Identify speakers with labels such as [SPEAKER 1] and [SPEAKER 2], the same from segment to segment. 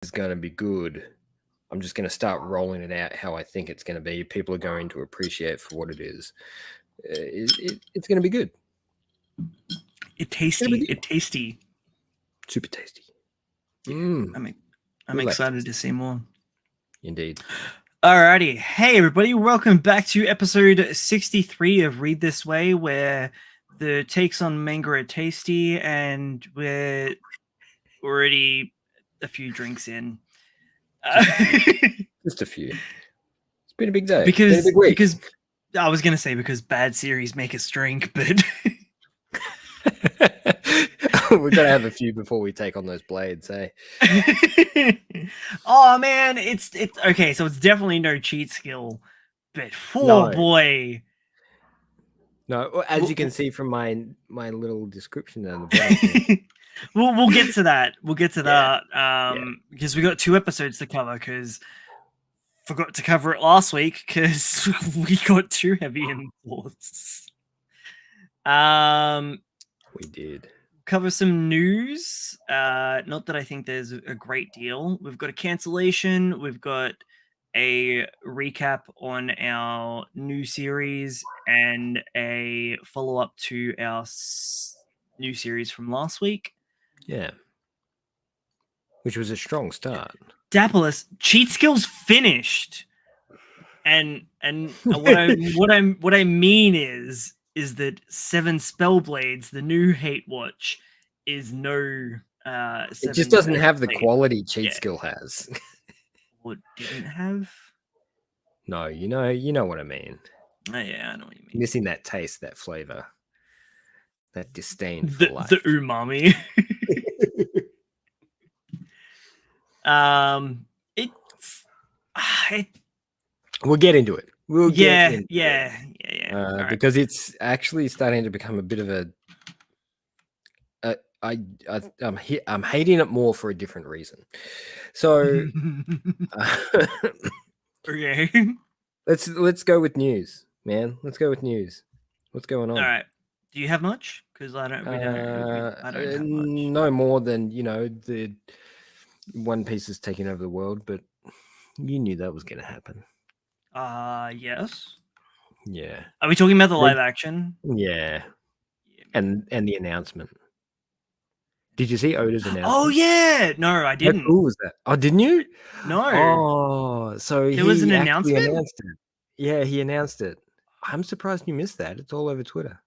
[SPEAKER 1] is going to be good. I'm just going to start rolling it out how I think it's going to be. People are going to appreciate for what it is. It's going to be good.
[SPEAKER 2] It's tasty.
[SPEAKER 1] Super tasty.
[SPEAKER 2] Yeah, I'm excited to see more.
[SPEAKER 1] Indeed.
[SPEAKER 2] Alrighty. Hey, everybody. Welcome back to episode 63 of Read This Way, where the takes on manga are tasty, and we're already a few drinks in.
[SPEAKER 1] Just a few. It's been a big day.
[SPEAKER 2] Because,
[SPEAKER 1] it's been a big week.
[SPEAKER 2] Because I was going to say because bad series make us drink, but...
[SPEAKER 1] We've got to have a few before we take on those blades, eh?
[SPEAKER 2] Oh man, it's okay. So it's definitely no cheat skill, but boy.
[SPEAKER 1] No, as you can see from my little description on the bottom.
[SPEAKER 2] we'll get to that. We'll get to that. Because we got 2 episodes to cover. Because forgot to cover it last week because we got too heavy in thoughts.
[SPEAKER 1] We did.
[SPEAKER 2] Cover some news. Not that I think there's a great deal. We've got a cancellation. We've got a recap on our new series and a follow-up to our new series from last week.
[SPEAKER 1] Yeah. Which was a strong start.
[SPEAKER 2] Dapolis, cheat skills finished. And what I mean is that 7 Spellblades, the new Hate Watch, is no
[SPEAKER 1] it just doesn't have the quality cheat skill has.
[SPEAKER 2] Or didn't have?
[SPEAKER 1] No, you know what I mean.
[SPEAKER 2] Oh, yeah, I know what you mean.
[SPEAKER 1] Missing that taste, that flavor, that disdain for life.
[SPEAKER 2] The umami.
[SPEAKER 1] We'll get into it.
[SPEAKER 2] Yeah.
[SPEAKER 1] Because it's actually starting to become a bit of I'm hating it more for a different reason. So
[SPEAKER 2] okay.
[SPEAKER 1] Let's go with news, man. Let's go with news. What's going on?
[SPEAKER 2] All right. Do you have much? Because I don't have much.
[SPEAKER 1] No more than the One Piece is taking over the world, but you knew that was going to happen.
[SPEAKER 2] Yes.
[SPEAKER 1] Yeah.
[SPEAKER 2] Are we talking about the live action?
[SPEAKER 1] Yeah. And the announcement. Did you see Oda's announcement?
[SPEAKER 2] Oh yeah. No, I didn't.
[SPEAKER 1] How cool was that? Oh, didn't you?
[SPEAKER 2] No.
[SPEAKER 1] Oh, so
[SPEAKER 2] there was an announcement.
[SPEAKER 1] Announced it. Yeah, he announced it. I'm surprised you missed that. It's all over Twitter.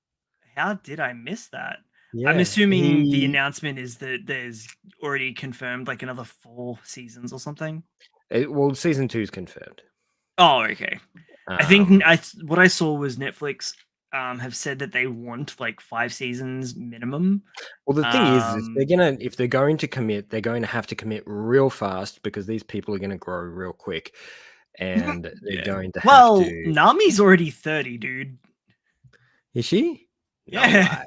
[SPEAKER 2] How did I miss that?
[SPEAKER 1] Yeah,
[SPEAKER 2] I'm assuming the announcement is that there's already confirmed like another 4 seasons or something.
[SPEAKER 1] Well, season 2 is confirmed.
[SPEAKER 2] Oh, okay. I think what I saw was Netflix have said that they want like 5 seasons minimum.
[SPEAKER 1] Well, the thing is, if they're going to commit, they're going to have to commit real fast because these people are going to grow real quick, and they're going to have to.
[SPEAKER 2] Nami's already 30, dude.
[SPEAKER 1] Is she?
[SPEAKER 2] Yeah.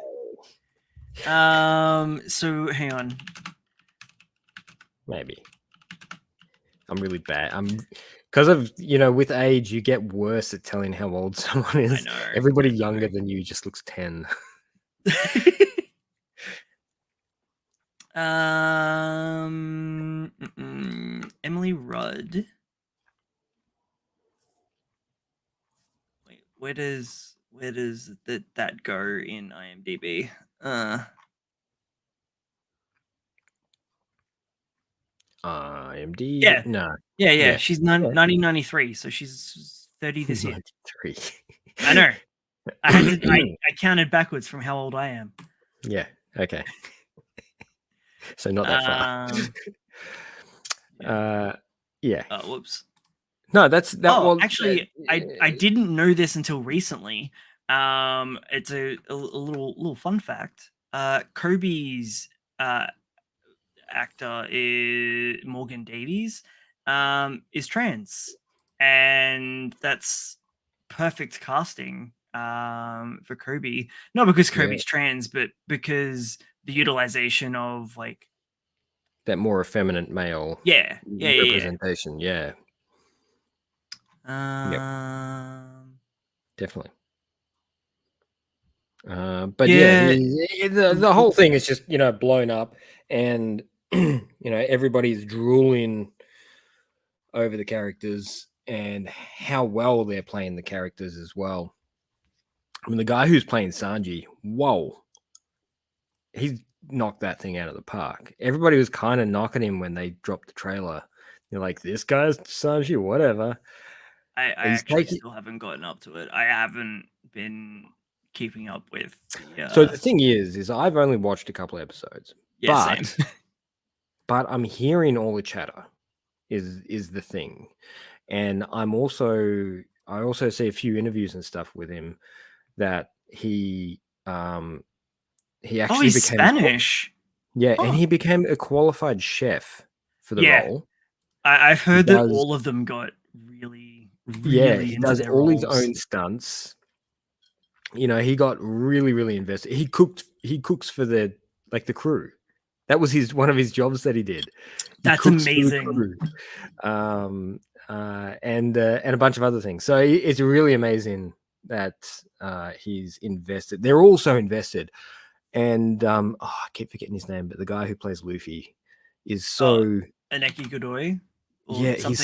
[SPEAKER 2] So hang on.
[SPEAKER 1] Maybe. I'm really bad. Because of with age, you get worse at telling how old someone is.
[SPEAKER 2] I know.
[SPEAKER 1] Everybody younger than you just looks 10.
[SPEAKER 2] Emily Rudd. Wait, where does that go in IMDb?
[SPEAKER 1] IMDb?
[SPEAKER 2] Yeah.
[SPEAKER 1] No.
[SPEAKER 2] Yeah. She's 1993, so she's 30 this year.
[SPEAKER 1] 93.
[SPEAKER 2] I know. I counted backwards from how old I am.
[SPEAKER 1] Yeah. Okay. So not that far. Yeah.
[SPEAKER 2] Oh, whoops.
[SPEAKER 1] No, that's that.
[SPEAKER 2] Oh, well, actually, I didn't know this until recently. It's a little fun fact. Kobe's actor is Morgan Davies, is trans, and that's perfect casting for Kobe. Not because Kobe's trans, but because the utilization of like
[SPEAKER 1] that more effeminate male representation. Yeah. Definitely. But the whole thing is just blown up, and everybody's drooling over the characters and how well they're playing the characters as well. I mean, the guy who's playing Sanji, whoa, he's knocked that thing out of the park. Everybody was kind of knocking him when they dropped the trailer. You're like, this guy's Sanji, whatever.
[SPEAKER 2] I actually still haven't gotten up to it. I haven't been keeping up with the.
[SPEAKER 1] So the thing is I've only watched a couple episodes.
[SPEAKER 2] Yeah, same.
[SPEAKER 1] But I'm hearing all the chatter is the thing. And I also see a few interviews and stuff with him that he actually
[SPEAKER 2] he's
[SPEAKER 1] became
[SPEAKER 2] Spanish.
[SPEAKER 1] and he became a qualified chef for the role.
[SPEAKER 2] I've heard that all of them got really
[SPEAKER 1] he
[SPEAKER 2] into
[SPEAKER 1] does
[SPEAKER 2] their
[SPEAKER 1] all
[SPEAKER 2] roles.
[SPEAKER 1] his own stunts. He got really invested. He cooks for the crew. That was one of his jobs that he did.
[SPEAKER 2] That's amazing.
[SPEAKER 1] And a bunch of other things. So it's really amazing that he's invested. They're also invested. And I keep forgetting his name, but the guy who plays Luffy is so
[SPEAKER 2] Aneki Godoy.
[SPEAKER 1] He's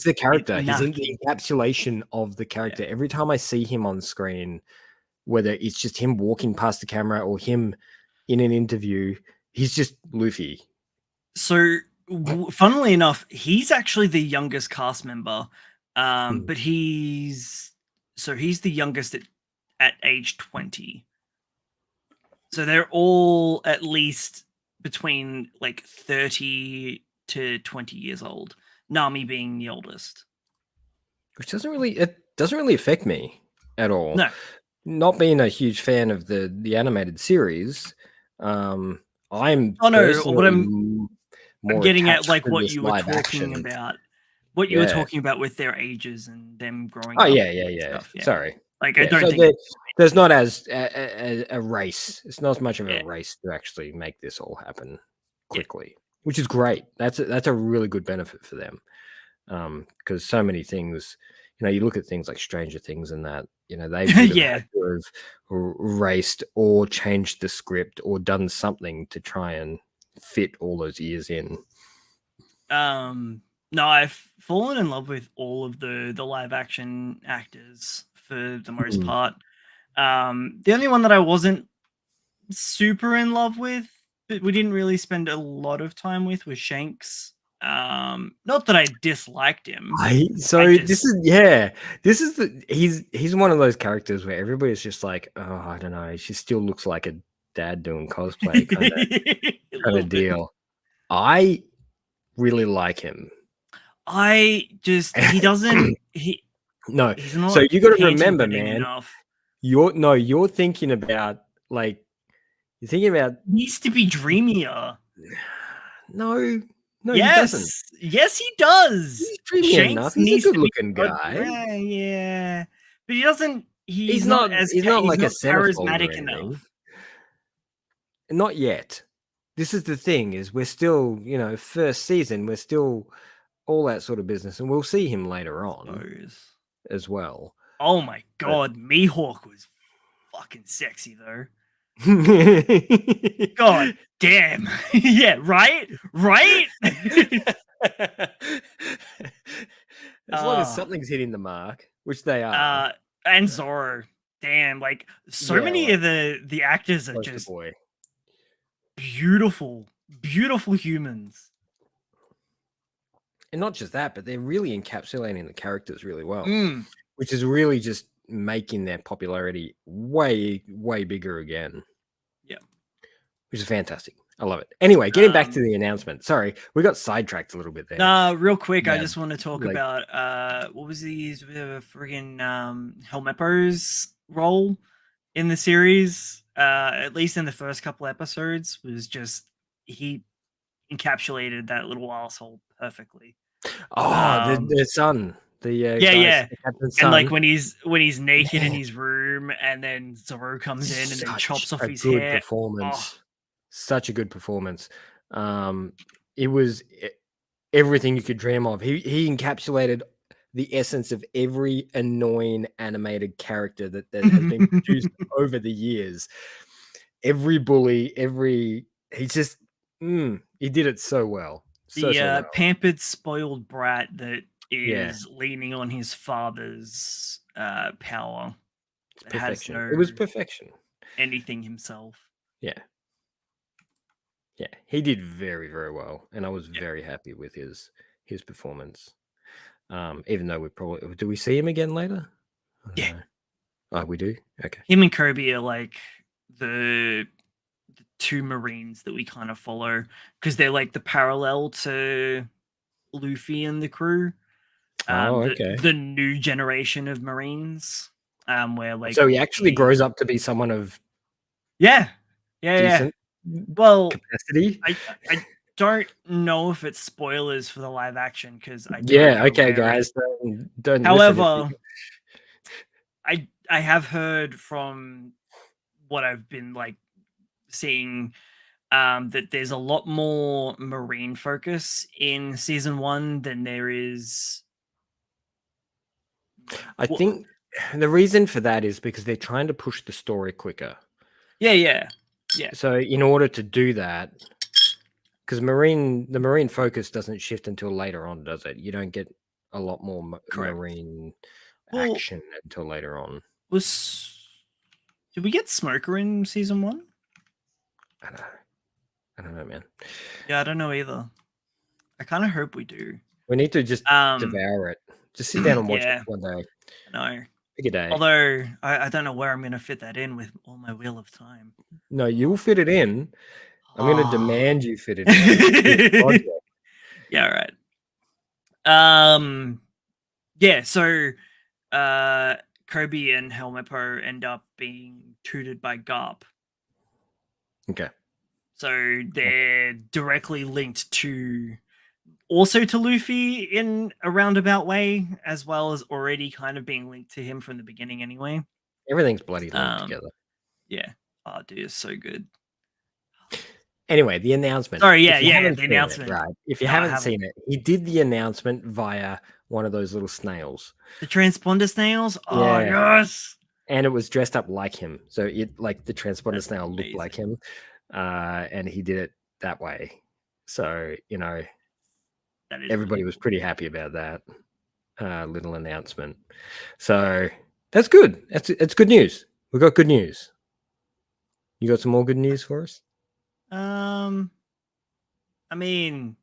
[SPEAKER 1] the character. He's in the encapsulation of the character. Yeah. Every time I see him on screen, whether it's just him walking past the camera or him in an interview, he's just Luffy.
[SPEAKER 2] So, funnily enough, he's actually the youngest cast member, but he's the youngest at age 20. So they're all at least between 30 to 20 years old. Nami being the oldest,
[SPEAKER 1] which doesn't really affect me at all.
[SPEAKER 2] No,
[SPEAKER 1] not being a huge fan of the animated series. I'm
[SPEAKER 2] what I'm getting at, what you were talking
[SPEAKER 1] action.
[SPEAKER 2] about. What you were talking about with their ages and them growing
[SPEAKER 1] up.
[SPEAKER 2] Oh
[SPEAKER 1] yeah. Sorry.
[SPEAKER 2] I don't think
[SPEAKER 1] there's not as a race. It's not as much of a race to actually make this all happen quickly, which is great. That's a really good benefit for them. Because so many things, you look at things like Stranger Things and that, they would have had to have raced or changed the script or done something to try and fit all those years in.
[SPEAKER 2] No, I've fallen in love with all of the live action actors for the most part. The only one that I wasn't super in love with, but we didn't really spend a lot of time with, was Shanks. Not that I disliked him.
[SPEAKER 1] He's one of those characters where everybody's just like, oh, I don't know, she still looks like a dad doing cosplay kind of deal. I really like him.
[SPEAKER 2] He doesn't
[SPEAKER 1] no.
[SPEAKER 2] He's not,
[SPEAKER 1] so you got to remember, man.
[SPEAKER 2] Enough.
[SPEAKER 1] You're thinking about he
[SPEAKER 2] needs to be dreamier.
[SPEAKER 1] No,
[SPEAKER 2] yes,
[SPEAKER 1] he doesn't.
[SPEAKER 2] Yes, he does.
[SPEAKER 1] He's dreamy enough. He's a good-looking guy.
[SPEAKER 2] Yeah, but he doesn't.
[SPEAKER 1] He's not like a
[SPEAKER 2] charismatic enough.
[SPEAKER 1] Not yet. This is the thing: is we're still, first season. We're still all that sort of business, and we'll see him later on as well.
[SPEAKER 2] Oh my god, Mihawk was fucking sexy though. God damn. Yeah, right?
[SPEAKER 1] As long as something's hitting the mark, which they are.
[SPEAKER 2] And Zoro. Damn, many of the actors are just beautiful humans.
[SPEAKER 1] And not just that, but they're really encapsulating the characters really well, which is really just making their popularity way bigger again.
[SPEAKER 2] Yeah,
[SPEAKER 1] which is fantastic. I love it. Anyway, getting back to the announcement. Sorry, we got sidetracked a little bit there.
[SPEAKER 2] Real quick, I just want to talk about what was the friggin' Helmeppo's role in the series, at least in the first couple episodes, was just he encapsulated that little asshole perfectly.
[SPEAKER 1] Oh, the son.
[SPEAKER 2] And when he's naked in his room, and then Zoro comes in and then chops off his hair.
[SPEAKER 1] Such a good performance. It was everything you could dream of. He encapsulated the essence of every annoying animated character that has been produced over the years. Every bully, he just He did it so well. So well.
[SPEAKER 2] Pampered, spoiled brat that
[SPEAKER 1] Yeah.
[SPEAKER 2] is leaning on his father's power.
[SPEAKER 1] It's
[SPEAKER 2] That has
[SPEAKER 1] perfection.
[SPEAKER 2] no
[SPEAKER 1] It was perfection.
[SPEAKER 2] anything himself.
[SPEAKER 1] Yeah. Yeah. He did very, very well. And I was
[SPEAKER 2] Yeah.
[SPEAKER 1] very happy with his performance. Even though do we see him again later? I don't
[SPEAKER 2] Yeah.
[SPEAKER 1] know. Oh, we do? Okay.
[SPEAKER 2] Him and Kirby are like the two Marines that we kind of follow because they're like the parallel to Luffy and the crew.
[SPEAKER 1] Oh, okay.
[SPEAKER 2] The new generation of Marines. Where like
[SPEAKER 1] So he actually grows up to be someone of
[SPEAKER 2] yeah.
[SPEAKER 1] decent
[SPEAKER 2] Well,
[SPEAKER 1] capacity.
[SPEAKER 2] I don't know if it's spoilers for the live action because I don't
[SPEAKER 1] Yeah,
[SPEAKER 2] know
[SPEAKER 1] okay,
[SPEAKER 2] where
[SPEAKER 1] guys. Don't listen if
[SPEAKER 2] However, I have heard from what I've been like seeing that there's a lot more marine focus in season 1 than there is.
[SPEAKER 1] I think the reason for that is because they're trying to push the story quicker.
[SPEAKER 2] Yeah.
[SPEAKER 1] So in order to do that, because the marine focus doesn't shift until later on, does it? You don't get a lot more
[SPEAKER 2] Correct.
[SPEAKER 1] marine
[SPEAKER 2] Well,
[SPEAKER 1] action until later on.
[SPEAKER 2] did we get Smoker in season 1?
[SPEAKER 1] I don't know, man.
[SPEAKER 2] Yeah, I don't know either. I kind of hope we do.
[SPEAKER 1] We need to just devour it. Just sit down and watch it one day.
[SPEAKER 2] I know.
[SPEAKER 1] Pick a day.
[SPEAKER 2] Although I don't know where I'm going to fit that in with all my Wheel of Time.
[SPEAKER 1] No, you'll fit it in. I'm going to demand you fit it in.
[SPEAKER 2] Yeah, right. Yeah, so Kobe and Helmeppo end up being tutored by Garp.
[SPEAKER 1] Okay.
[SPEAKER 2] So they're directly linked also to Luffy in a roundabout way, as well as already kind of being linked to him from the beginning anyway.
[SPEAKER 1] Everything's bloody linked together.
[SPEAKER 2] Yeah. Oh, dude, it's so good.
[SPEAKER 1] Anyway, the announcement.
[SPEAKER 2] Sorry, the announcement.
[SPEAKER 1] Right. If you haven't seen it, he did the announcement via one of those little snails.
[SPEAKER 2] The transponder snails? Oh, yes.
[SPEAKER 1] And it was dressed up like him. So it like the transponder snail looked like him. And he did it that way. So, everybody was pretty happy about that little announcement. So that's good. It's good news. We got good news. You got some more good news for us?
[SPEAKER 2] I mean,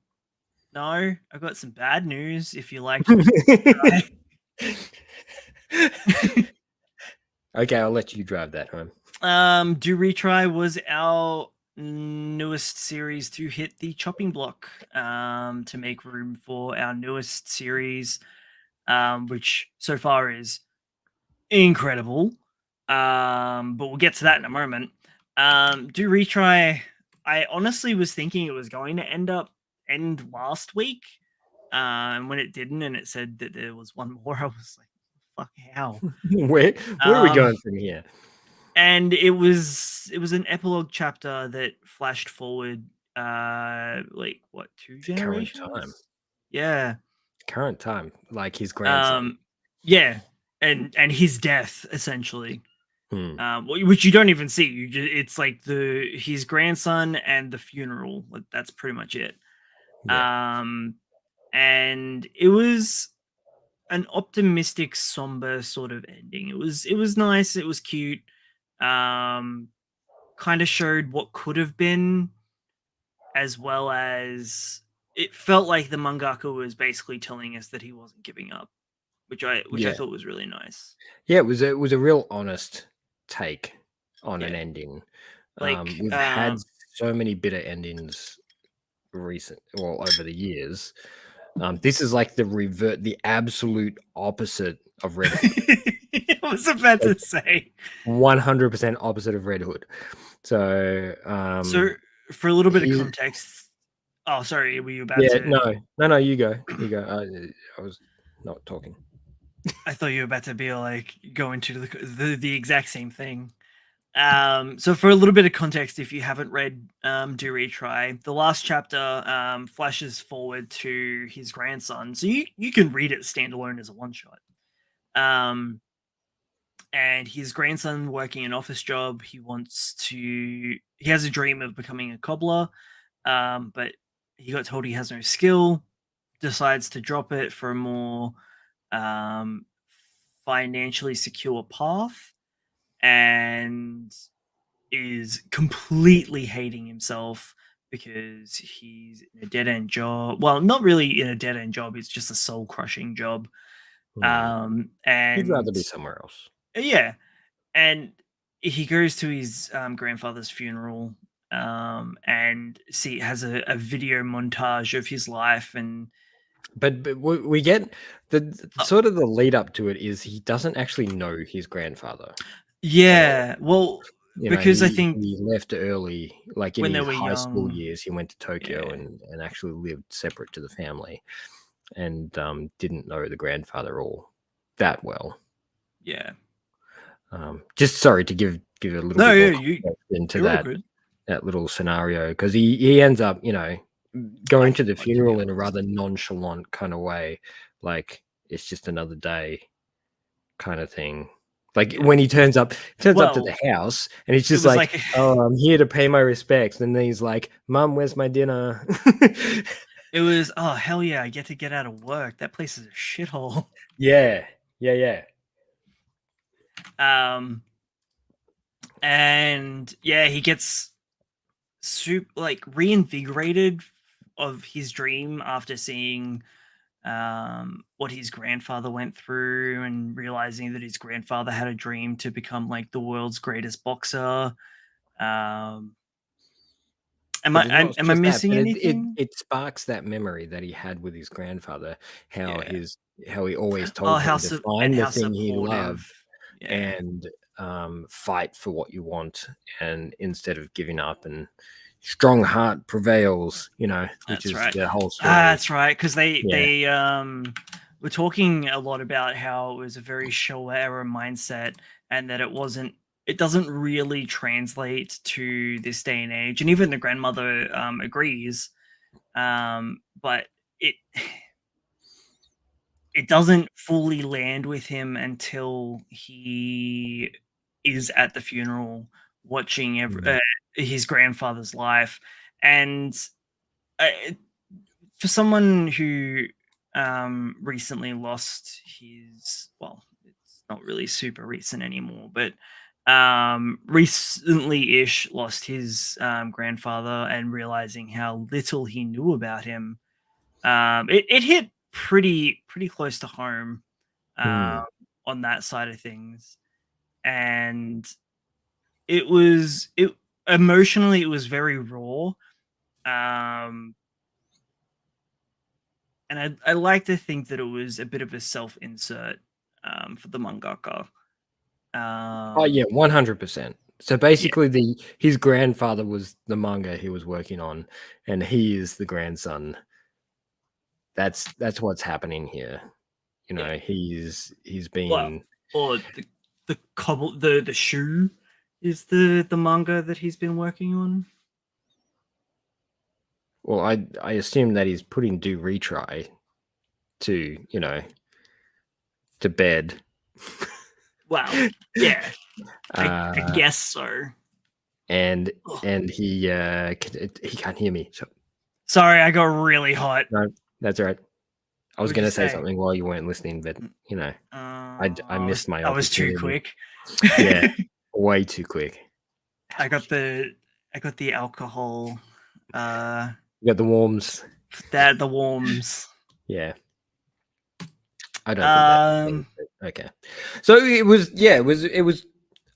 [SPEAKER 2] no, I've got some bad news if you like.
[SPEAKER 1] Okay, I'll let you drive that home.
[SPEAKER 2] Do Retry was our newest series to hit the chopping block to make room for our newest series, which so far is incredible. But we'll get to that in a moment. Do Retry, I honestly was thinking it was going to end last week. And when it didn't and it said that there was one more, I was like, fuck, how?
[SPEAKER 1] Where are we going from here?
[SPEAKER 2] And it was an epilogue chapter that flashed forward 2 generations?
[SPEAKER 1] Current time.
[SPEAKER 2] Yeah.
[SPEAKER 1] Current time, like his grandson.
[SPEAKER 2] Yeah. And his death, essentially. Which you don't even see. It's like his grandson and the funeral. That's pretty much it. Yeah. And it was an optimistic, somber sort of ending. It was nice. It was cute. Kind of showed what could have been, as well as it felt like the mangaka was basically telling us that he wasn't giving up, which I thought was really nice.
[SPEAKER 1] Yeah, it was a real honest take on an ending. We've had so many bitter endings over the years. This is like the absolute opposite of Red Hood.
[SPEAKER 2] I was about to say
[SPEAKER 1] 100% opposite of Red Hood. So
[SPEAKER 2] for a little bit of context. Oh, sorry, were you about to?
[SPEAKER 1] Yeah, no, you go. I was not talking.
[SPEAKER 2] I thought you were about to be like go into the exact same thing. So for a little bit of context, if you haven't read Do Retry, the last chapter flashes forward to his grandson. So you can read it standalone as a one-shot. And his grandson working an office job, he has a dream of becoming a cobbler. But he got told he has no skill, decides to drop it for a more um, financially secure path, and is completely hating himself because he's in a dead end job. Well, not really in a dead end job, it's just a soul crushing job.
[SPEAKER 1] He'd rather
[SPEAKER 2] And
[SPEAKER 1] be somewhere else.
[SPEAKER 2] yeah, and he goes to his grandfather's funeral, and has a video montage of his life. And
[SPEAKER 1] But we get the
[SPEAKER 2] uh,
[SPEAKER 1] sort of the lead up to it is he doesn't actually know his grandfather at all.
[SPEAKER 2] yeah, well,
[SPEAKER 1] You know,
[SPEAKER 2] because I think
[SPEAKER 1] he left early, like in
[SPEAKER 2] when they
[SPEAKER 1] his
[SPEAKER 2] were
[SPEAKER 1] high school
[SPEAKER 2] young,
[SPEAKER 1] years, he went to Tokyo
[SPEAKER 2] yeah,
[SPEAKER 1] and actually lived separate to the family and didn't know the grandfather all that well.
[SPEAKER 2] yeah.
[SPEAKER 1] Just sorry to give a little
[SPEAKER 2] No,
[SPEAKER 1] bit
[SPEAKER 2] yeah,
[SPEAKER 1] more context into
[SPEAKER 2] you're all good.
[SPEAKER 1] that little scenario because he ends up, going
[SPEAKER 2] I
[SPEAKER 1] to the
[SPEAKER 2] thought, to be
[SPEAKER 1] funeral in a
[SPEAKER 2] honest.
[SPEAKER 1] rather nonchalant kind of way, like it's just another day kind of thing. Like
[SPEAKER 2] Yeah.
[SPEAKER 1] when he turns up to
[SPEAKER 2] Well,
[SPEAKER 1] the house and he's
[SPEAKER 2] it
[SPEAKER 1] just
[SPEAKER 2] was
[SPEAKER 1] like,
[SPEAKER 2] like
[SPEAKER 1] "Oh, I'm here to pay my respects." And then he's like, "Mom, where's my dinner?"
[SPEAKER 2] it was, oh hell yeah, I get to get out of work. That place is a shithole.
[SPEAKER 1] Yeah, yeah, yeah.
[SPEAKER 2] Um, and yeah, he gets like reinvigorated of his dream after seeing what his grandfather went through, and realizing that his grandfather had a dream to become like the world's greatest boxer. Um,
[SPEAKER 1] But it's not
[SPEAKER 2] am I
[SPEAKER 1] just that,
[SPEAKER 2] missing
[SPEAKER 1] but
[SPEAKER 2] anything?
[SPEAKER 1] it sparks that memory that he had with his grandfather, how
[SPEAKER 2] Yeah.
[SPEAKER 1] his how he always
[SPEAKER 2] Oh,
[SPEAKER 1] told him to find the
[SPEAKER 2] how
[SPEAKER 1] thing he
[SPEAKER 2] supportive.
[SPEAKER 1] loved
[SPEAKER 2] Yeah,
[SPEAKER 1] and fight for what you want, and instead of giving up, and strong heart prevails, which
[SPEAKER 2] that's
[SPEAKER 1] is
[SPEAKER 2] right.
[SPEAKER 1] the whole story.
[SPEAKER 2] That's right. Because
[SPEAKER 1] Yeah.
[SPEAKER 2] they were talking a lot about how it was a very Showa era mindset, and that it doesn't really translate to this day and age. And even the grandmother agrees. But it it doesn't fully land with him until he is at the funeral watching
[SPEAKER 1] Mm.
[SPEAKER 2] his grandfather's life. And uh, for someone who recently lost his, well, it's not really super recent anymore, but recently-ish lost his grandfather, and realizing how little he knew about him, it hit pretty close to home, um,
[SPEAKER 1] Mm.
[SPEAKER 2] on that side of things. And it emotionally, it was very raw. Um, and I like to think that it was a bit of a self-insert for the mangaka.
[SPEAKER 1] Oh yeah,
[SPEAKER 2] Um,
[SPEAKER 1] 100%. So
[SPEAKER 2] yeah,
[SPEAKER 1] basically, the his grandfather was the manga he was working on, and he is the grandson. That's what's happening here.
[SPEAKER 2] yeah.
[SPEAKER 1] He's
[SPEAKER 2] Well,
[SPEAKER 1] been
[SPEAKER 2] or the shoe is the manga that he's been working on.
[SPEAKER 1] well, I assume that he's putting do retry to, to bed.
[SPEAKER 2] Well, yeah, I
[SPEAKER 1] uh,
[SPEAKER 2] guess so.
[SPEAKER 1] and
[SPEAKER 2] Ugh.
[SPEAKER 1] he can't hear me. So
[SPEAKER 2] Sorry, I got really hot.
[SPEAKER 1] no, that's all right. I
[SPEAKER 2] What
[SPEAKER 1] was
[SPEAKER 2] would you
[SPEAKER 1] going to say
[SPEAKER 2] say?
[SPEAKER 1] something while you weren't listening, but I missed my
[SPEAKER 2] I was too
[SPEAKER 1] opportunity.
[SPEAKER 2] quick.
[SPEAKER 1] Yeah, way too quick. That's
[SPEAKER 2] I
[SPEAKER 1] what
[SPEAKER 2] got
[SPEAKER 1] she said.
[SPEAKER 2] the alcohol, uh,
[SPEAKER 1] You got the warms.
[SPEAKER 2] the warms.
[SPEAKER 1] Yeah, I don't think that's a thing.
[SPEAKER 2] Um,
[SPEAKER 1] But okay, so it was. Yeah, it was.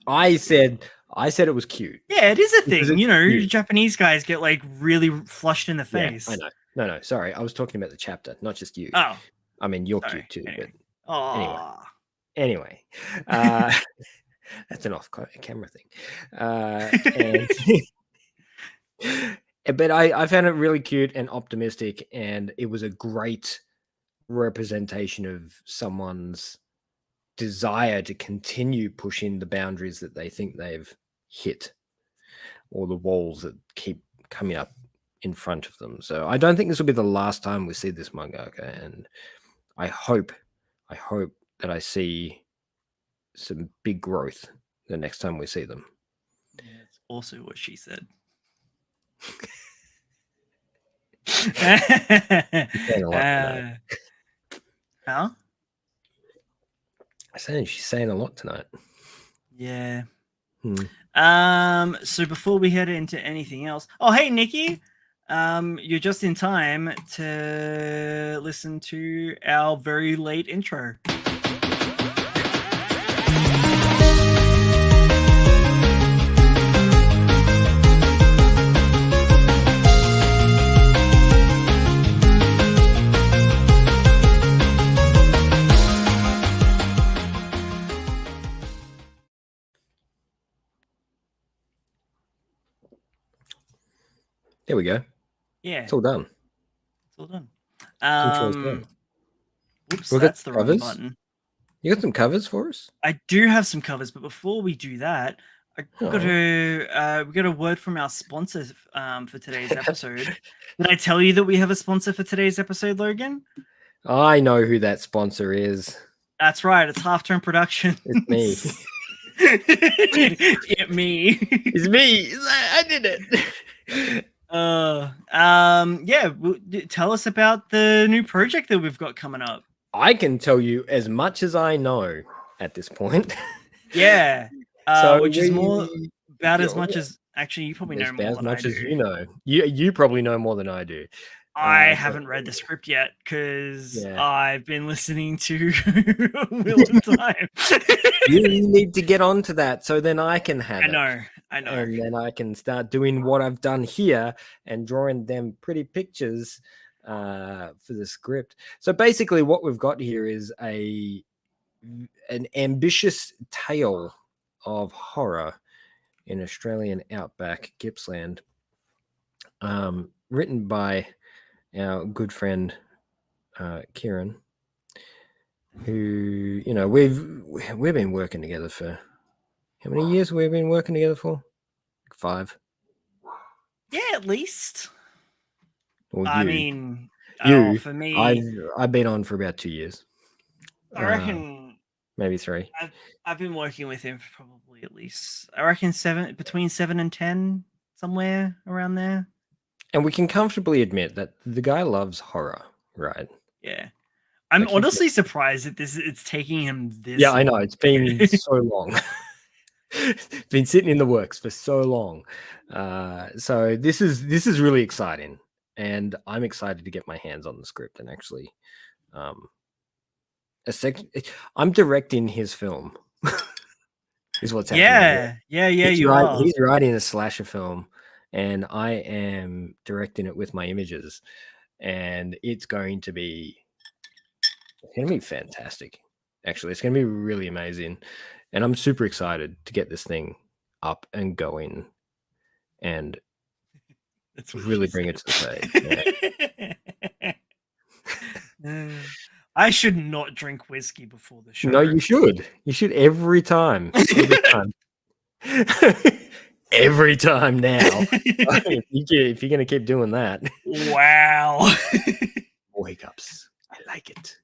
[SPEAKER 1] I said it was cute
[SPEAKER 2] yeah, it is a
[SPEAKER 1] because
[SPEAKER 2] thing.
[SPEAKER 1] it's
[SPEAKER 2] You know,
[SPEAKER 1] cute.
[SPEAKER 2] Japanese guys get like really flushed in the
[SPEAKER 1] Yeah, I
[SPEAKER 2] face.
[SPEAKER 1] know. No, no, sorry. I was talking about the chapter, not just you.
[SPEAKER 2] Oh,
[SPEAKER 1] I mean, you're
[SPEAKER 2] sorry.
[SPEAKER 1] cute too, but
[SPEAKER 2] Anyway.
[SPEAKER 1] anyway.
[SPEAKER 2] Oh,
[SPEAKER 1] Anyway, uh, that's an off-camera thing. And but I found it really cute and optimistic, and it was a great representation of someone's desire to continue pushing the boundaries that they think they've hit, or the walls that keep coming up in front of them. So I don't think this will be the last time we see this mangaka, and I hope, I hope that I see some big growth the next time we see them.
[SPEAKER 2] yeah, that's also what she said.
[SPEAKER 1] saying a lot tonight.
[SPEAKER 2] Huh?
[SPEAKER 1] I'm saying she's saying a lot tonight.
[SPEAKER 2] Yeah.
[SPEAKER 1] Hmm.
[SPEAKER 2] So before we head into anything else, oh hey Nikki, you're just in time to listen to our very late intro.
[SPEAKER 1] There we go.
[SPEAKER 2] Yeah,
[SPEAKER 1] It's all done.
[SPEAKER 2] it's all done.
[SPEAKER 1] Intro's done.
[SPEAKER 2] Whoops,
[SPEAKER 1] We've got
[SPEAKER 2] that's the wrong
[SPEAKER 1] covers.
[SPEAKER 2] button.
[SPEAKER 1] You got some covers for us?
[SPEAKER 2] I do have some covers, but before we do that, I got to we got a word from our sponsor for today's episode. Did I tell you that we have a sponsor for today's episode, Logan?
[SPEAKER 1] I know who that sponsor is.
[SPEAKER 2] That's right. It's Half-Tone Productions.
[SPEAKER 1] It's me.
[SPEAKER 2] It's me.
[SPEAKER 1] It's me. I did it.
[SPEAKER 2] Yeah. Tell us about the new project that we've got coming up.
[SPEAKER 1] I can tell you as much as I know at this point.
[SPEAKER 2] Yeah.
[SPEAKER 1] So
[SPEAKER 2] which is more about as much as actually you probably know more
[SPEAKER 1] as
[SPEAKER 2] than
[SPEAKER 1] much
[SPEAKER 2] I
[SPEAKER 1] as
[SPEAKER 2] do.
[SPEAKER 1] you know. You probably know more than I do.
[SPEAKER 2] I haven't read the script yet because I've been listening to Wheel of Time.
[SPEAKER 1] You need to get onto that so then I can have
[SPEAKER 2] I know.
[SPEAKER 1] And then I can start doing what I've done here and drawing them pretty pictures for the script. So basically what we've got here is an ambitious tale of horror in Australian outback Gippsland, written by our good friend Kieran, who we've been working together for how many years we've been working together for? 5.
[SPEAKER 2] Yeah, at least.
[SPEAKER 1] Or
[SPEAKER 2] I
[SPEAKER 1] you.
[SPEAKER 2] mean, for me,
[SPEAKER 1] I've been on for about 2 years.
[SPEAKER 2] I reckon
[SPEAKER 1] maybe 3.
[SPEAKER 2] I've been working with him for probably at least, I reckon between 7 and 10, somewhere around there.
[SPEAKER 1] And we can comfortably admit that the guy loves horror, right?
[SPEAKER 2] Yeah. I'm honestly surprised that it's taking him this long.
[SPEAKER 1] I know. It's been so long. It's been sitting in the works for so long. So this is really exciting. And I'm excited to get my hands on the script and actually I'm directing his film. Is what's happening.
[SPEAKER 2] Yeah, you are.
[SPEAKER 1] He's writing a slasher film and I am directing it with my images. And it's going to be fantastic. Actually, it's going to be really amazing. And I'm super excited to get this thing up and going and really bring it to the stage.
[SPEAKER 2] Yeah. I should not drink whiskey before the show.
[SPEAKER 1] No, you should. You should every time. Every time. Every time now. If you're going to keep doing that.
[SPEAKER 2] Wow.
[SPEAKER 1] Wake ups. I like it.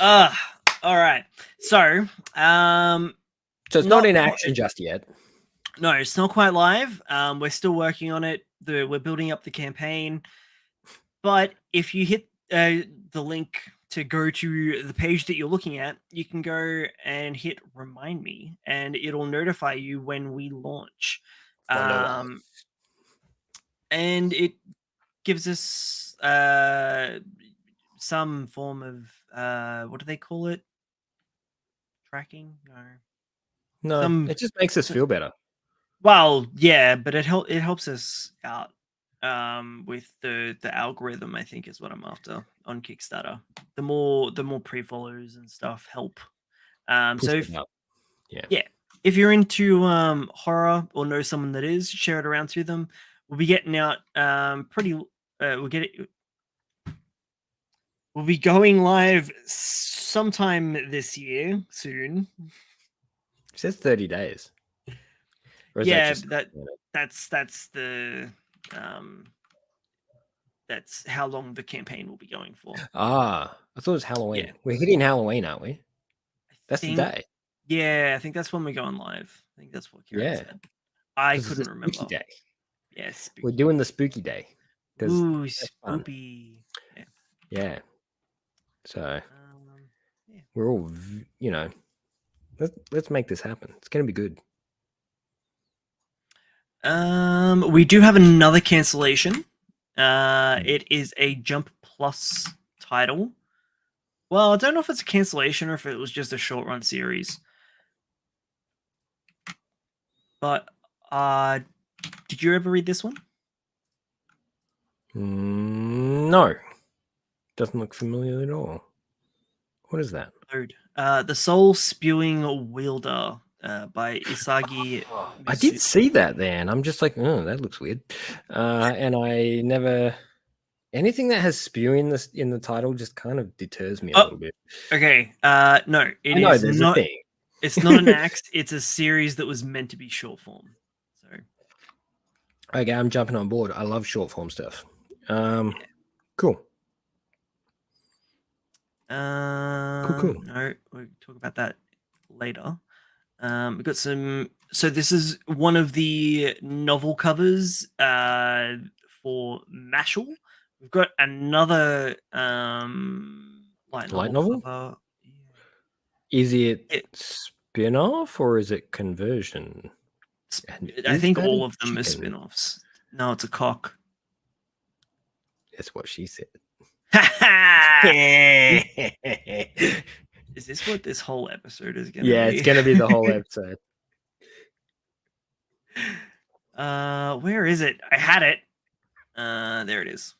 [SPEAKER 2] All right. So
[SPEAKER 1] it's not in action just yet.
[SPEAKER 2] No, it's not quite live. We're still working on it. We're building up the campaign. But if you hit the link to go to the page that you're looking at, you can go and hit remind me and it'll notify you when we launch. And it gives us some form of what do they call it? Tracking?
[SPEAKER 1] No, it just makes us feel better.
[SPEAKER 2] Well, yeah, but it helps us out with the algorithm, I think is what I'm after on Kickstarter. The more pre-follows and stuff help. So if you're into horror or know someone that is, share it around to them. We'll be getting out we'll be going live sometime this year soon.
[SPEAKER 1] It says 30 days.
[SPEAKER 2] Yeah, that's how long the campaign will be going for.
[SPEAKER 1] I thought it was Halloween. Yeah. We're hitting Halloween, aren't we? That's the day.
[SPEAKER 2] Yeah, I think that's when we're going live. I think that's what Kieran said. I couldn't remember.
[SPEAKER 1] Day.
[SPEAKER 2] Yeah, spooky.
[SPEAKER 1] We're doing the spooky day. because
[SPEAKER 2] Ooh,
[SPEAKER 1] that's fun.
[SPEAKER 2] spoopy. Yeah.
[SPEAKER 1] Yeah. So
[SPEAKER 2] Yeah.
[SPEAKER 1] we're all, let's make this happen. It's gonna be good.
[SPEAKER 2] We do have another cancellation. It is a Jump Plus title. Well, I don't know if it's a cancellation or if it was just a short run series. But did you ever read this one?
[SPEAKER 1] No, doesn't look familiar at all. What is that?
[SPEAKER 2] The Soul Spewing Wielder by Isagi.
[SPEAKER 1] I did see that there, and I'm just like, oh, that looks weird. And I never anything that has spew in the title just kind of deters me a little bit.
[SPEAKER 2] Okay. No, it
[SPEAKER 1] I know
[SPEAKER 2] is
[SPEAKER 1] there's
[SPEAKER 2] not.
[SPEAKER 1] a thing.
[SPEAKER 2] It's not an act. It's a series that was meant to be short form. So
[SPEAKER 1] okay, I'm jumping on board. I love short form stuff.
[SPEAKER 2] yeah.
[SPEAKER 1] Cool.
[SPEAKER 2] Cool. No, we'll talk about that later. We've got some. So this is one of the novel covers for Mashal. We've got another light novel cover.
[SPEAKER 1] Is it spin-off or is it conversion?
[SPEAKER 2] I think all of them are spin-offs. No, it's a cock.
[SPEAKER 1] That's what she said.
[SPEAKER 2] Is this what this whole episode is going to be?
[SPEAKER 1] Yeah, it's going to be the whole episode.
[SPEAKER 2] Where is it? I had it. There it is.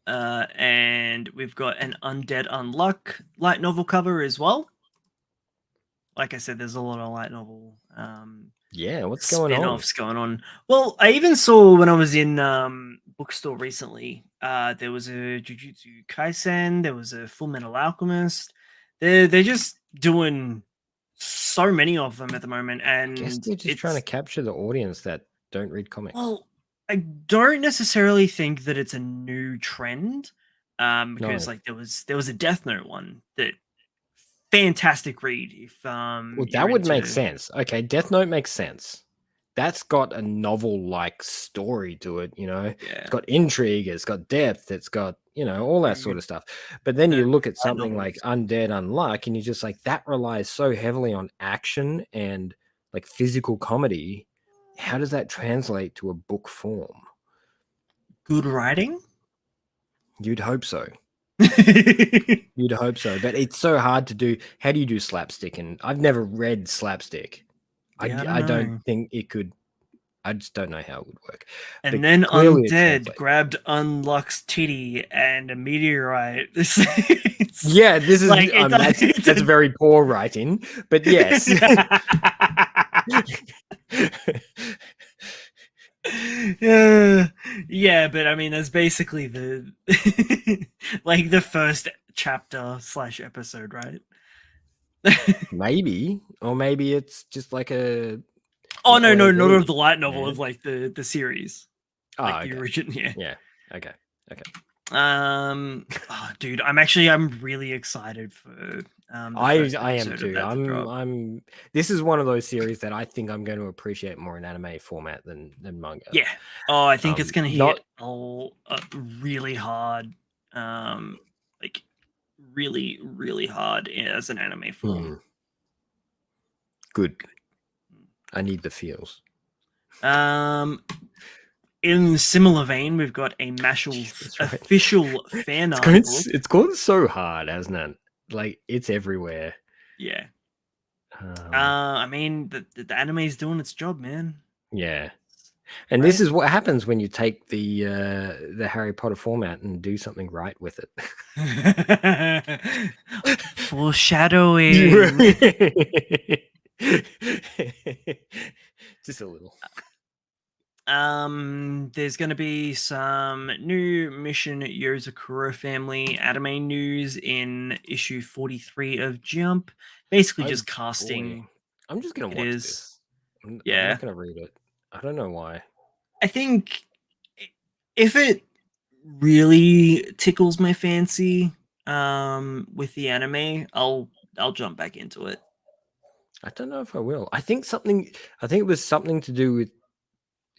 [SPEAKER 2] And we've got an Undead Unluck light novel cover as well. Like I said, there's a lot of light novel
[SPEAKER 1] yeah, what's going on?
[SPEAKER 2] Spin-offs going on. Well, I even saw when I was in bookstore recently, there was a Jujutsu Kaisen, there was a Full Metal Alchemist. They're just doing so many of them at the moment, and
[SPEAKER 1] I guess they're just trying to capture the audience that don't read comics.
[SPEAKER 2] Well, I don't necessarily think that it's a new trend, because like there was a Death Note one that fantastic read. If
[SPEAKER 1] well, that would make sense. Okay, Death Note makes sense. That's got a novel-like story to it,
[SPEAKER 2] Yeah.
[SPEAKER 1] It's got intrigue, it's got depth, it's got, all that sort of stuff. But then you look at something like Undead Unluck, and you're just like, that relies so heavily on action and like physical comedy. How does that translate to a book form?
[SPEAKER 2] Good writing?
[SPEAKER 1] You'd hope so. You'd hope so, but it's so hard to do. How do you do slapstick? And I've never read slapstick.
[SPEAKER 2] Yeah,
[SPEAKER 1] I don't think it could. I just don't know how it would work.
[SPEAKER 2] And
[SPEAKER 1] but
[SPEAKER 2] then Undead grabbed Unluck's titty and a meteorite.
[SPEAKER 1] Yeah, this is like, that's very poor writing, but yes.
[SPEAKER 2] Yeah, but I mean, that's basically the like the first chapter / episode, right?
[SPEAKER 1] Maybe, or maybe it's just like a.
[SPEAKER 2] Oh no, not of the light novel, of like the series.
[SPEAKER 1] Like
[SPEAKER 2] the original, yeah.
[SPEAKER 1] Yeah. Okay.
[SPEAKER 2] Oh, dude, I'm really excited for.
[SPEAKER 1] I am too. This is one of those series that I think I'm going to appreciate more in anime format than manga.
[SPEAKER 2] Yeah. Oh, I think it's going to hit really hard. Like really, really hard as an anime form.
[SPEAKER 1] Good. I need the feels.
[SPEAKER 2] In similar vein, we've got a Mashal official fan art book.
[SPEAKER 1] It's gone so hard, hasn't it? Like, it's everywhere.
[SPEAKER 2] Yeah. I mean, the anime is doing its job, man.
[SPEAKER 1] Yeah. And this is what happens when you take the Harry Potter format and do something right with
[SPEAKER 2] it. Foreshadowing.
[SPEAKER 1] Just a little.
[SPEAKER 2] There's going to be some new Mission Yozakura family anime news in issue 43 of Jump. Basically, just casting.
[SPEAKER 1] Boy. I'm just going to watch this. I'm not going to read it. I don't know why.
[SPEAKER 2] I think if it really tickles my fancy with the anime, I'll jump back into it.
[SPEAKER 1] I don't know if I will. I think it was something to do with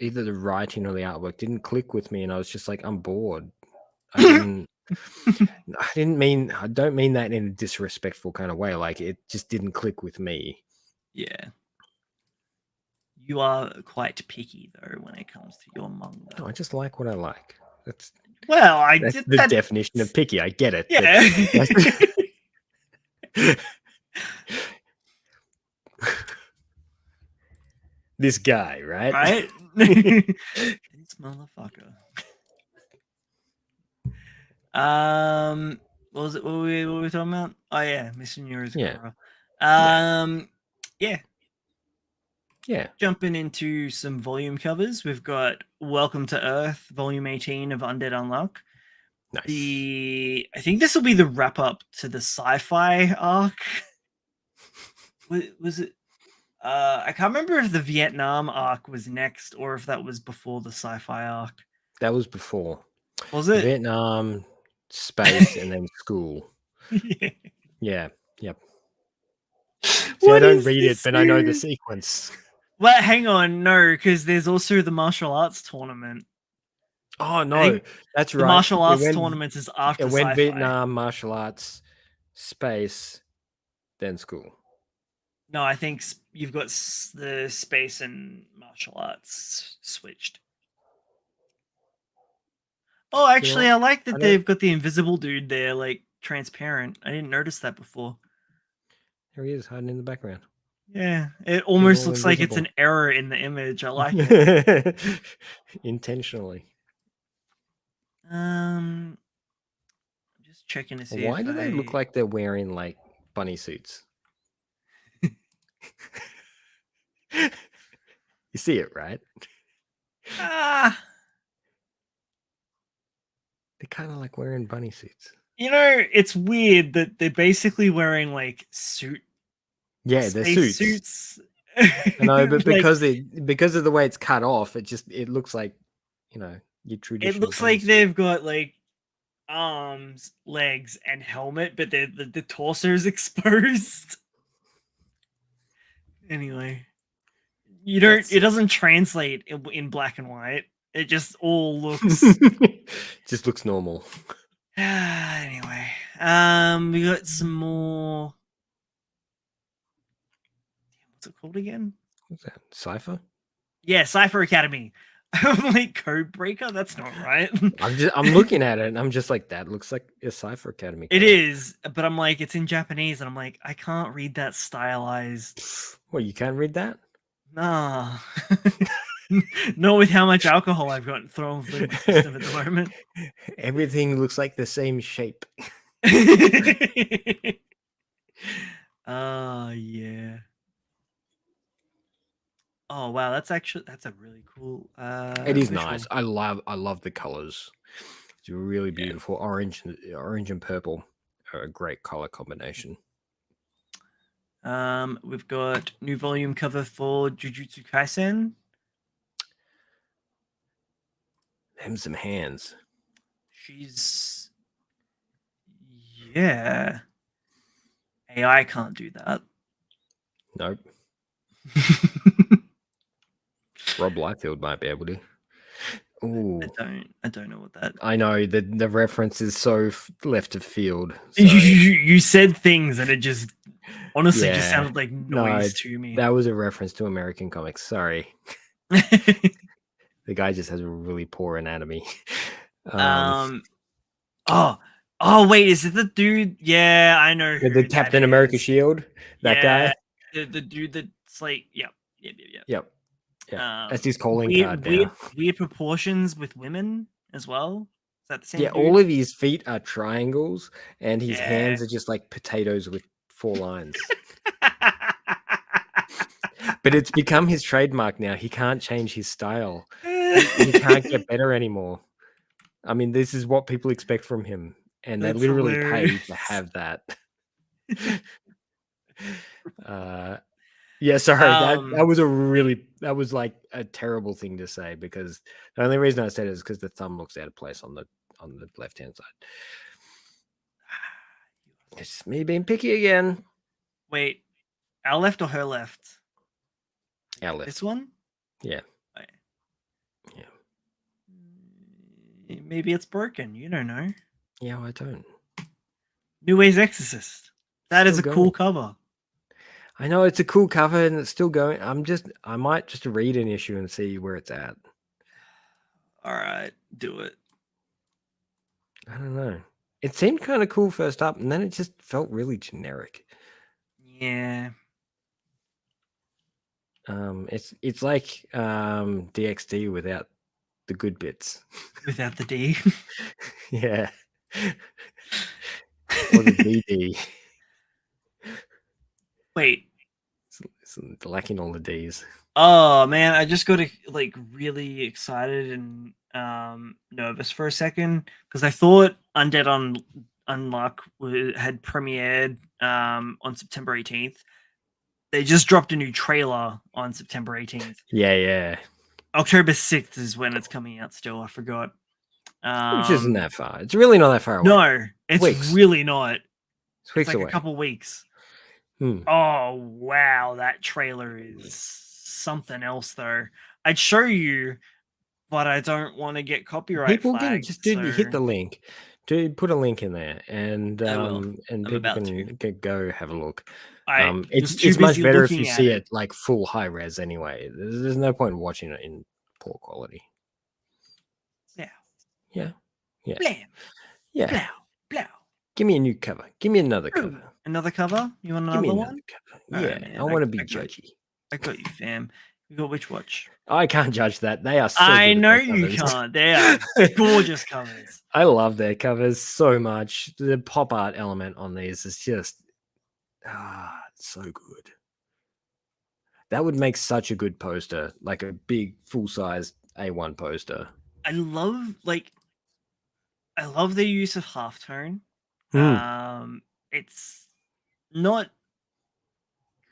[SPEAKER 1] either the writing or the artwork didn't click with me, and I was just like, I'm bored. I don't mean that in a disrespectful kind of way. Like, it just didn't click with me.
[SPEAKER 2] Yeah. You are quite picky though when it comes to your manga.
[SPEAKER 1] No, I just like what I like. That's
[SPEAKER 2] That's
[SPEAKER 1] the definition of picky. I get it.
[SPEAKER 2] Yeah.
[SPEAKER 1] This guy, right?
[SPEAKER 2] Right? This motherfucker. What was it? What were we talking about? Oh yeah, Mission Yurikara. Yeah. Jumping into some volume covers, we've got Welcome to Earth, Volume 18 of Undead Unluck.
[SPEAKER 1] Nice.
[SPEAKER 2] I think this will be the wrap up to the sci-fi arc. Was it? I can't remember if the Vietnam arc was next or if that was before the sci-fi arc.
[SPEAKER 1] That was before.
[SPEAKER 2] Was it?
[SPEAKER 1] Vietnam, space, and then school. Yeah. Yep. See, I don't read it, but I know the sequence.
[SPEAKER 2] Well, hang on, no, because there's also the martial arts tournament.
[SPEAKER 1] Oh no, that's right.
[SPEAKER 2] The martial arts tournament is after
[SPEAKER 1] it went
[SPEAKER 2] sci-fi.
[SPEAKER 1] Vietnam, martial arts, space, then school.
[SPEAKER 2] No, I think you've got the space and martial arts switched. Oh, actually, I like that they've got the invisible dude there, like transparent. I didn't notice that before.
[SPEAKER 1] There he is, hiding in the background.
[SPEAKER 2] Yeah, it almost looks like it's an error in the image. I like it.
[SPEAKER 1] Intentionally.
[SPEAKER 2] I'm just checking to see.
[SPEAKER 1] Why do they look like they're wearing like bunny suits? You see it, right? They're kind of like wearing bunny suits.
[SPEAKER 2] You know, it's weird that they're basically wearing like suit.
[SPEAKER 1] Yeah, they're suits. I know, but because of the way it's cut off, it looks like, you know, your traditional.
[SPEAKER 2] It looks like they've got like arms, legs, and helmet, but the torso is exposed. Anyway, it doesn't translate in black and white. It just all looks
[SPEAKER 1] just looks normal.
[SPEAKER 2] Anyway, we got some more. What's it called again?
[SPEAKER 1] What's that? Cypher?
[SPEAKER 2] Yeah, Cypher Academy. I'm like, Code Breaker? That's not right.
[SPEAKER 1] I'm looking at it and I'm just like, that looks like a Cypher Academy
[SPEAKER 2] cover. It is, but I'm like, it's in Japanese and I'm like, I can't read that stylized.
[SPEAKER 1] Well, you can't read that?
[SPEAKER 2] Nah. Not with how much alcohol I've gotten thrown through my system at the moment.
[SPEAKER 1] Everything looks like the same shape.
[SPEAKER 2] Yeah. Oh wow, that's a really cool.
[SPEAKER 1] It is visual. Nice. I love the colors. It's really beautiful. Orange and purple are a great color combination.
[SPEAKER 2] We've got new volume cover for Jujutsu Kaisen.
[SPEAKER 1] Them some hands.
[SPEAKER 2] Yeah. AI can't do that.
[SPEAKER 1] Nope. Rob Liefeld might be able to. Ooh.
[SPEAKER 2] I don't know what that.
[SPEAKER 1] I know the reference is so left of field.
[SPEAKER 2] You said things and it just honestly just sounded like noise to me.
[SPEAKER 1] That was a reference to American comics. Sorry. The guy just has a really poor anatomy.
[SPEAKER 2] Oh wait, is it the dude? Yeah, I know.
[SPEAKER 1] The Captain America shield? That guy?
[SPEAKER 2] The dude that's like, yep.
[SPEAKER 1] Yeah. That's his calling card now.
[SPEAKER 2] Weird proportions with women as well. Is that the same?
[SPEAKER 1] Yeah, dude? All of his feet are triangles and his hands are just like potatoes with 4 lines. But it's become his trademark now. He can't change his style. He can't get better anymore. I mean, this is what people expect from him. And they literally pay to have that. Yeah, sorry. That was like a terrible thing to say, because the only reason I said it is because the thumb looks out of place on the left-hand side. It's me being picky again.
[SPEAKER 2] Wait, our left or her left?
[SPEAKER 1] Our left.
[SPEAKER 2] This one?
[SPEAKER 1] Yeah.
[SPEAKER 2] Maybe it's broken. You don't know.
[SPEAKER 1] Yeah, I don't.
[SPEAKER 2] New Way's Exorcist. That is
[SPEAKER 1] Still
[SPEAKER 2] a cool
[SPEAKER 1] going.
[SPEAKER 2] cover.
[SPEAKER 1] I know it's a cool cover and it's still going. I might just read an issue and see where it's at.
[SPEAKER 2] All right, do it.
[SPEAKER 1] I don't know. It seemed kind of cool first up, and then it just felt really generic.
[SPEAKER 2] Yeah.
[SPEAKER 1] It's like DXD without the good bits.
[SPEAKER 2] Without the D.
[SPEAKER 1] Yeah. Or the DD.
[SPEAKER 2] Wait.
[SPEAKER 1] It's lacking all the Ds.
[SPEAKER 2] Oh man, I just got like really excited and nervous for a second because I thought Undead Unluck had premiered on September 18th. They just dropped a new trailer on September 18th.
[SPEAKER 1] Yeah.
[SPEAKER 2] October 6th is when it's coming out still. I forgot.
[SPEAKER 1] Which isn't that far. It's really not that far away.
[SPEAKER 2] No, it's
[SPEAKER 1] weeks.
[SPEAKER 2] really not.
[SPEAKER 1] It's weeks
[SPEAKER 2] like
[SPEAKER 1] away.
[SPEAKER 2] A couple weeks.
[SPEAKER 1] Hmm.
[SPEAKER 2] Oh wow, that trailer is something else though. I'd show you, but I don't want to get copyright
[SPEAKER 1] People
[SPEAKER 2] flagged.
[SPEAKER 1] can just hit the link. Dude, put a link in there, and
[SPEAKER 2] I will.
[SPEAKER 1] and
[SPEAKER 2] I'm
[SPEAKER 1] people
[SPEAKER 2] about
[SPEAKER 1] can go have a look.
[SPEAKER 2] was
[SPEAKER 1] It's much
[SPEAKER 2] busy
[SPEAKER 1] better if you
[SPEAKER 2] looking at
[SPEAKER 1] see
[SPEAKER 2] it.
[SPEAKER 1] it like full high res anyway. There's no point in watching it in poor quality.
[SPEAKER 2] Yeah.
[SPEAKER 1] Yeah.
[SPEAKER 2] Blam.
[SPEAKER 1] Yeah.
[SPEAKER 2] Blow. Blow.
[SPEAKER 1] Give me a new cover. Give me another
[SPEAKER 2] Ooh,
[SPEAKER 1] cover.
[SPEAKER 2] another cover? You want
[SPEAKER 1] Give
[SPEAKER 2] another
[SPEAKER 1] me
[SPEAKER 2] one?
[SPEAKER 1] another cover.
[SPEAKER 2] All
[SPEAKER 1] Yeah,
[SPEAKER 2] right, man.
[SPEAKER 1] I want to be judgy.
[SPEAKER 2] I got you, fam. You got which watch?
[SPEAKER 1] I can't judge that. They are so
[SPEAKER 2] I
[SPEAKER 1] good at
[SPEAKER 2] know
[SPEAKER 1] their
[SPEAKER 2] you
[SPEAKER 1] covers.
[SPEAKER 2] can't. They are gorgeous covers.
[SPEAKER 1] I love their covers so much. The pop art element on these is just so good. That would make such a good poster, like a big full-size A1 poster.
[SPEAKER 2] I love the use of halftone. It's not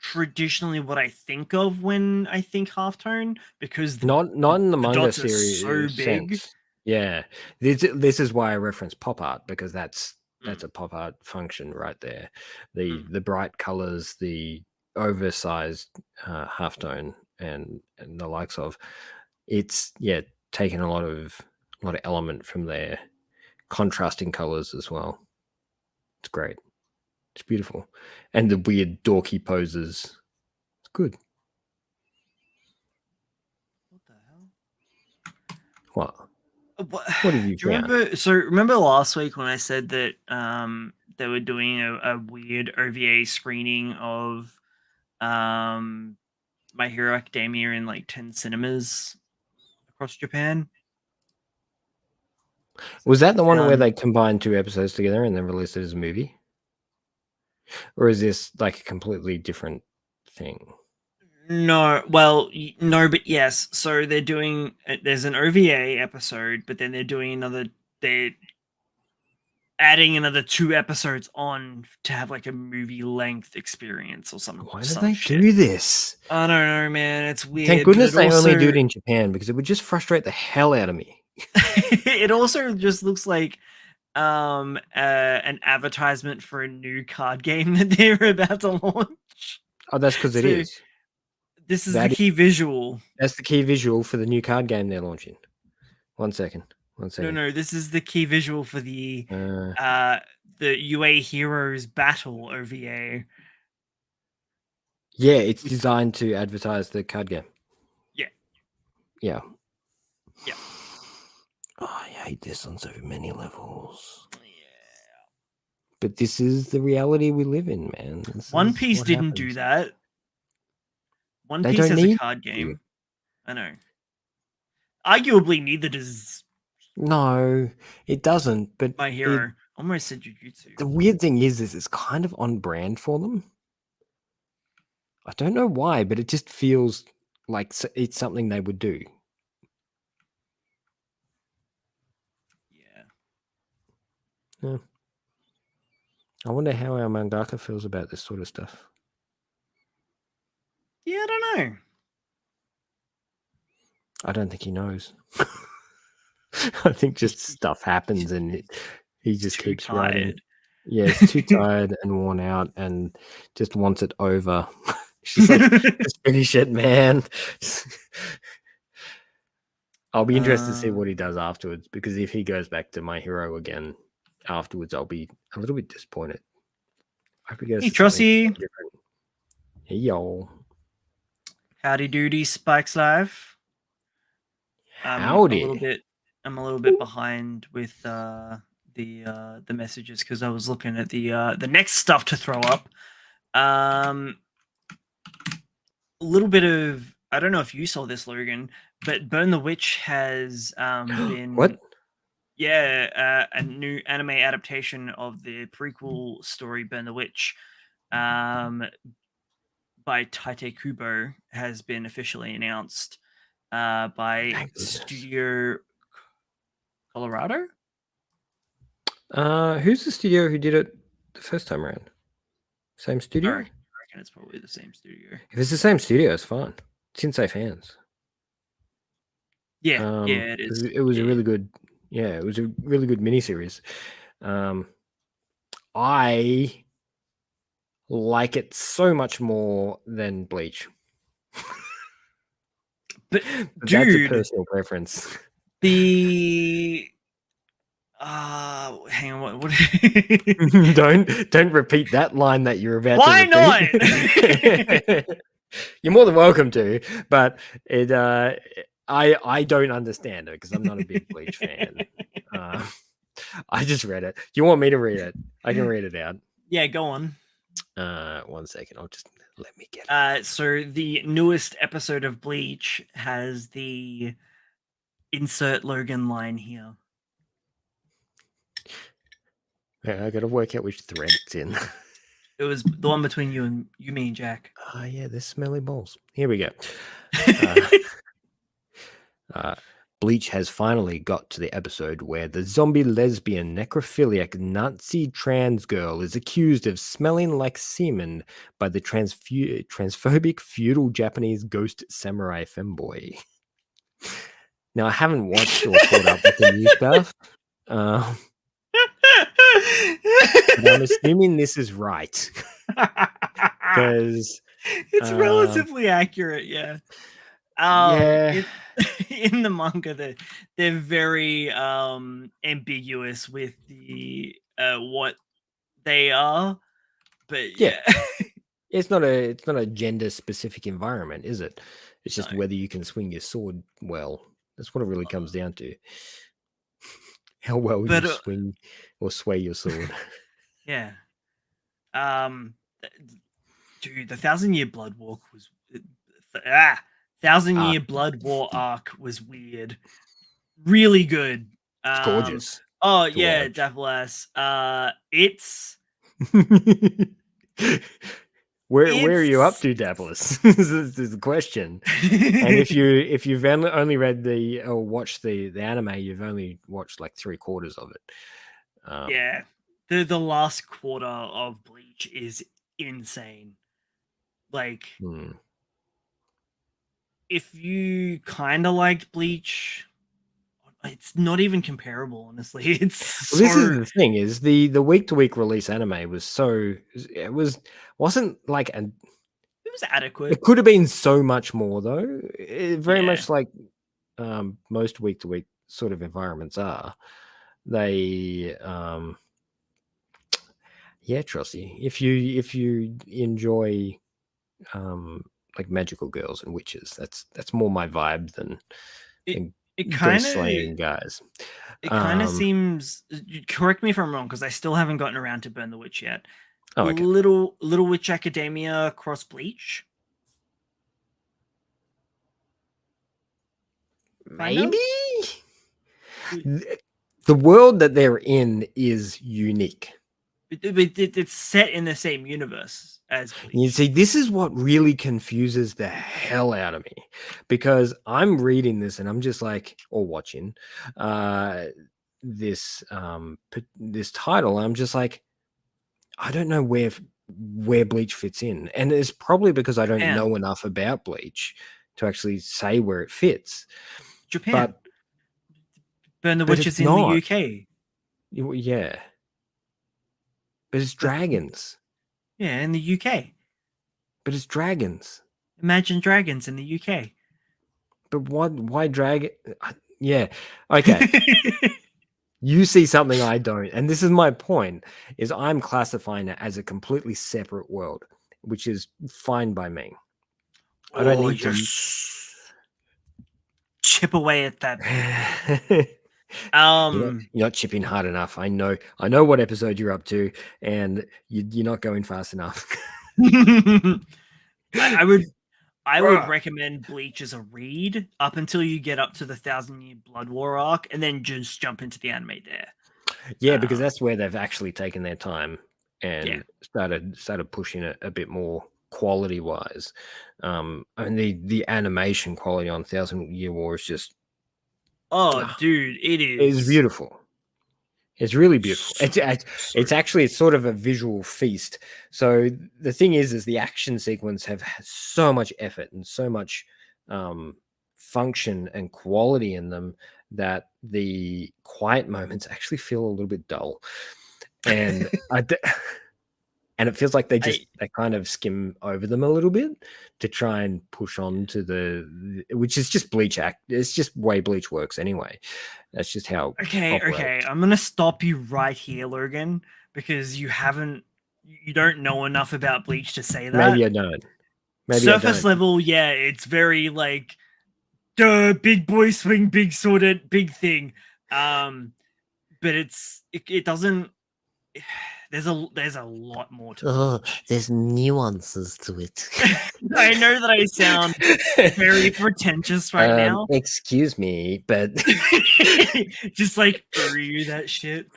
[SPEAKER 2] traditionally what I think of when I think halftone because
[SPEAKER 1] not in the manga
[SPEAKER 2] dots are
[SPEAKER 1] series
[SPEAKER 2] so big.
[SPEAKER 1] sense. Yeah, this is why I reference pop art, because that's a pop art function right there. The bright colors, the oversized halftone, and the likes of it's taking a lot of element from their contrasting colors as well. It's great. It's beautiful, and the weird dorky poses. It's good.
[SPEAKER 2] What the hell?
[SPEAKER 1] What?
[SPEAKER 2] What
[SPEAKER 1] have you
[SPEAKER 2] do you
[SPEAKER 1] found?
[SPEAKER 2] remember? So remember last week when I said that they were doing a weird OVA screening of My Hero Academia in like 10 cinemas across Japan?
[SPEAKER 1] Was that the one where they combined 2 episodes together and then released it as a movie? Or is this like a completely different thing?
[SPEAKER 2] No, well, no, but yes. So they're doing. There's an OVA episode, but then they're doing they're adding another 2 episodes on to have like a movie length experience or something.
[SPEAKER 1] Why do they do this?
[SPEAKER 2] I don't know, man. It's weird.
[SPEAKER 1] Thank goodness they only do it in Japan, because it would just frustrate the hell out of me.
[SPEAKER 2] It also just looks like an advertisement for a new card game that they're about to launch.
[SPEAKER 1] Oh, that's because it is.
[SPEAKER 2] This is the key visual.
[SPEAKER 1] That's the key visual for the new card game they're launching. One second.
[SPEAKER 2] No, this is the key visual for the UA Heroes Battle OVA.
[SPEAKER 1] Yeah, it's designed to advertise the card game. Yeah. Oh, I hate this on so many levels.
[SPEAKER 2] Yeah.
[SPEAKER 1] But this is the reality we live in, man.
[SPEAKER 2] One Piece didn't do that. One Piece has a card game. I know. Arguably, neither does.
[SPEAKER 1] No, it doesn't. But
[SPEAKER 2] My Hero almost said Jujutsu.
[SPEAKER 1] The weird thing is it's kind of on brand for them. I don't know why, but it just feels like it's something they would do. Yeah. I wonder how our mangaka feels about this sort of stuff.
[SPEAKER 2] Yeah, I don't know.
[SPEAKER 1] I don't think he knows. I think just stuff happens and he just keeps writing. Yeah, he's too tired and worn out and just wants it over. She's like, just finish it, man. I'll be interested to see what he does afterwards, because if he goes back to My Hero again afterwards, I'll be a little bit disappointed. I hope he goes
[SPEAKER 2] Hey,
[SPEAKER 1] to something
[SPEAKER 2] Trossie.
[SPEAKER 1] different. Hey, y'all.
[SPEAKER 2] Howdy doody, Spikes Live.
[SPEAKER 1] Howdy.
[SPEAKER 2] I'm a little bit behind with the messages because I was looking at the next stuff to throw up. A little bit of, I don't know if you saw this, Logan, but Burn the Witch has been
[SPEAKER 1] What?
[SPEAKER 2] a new anime adaptation of the prequel story Burn the Witch by Taite Kubo has been officially announced by
[SPEAKER 1] Thank goodness.
[SPEAKER 2] Studio Colorado.
[SPEAKER 1] Who's the studio who did it the first time around? Same studio?
[SPEAKER 2] I reckon it's probably the same studio.
[SPEAKER 1] If it's the same studio, it's fine. Sensei fans.
[SPEAKER 2] Yeah, it is.
[SPEAKER 1] It was a really good, it was a really good miniseries. I like it so much more than Bleach.
[SPEAKER 2] But
[SPEAKER 1] That's a
[SPEAKER 2] dude,
[SPEAKER 1] personal preference.
[SPEAKER 2] the hang on, what
[SPEAKER 1] don't repeat that line that you're about
[SPEAKER 2] Why
[SPEAKER 1] to repeat.
[SPEAKER 2] not?
[SPEAKER 1] You're more than welcome to, but it I don't understand it because I'm not a big Bleach fan. I just read it. Do you want me to read it? I can read it out.
[SPEAKER 2] Yeah, go on.
[SPEAKER 1] 1 second. I'll just let me get it.
[SPEAKER 2] So the newest episode of Bleach has the insert Logan line here.
[SPEAKER 1] Yeah, I got to work out which thread it's in.
[SPEAKER 2] It was the one between you, me, and Jack.
[SPEAKER 1] Yeah, there's smelly balls. Here we go. Bleach has finally got to the episode where the zombie lesbian necrophiliac Nazi trans girl is accused of smelling like semen by the transphobic feudal Japanese ghost samurai femboy. Now, I haven't watched or caught up with the new stuff, but I'm assuming this is right. Because
[SPEAKER 2] it's relatively accurate, yeah. In the manga, they're very ambiguous with the what they are, but yeah.
[SPEAKER 1] It's not a gender specific environment, is it? It's just
[SPEAKER 2] No.
[SPEAKER 1] whether you can swing your sword well. That's what it really comes down to. How well you swing or sway your sword.
[SPEAKER 2] Yeah. Dude, the 1,000-Year Blood Walk was 1,000-Year Blood War arc was weird. Really good.
[SPEAKER 1] It's gorgeous.
[SPEAKER 2] Oh yeah, Deathless. It's
[SPEAKER 1] where are you up to, Dabbler's? This is the question. And if you've only read or watched the anime, you've only watched like 3/4 of it.
[SPEAKER 2] Yeah, the last quarter of Bleach is insane. Like, if you kind of liked Bleach, it's not even comparable, honestly. It's
[SPEAKER 1] this is the thing: is the week-to-week release anime was wasn't like
[SPEAKER 2] it was adequate.
[SPEAKER 1] It could have been so much more, though. Very much like most week-to-week sort of environments are. They Trossie, if you enjoy like magical girls and witches, that's more my vibe than ghost slaying guys.
[SPEAKER 2] It kind of seems, correct me if I'm wrong, because I still haven't gotten around to Burn the Witch yet.
[SPEAKER 1] Oh, okay.
[SPEAKER 2] Little Witch Academia cross Bleach?
[SPEAKER 1] Maybe? The world that they're in is unique.
[SPEAKER 2] It's set in the same universe as Bleach.
[SPEAKER 1] You see, this is what really confuses the hell out of me, because I'm reading this and I'm just like, or watching this title, I'm just like, I don't know where Bleach fits in, and it's probably because I don't know enough about Bleach to actually say where it fits.
[SPEAKER 2] Japan. Burn the Witch is in the UK.
[SPEAKER 1] Yeah. But it's dragons.
[SPEAKER 2] Yeah, in the UK.
[SPEAKER 1] But it's dragons.
[SPEAKER 2] Imagine Dragons in the UK.
[SPEAKER 1] but why drag it? Yeah. Okay. You see something I don't. And this is my point, is I'm classifying it as a completely separate world, which is fine by me. I don't need to
[SPEAKER 2] chip away at that.
[SPEAKER 1] You're not chipping hard enough. I know what episode you're up to, and you're not going fast enough.
[SPEAKER 2] I would recommend Bleach as a read up until you get up to the 1,000-Year Blood War arc, and then just jump into the anime there.
[SPEAKER 1] Yeah, because that's where they've actually taken their time and started pushing it a bit more quality wise. And the animation quality on 1,000-Year War is just
[SPEAKER 2] dude, it
[SPEAKER 1] is beautiful. It's really beautiful. It's actually sort of a visual feast. So the thing is the action sequence have so much effort and so much function and quality in them that the quiet moments actually feel a little bit dull, and and it feels like they kind of skim over them a little bit to try and push on to which is just Bleach act. It's just way Bleach works anyway. That's just how.
[SPEAKER 2] Okay. I'm gonna stop you right here, Logan, because you don't know enough about Bleach to say that.
[SPEAKER 1] Maybe I don't.
[SPEAKER 2] Surface level, yeah, it's very like, duh, big boy swing, big sword, big thing. But it doesn't. There's a lot more to Bleach.
[SPEAKER 1] There's nuances to it.
[SPEAKER 2] I know that I sound very pretentious right now.
[SPEAKER 1] Excuse me, but
[SPEAKER 2] just like screw that shit.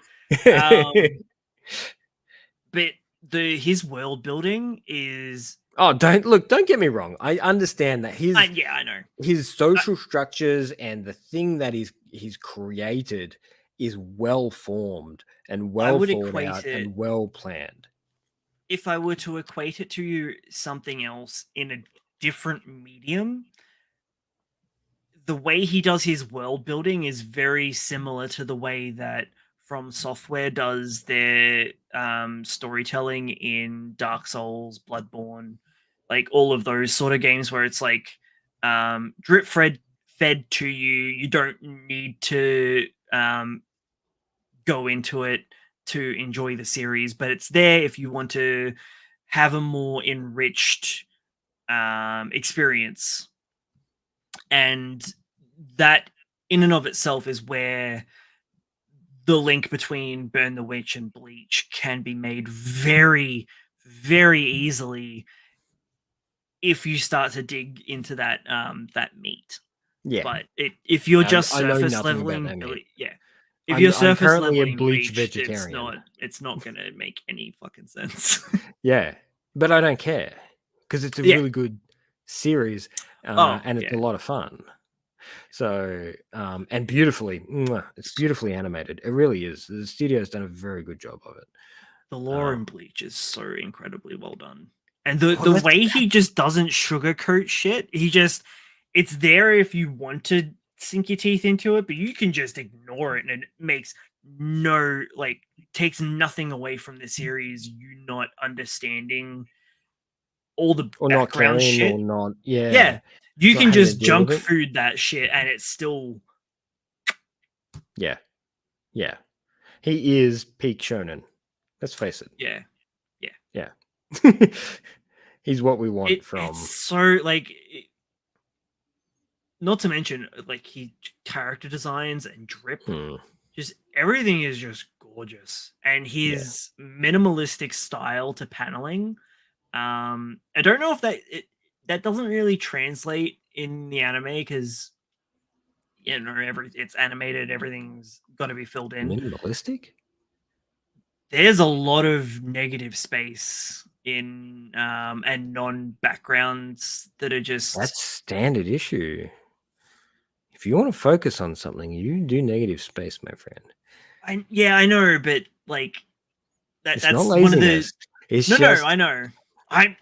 [SPEAKER 2] But his world building is
[SPEAKER 1] don't get me wrong. I understand that
[SPEAKER 2] I know
[SPEAKER 1] his social structures and the thing that he's created is well formed and well thought out and well planned.
[SPEAKER 2] If I were to equate it to something else in a different medium, the way he does his world building is very similar to the way that From Software does their storytelling in Dark Souls, Bloodborne, like all of those sort of games where it's like drip fed to you. You don't need to go into it to enjoy the series, but it's there if you want to have a more enriched experience. And that in and of itself is where the link between Burn the Witch and Bleach can be made very, very easily if you start to dig into that meat.
[SPEAKER 1] Yeah.
[SPEAKER 2] But if you're just surface leveling, if you're surface leveling Bleach vegetarian, it's not going to make any fucking sense.
[SPEAKER 1] Yeah, but I don't care because it's a really good series, and it's a lot of fun. So, and it's beautifully animated. It really is. The studio's done a very good job of it.
[SPEAKER 2] The lore in Bleach is so incredibly well done, and the way he just doesn't sugarcoat shit. It's there if you want to sink your teeth into it, but you can just ignore it, and it makes takes nothing away from the series. You not understanding all the background shit, you can just junk food that shit, and it's still
[SPEAKER 1] yeah. He is peak shonen. Let's face it. Yeah. He's what we want from.
[SPEAKER 2] It's so not to mention he character designs and drip, just everything is just gorgeous, and his minimalistic style to paneling. I don't know if that doesn't really translate in the anime because it's animated, everything's got to be filled in.
[SPEAKER 1] Minimalistic?
[SPEAKER 2] There's a lot of negative space in and non-backgrounds that are just
[SPEAKER 1] that's standard issue. If you want to focus on something, you do negative space, my friend.
[SPEAKER 2] I know, but that's
[SPEAKER 1] not laziness.
[SPEAKER 2] One of the.
[SPEAKER 1] It's
[SPEAKER 2] no, I know. I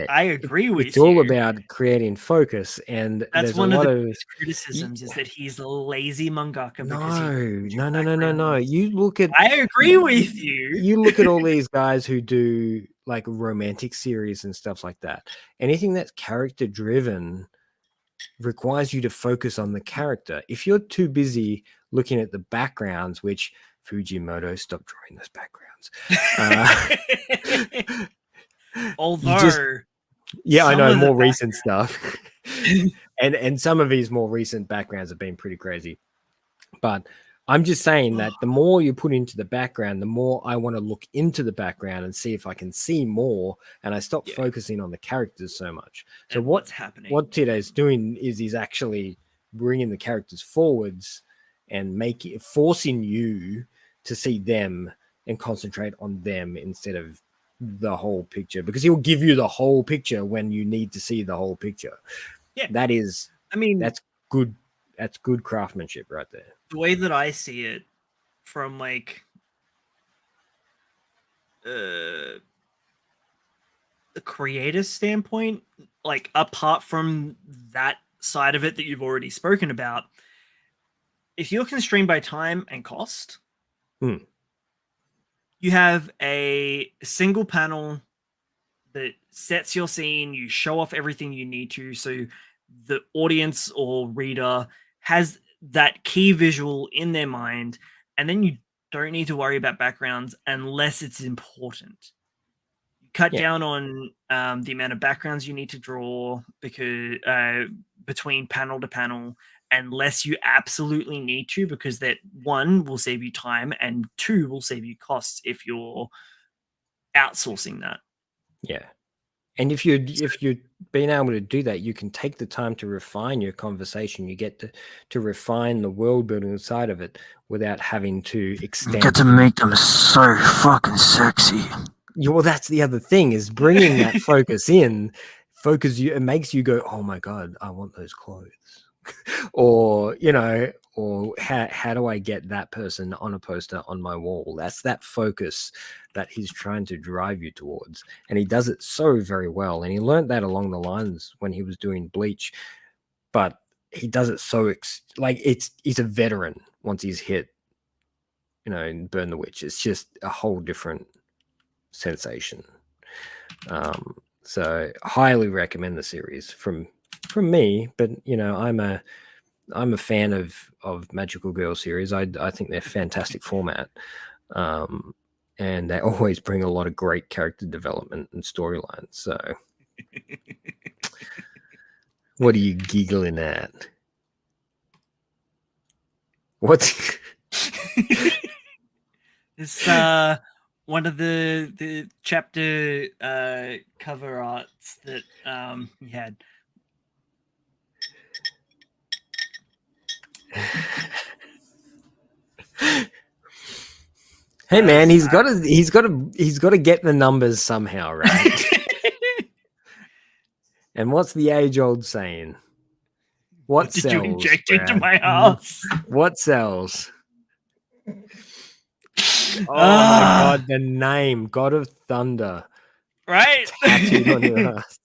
[SPEAKER 2] agree with you.
[SPEAKER 1] It's all about creating focus, and
[SPEAKER 2] that's one of the criticisms is that he's a lazy mangaka.
[SPEAKER 1] No. You look at.
[SPEAKER 2] I agree with you.
[SPEAKER 1] You look at all these guys who do romantic series and stuff like that. Anything that's character driven requires you to focus on the character. If you're too busy looking at the backgrounds, which Fujimoto, stop drawing those backgrounds.
[SPEAKER 2] Although,
[SPEAKER 1] yeah, I
[SPEAKER 2] some
[SPEAKER 1] know,
[SPEAKER 2] of the
[SPEAKER 1] more recent stuff. and some of these more recent backgrounds have been pretty crazy. But I'm just saying that the more you put into the background, the more I want to look into the background and see if I can see more. And I stop focusing on the characters so much. So
[SPEAKER 2] what's happening?
[SPEAKER 1] What Tito's doing is he's actually bringing the characters forwards and forcing you to see them and concentrate on them instead of the whole picture, because he'll give you the whole picture when you need to see the whole picture.
[SPEAKER 2] Yeah,
[SPEAKER 1] that's good. That's good craftsmanship right there.
[SPEAKER 2] The way that I see it from like the creator standpoint, like apart from that side of it that you've already spoken about, if you're constrained by time and cost, you have a single panel that sets your scene, you show off everything you need to, so the audience or reader has that key visual in their mind, and then you don't need to worry about backgrounds unless it's important. You cut down on the amount of backgrounds you need to draw because between panel to panel, unless you absolutely need to, because that one will save you time and two will save you costs if you're outsourcing that.
[SPEAKER 1] Yeah. And if you're being able to do that, you can take the time to refine your conversation. You get to refine the world building side of it without having to extend.
[SPEAKER 3] You get to make them so fucking sexy.
[SPEAKER 1] Well, that's the other thing, is bringing that focus in. It makes you go, oh my God, I want those clothes. Or, or how do I get that person on a poster on my wall? That's that focus that he's trying to drive you towards. And he does it so very well. And he learned that along the lines when he was doing Bleach. But he does it so, he's a veteran once he's hit, in Burn the Witch. It's just a whole different sensation. So highly recommend the series from me. But, I'm a fan of Magical Girl series. I think they're fantastic format. And they always bring a lot of great character development and storylines. So what are you giggling at? What's
[SPEAKER 2] It's one of the chapter cover arts that he had.
[SPEAKER 1] Hey man, he's got to get the numbers somehow, right? And what's the age-old saying? What sells? Did you inject
[SPEAKER 2] into my house?
[SPEAKER 1] What sells? Oh my God, the name, God of Thunder.
[SPEAKER 2] Right?
[SPEAKER 1] Tattooed on your
[SPEAKER 2] ass.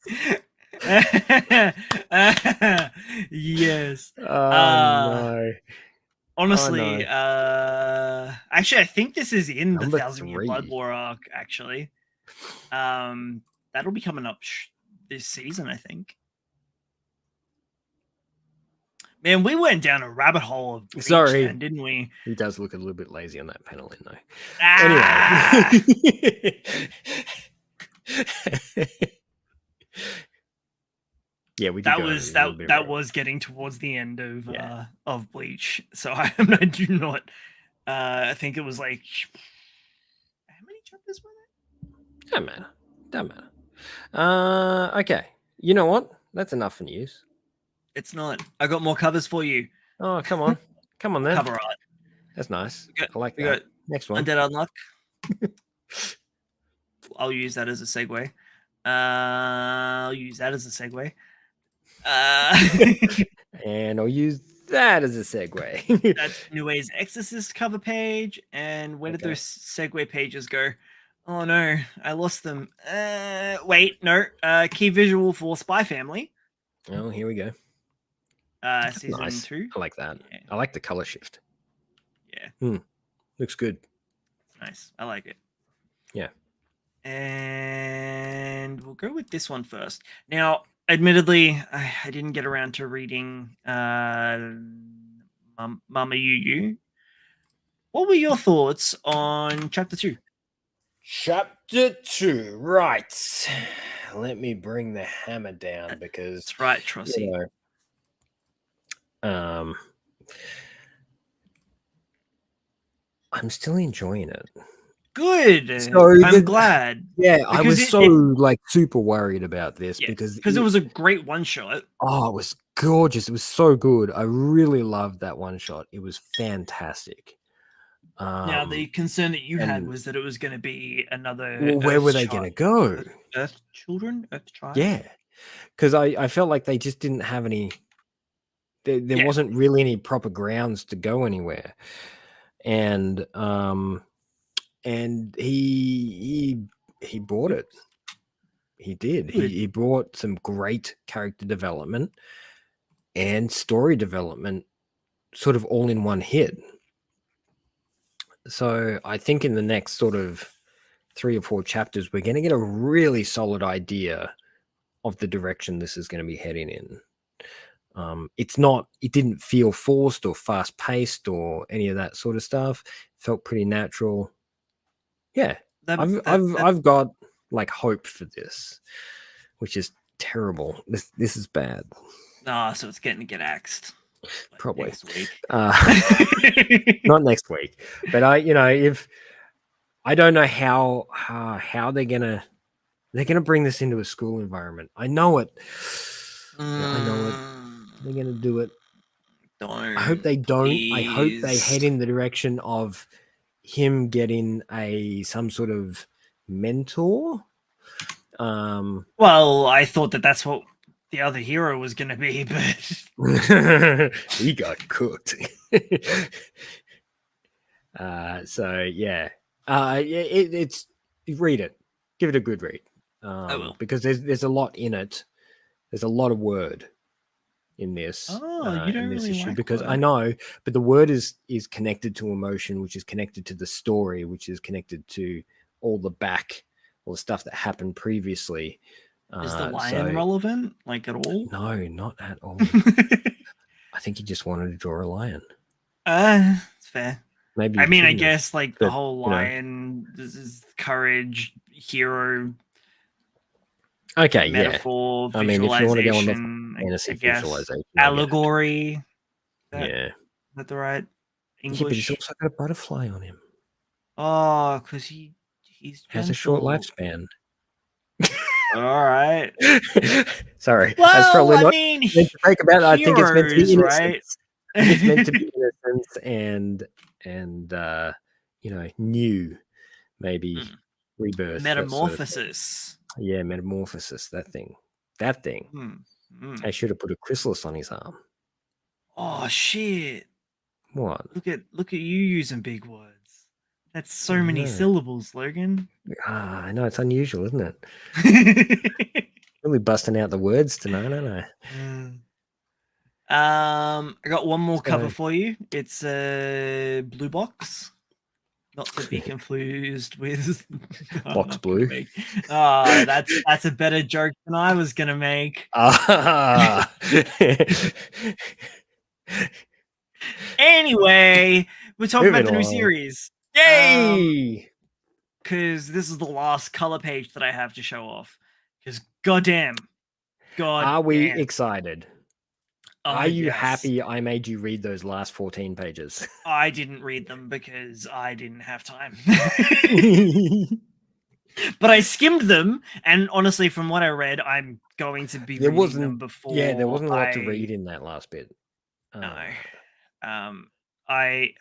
[SPEAKER 2] Yes.
[SPEAKER 1] Oh no.
[SPEAKER 2] Honestly, actually, I think this is in
[SPEAKER 1] Number
[SPEAKER 2] the 1,000 Year
[SPEAKER 1] 3.
[SPEAKER 2] Blood War arc, actually. That'll be coming up this season, I think. Man, we went down a rabbit hole of Bleach, then, didn't we?
[SPEAKER 1] He does look a little bit lazy on that panel, though. Anyway. Yeah, we did.
[SPEAKER 2] That was getting towards the end of Bleach. So I do not think it was like, how many chapters were there?
[SPEAKER 1] Don't matter. Okay. You know what? That's enough for news.
[SPEAKER 2] It's not. I got more covers for you.
[SPEAKER 1] Oh, come on. Come on then.
[SPEAKER 2] Cover art.
[SPEAKER 1] That's nice. I like that. Next one.
[SPEAKER 2] Undead Unluck. I'll use that as a segue.
[SPEAKER 1] And I'll use that as a segue.
[SPEAKER 2] That's Nue's Exorcist cover page. And where did those segue pages go? Oh no, I lost them. Wait, no. Key visual for Spy Family.
[SPEAKER 1] Oh, here we go.
[SPEAKER 2] Season 2.
[SPEAKER 1] I like that. Yeah. I like the color shift.
[SPEAKER 2] Yeah.
[SPEAKER 1] Looks good.
[SPEAKER 2] Nice. I like it.
[SPEAKER 1] Yeah.
[SPEAKER 2] And we'll go with this one first. Now, Admittedly, I didn't get around to reading Mama Yu. What were your thoughts on chapter 2?
[SPEAKER 1] Chapter 2, right. Let me bring the hammer down because
[SPEAKER 2] That's right, Trossi.
[SPEAKER 1] I'm still enjoying it.
[SPEAKER 2] Good.
[SPEAKER 1] So
[SPEAKER 2] I'm glad.
[SPEAKER 1] Yeah, I
[SPEAKER 2] Because
[SPEAKER 1] was so super worried about this because
[SPEAKER 2] it was a great one shot.
[SPEAKER 1] Oh, it was gorgeous. It was so good. I really loved that one shot. It was fantastic.
[SPEAKER 2] Now, the concern that you had
[SPEAKER 1] and-
[SPEAKER 2] was that it was going to be another.
[SPEAKER 1] Well, where were they going to go?
[SPEAKER 2] Earth children? Earth child?
[SPEAKER 1] Yeah, because I felt like they just didn't have any. There wasn't really any proper grounds to go anywhere, and he bought it. He did. He brought some great character development and story development, sort of all in one hit. So I think in the next sort of 3 or 4 chapters, we're going to get a really solid idea of the direction this is going to be heading in. It didn't feel forced or fast paced or any of that sort of stuff. It felt pretty natural. Yeah, I've got like hope for this, which is terrible. This is bad.
[SPEAKER 2] So it's getting to get axed.
[SPEAKER 1] Probably
[SPEAKER 2] next week.
[SPEAKER 1] Not next week, but if I don't know how they're gonna bring this into a school environment. I know it. I know it. They're gonna do it. I hope they don't.
[SPEAKER 2] Please.
[SPEAKER 1] I hope they head in the direction of him getting some sort of mentor.
[SPEAKER 2] Well, I thought that's what the other hero was going to be, but
[SPEAKER 1] he got cooked. So yeah, it's read it, give it a good read.
[SPEAKER 2] I will,
[SPEAKER 1] because there's a lot in it. There's a lot of word in this.
[SPEAKER 2] You don't really
[SPEAKER 1] issue
[SPEAKER 2] like
[SPEAKER 1] because
[SPEAKER 2] word.
[SPEAKER 1] I know, but the word is connected to emotion, which is connected to the story, which is connected to all the stuff that happened previously.
[SPEAKER 2] Is the lion relevant, like, at all?
[SPEAKER 1] No, not at all. I think he just wanted to draw a lion.
[SPEAKER 2] It's fair.
[SPEAKER 1] Maybe
[SPEAKER 2] I mean, I guess like the whole lion,
[SPEAKER 1] this
[SPEAKER 2] is courage, hero.
[SPEAKER 1] Okay,
[SPEAKER 2] metaphor,
[SPEAKER 1] yeah. I mean, if you want to go on the
[SPEAKER 2] fantasy
[SPEAKER 1] visualization,
[SPEAKER 2] allegory.
[SPEAKER 1] Yeah.
[SPEAKER 2] Is that the right English?
[SPEAKER 1] Yeah, but he's also got a butterfly on him.
[SPEAKER 2] Oh, because he's
[SPEAKER 1] has a short lifespan.
[SPEAKER 2] All right.
[SPEAKER 1] Sorry.
[SPEAKER 2] Well,
[SPEAKER 1] that's probably not
[SPEAKER 2] mean,
[SPEAKER 1] meant to take about. I think it's meant to be innocence.
[SPEAKER 2] Right?
[SPEAKER 1] It's meant to be innocence and new, maybe rebirth,
[SPEAKER 2] metamorphosis.
[SPEAKER 1] Sort of yeah, metamorphosis. That thing. I should have put a chrysalis on his arm.
[SPEAKER 2] Oh shit!
[SPEAKER 1] What?
[SPEAKER 2] Look at you using big words. That's so many syllables, Logan.
[SPEAKER 1] I know, it's unusual, isn't it? Really busting out the words tonight, aren't
[SPEAKER 2] I got one more cover for you. It's a blue box, not to be confused with
[SPEAKER 1] Box Blue.
[SPEAKER 2] That's a better joke than I was gonna make. Anyway, we're talking about the new series.
[SPEAKER 1] Yay!
[SPEAKER 2] Because this is the last color page that I have to show off. Because goddamn.
[SPEAKER 1] Are we excited? Are you
[SPEAKER 2] yes.
[SPEAKER 1] happy I made you read those last 14 pages?
[SPEAKER 2] I didn't read them because I didn't have time. But I skimmed them, and honestly, from what I read, I'm going to be reading them before.
[SPEAKER 1] Yeah, there wasn't a lot to read in that last bit.
[SPEAKER 2] No. I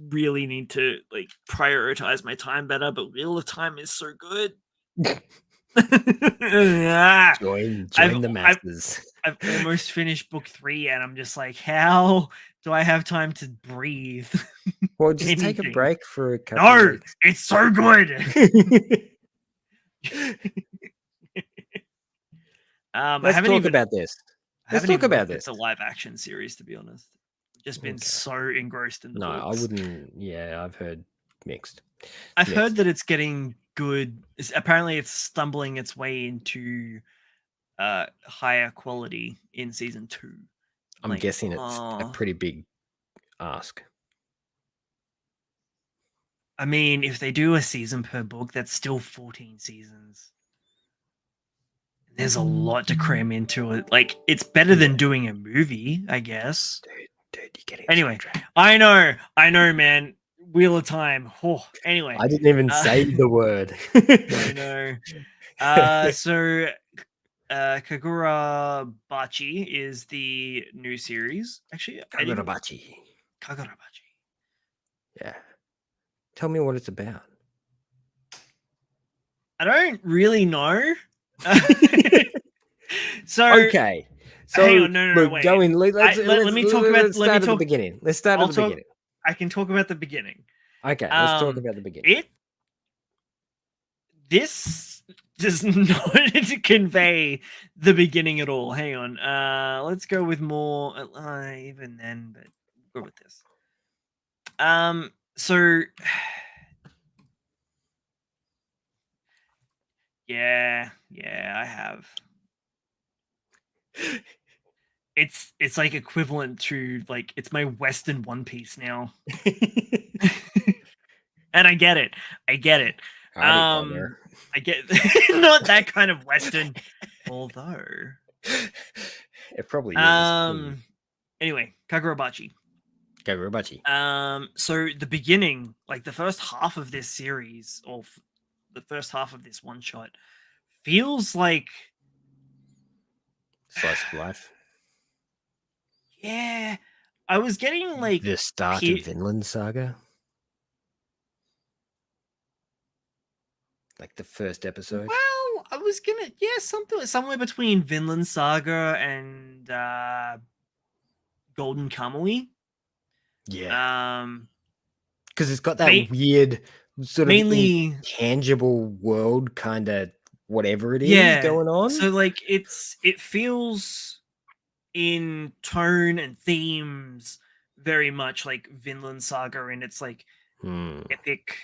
[SPEAKER 2] really need to like prioritize my time better, but Wheel of Time is so good.
[SPEAKER 1] Join the masses.
[SPEAKER 2] I've almost finished book 3 and I'm just like, how do I have time to breathe?
[SPEAKER 1] Well, just take a break for a couple of weeks.
[SPEAKER 2] It's so good.
[SPEAKER 1] Let's talk about this. Let's talk about this.
[SPEAKER 2] It's a live action series, to be honest. I've just been so engrossed in the books.
[SPEAKER 1] I wouldn't. Yeah, I've heard mixed.
[SPEAKER 2] I've heard that it's getting good. Apparently, it's stumbling its way into higher quality in season 2.
[SPEAKER 1] I'm guessing it's a pretty big ask.
[SPEAKER 2] I mean, if they do a season per book, that's still 14 seasons. There's a lot to cram into it. Like, it's better than doing a movie, I guess.
[SPEAKER 1] Dude, you're getting
[SPEAKER 2] anyway, I know, man. Wheel of Time. Oh, anyway,
[SPEAKER 1] I didn't even say the word.
[SPEAKER 2] I know. So Kagura Bachi is the new series. Actually,
[SPEAKER 1] Kagurabachi. Yeah. Tell me what it's about.
[SPEAKER 2] I don't really know. So
[SPEAKER 1] okay. So
[SPEAKER 2] hang on, no,
[SPEAKER 1] look,
[SPEAKER 2] wait.
[SPEAKER 1] Let me talk about. Let's start at the beginning. Let's start at the beginning.
[SPEAKER 2] I can talk about the beginning.
[SPEAKER 1] Okay, let's talk about the beginning.
[SPEAKER 2] This does not convey the beginning at all. Hang on. Let's go with more. Even then, but we'll go with this. So yeah, I have. It's like equivalent to like it's my Western One Piece now. And I get it. I get not that kind of Western, although
[SPEAKER 1] it probably is.
[SPEAKER 2] Anyway, Kagurabachi. So the beginning, like the first half of this series, or the first half of this one shot, feels like
[SPEAKER 1] slice of life.
[SPEAKER 2] Yeah, I was getting like
[SPEAKER 1] the start of Vinland Saga. Like the first episode.
[SPEAKER 2] Well, I was gonna something somewhere between Vinland Saga and Golden Kamuy.
[SPEAKER 1] Yeah. Because it's got that weird sort of intangible world kind of whatever it is going on.
[SPEAKER 2] So like it feels in tone and themes very much like Vinland Saga, and it's like epic,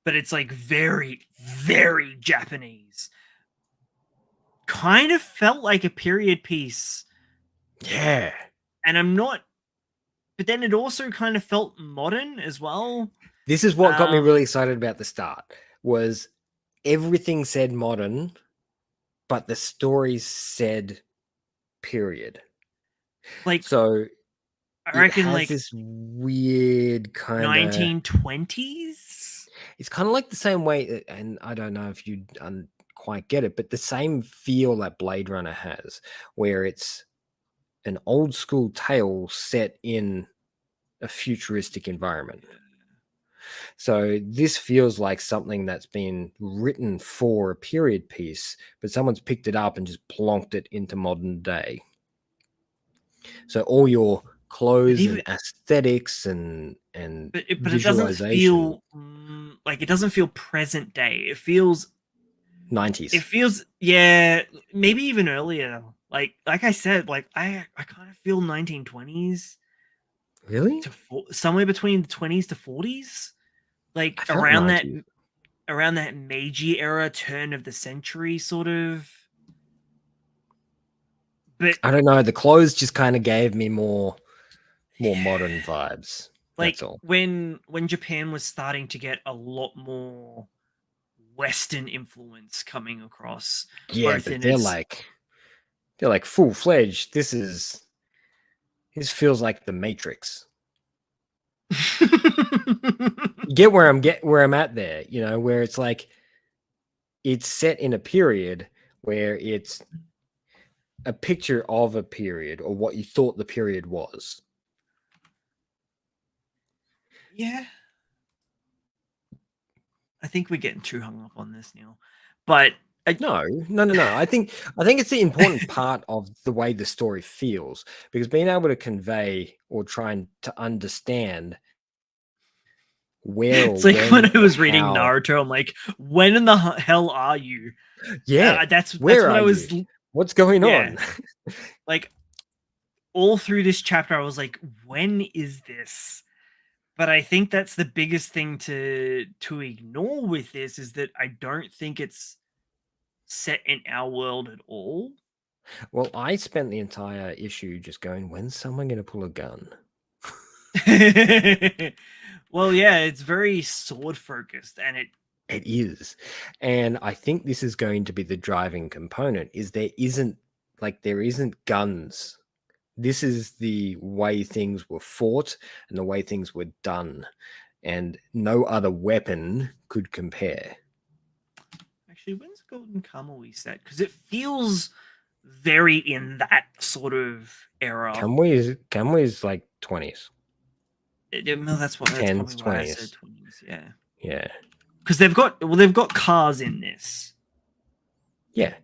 [SPEAKER 2] but it's like very, very Japanese. Kind of felt like a period piece.
[SPEAKER 1] Yeah.
[SPEAKER 2] And I'm not, but then it also kind of felt modern as well.
[SPEAKER 1] This is what got me really excited about the start, was everything said modern, but the story said period.
[SPEAKER 2] Like,
[SPEAKER 1] so
[SPEAKER 2] I reckon like
[SPEAKER 1] this weird kind of
[SPEAKER 2] 1920s.
[SPEAKER 1] It's kind of like the same way, and I don't know if you quite get it, but the same feel that Blade Runner has, where it's an old school tale set in a futuristic environment. So this feels like something that's been written for a period piece, but someone's picked it up and just plonked it into modern day. So all your clothes and aesthetics and
[SPEAKER 2] but it doesn't feel like, it doesn't feel present day. It feels
[SPEAKER 1] 90s.
[SPEAKER 2] It feels maybe even earlier. Like I said, like I kind of feel 1920s.
[SPEAKER 1] Really?
[SPEAKER 2] Somewhere between the 20s to 40s. Like around
[SPEAKER 1] 90s.
[SPEAKER 2] around that Meiji era, turn of the century sort of. But
[SPEAKER 1] I don't know, the clothes just kind of gave me more modern vibes.
[SPEAKER 2] Like
[SPEAKER 1] that's all.
[SPEAKER 2] When Japan was starting to get a lot more Western influence coming across.
[SPEAKER 1] Yeah, but they're like full-fledged. This feels like the Matrix. You get where I'm at there, you know, where it's like it's set in a period where it's a picture of a period, or what you thought the period was.
[SPEAKER 2] Yeah. I think we're getting too hung up on this, Neil. But
[SPEAKER 1] no. I think it's the important part of the way the story feels, because being able to convey or trying to understand where
[SPEAKER 2] it's like when I was reading Naruto, I'm like, when in the hell are you?
[SPEAKER 1] Yeah,
[SPEAKER 2] that's what I was.
[SPEAKER 1] What's going on?
[SPEAKER 2] Like all through this chapter, I was like, when is this? But I think that's the biggest thing to ignore with this, is that I don't think it's set in our world at all.
[SPEAKER 1] Well, I spent the entire issue just going, when's someone going to pull a gun?
[SPEAKER 2] Well, yeah, it's very sword focused, and
[SPEAKER 1] It is. And I think this is going to be the driving component, is there isn't guns. This is the way things were fought and the way things were done. And no other weapon could compare.
[SPEAKER 2] actually, when's Golden Kamuy set? Because it feels very in that sort of era.
[SPEAKER 1] Kamui is like 20s.
[SPEAKER 2] No, that's probably
[SPEAKER 1] 10s,
[SPEAKER 2] why I
[SPEAKER 1] 20s.
[SPEAKER 2] said 20s. Yeah,
[SPEAKER 1] Yeah.
[SPEAKER 2] because they've got cars in this,
[SPEAKER 1] Yeah.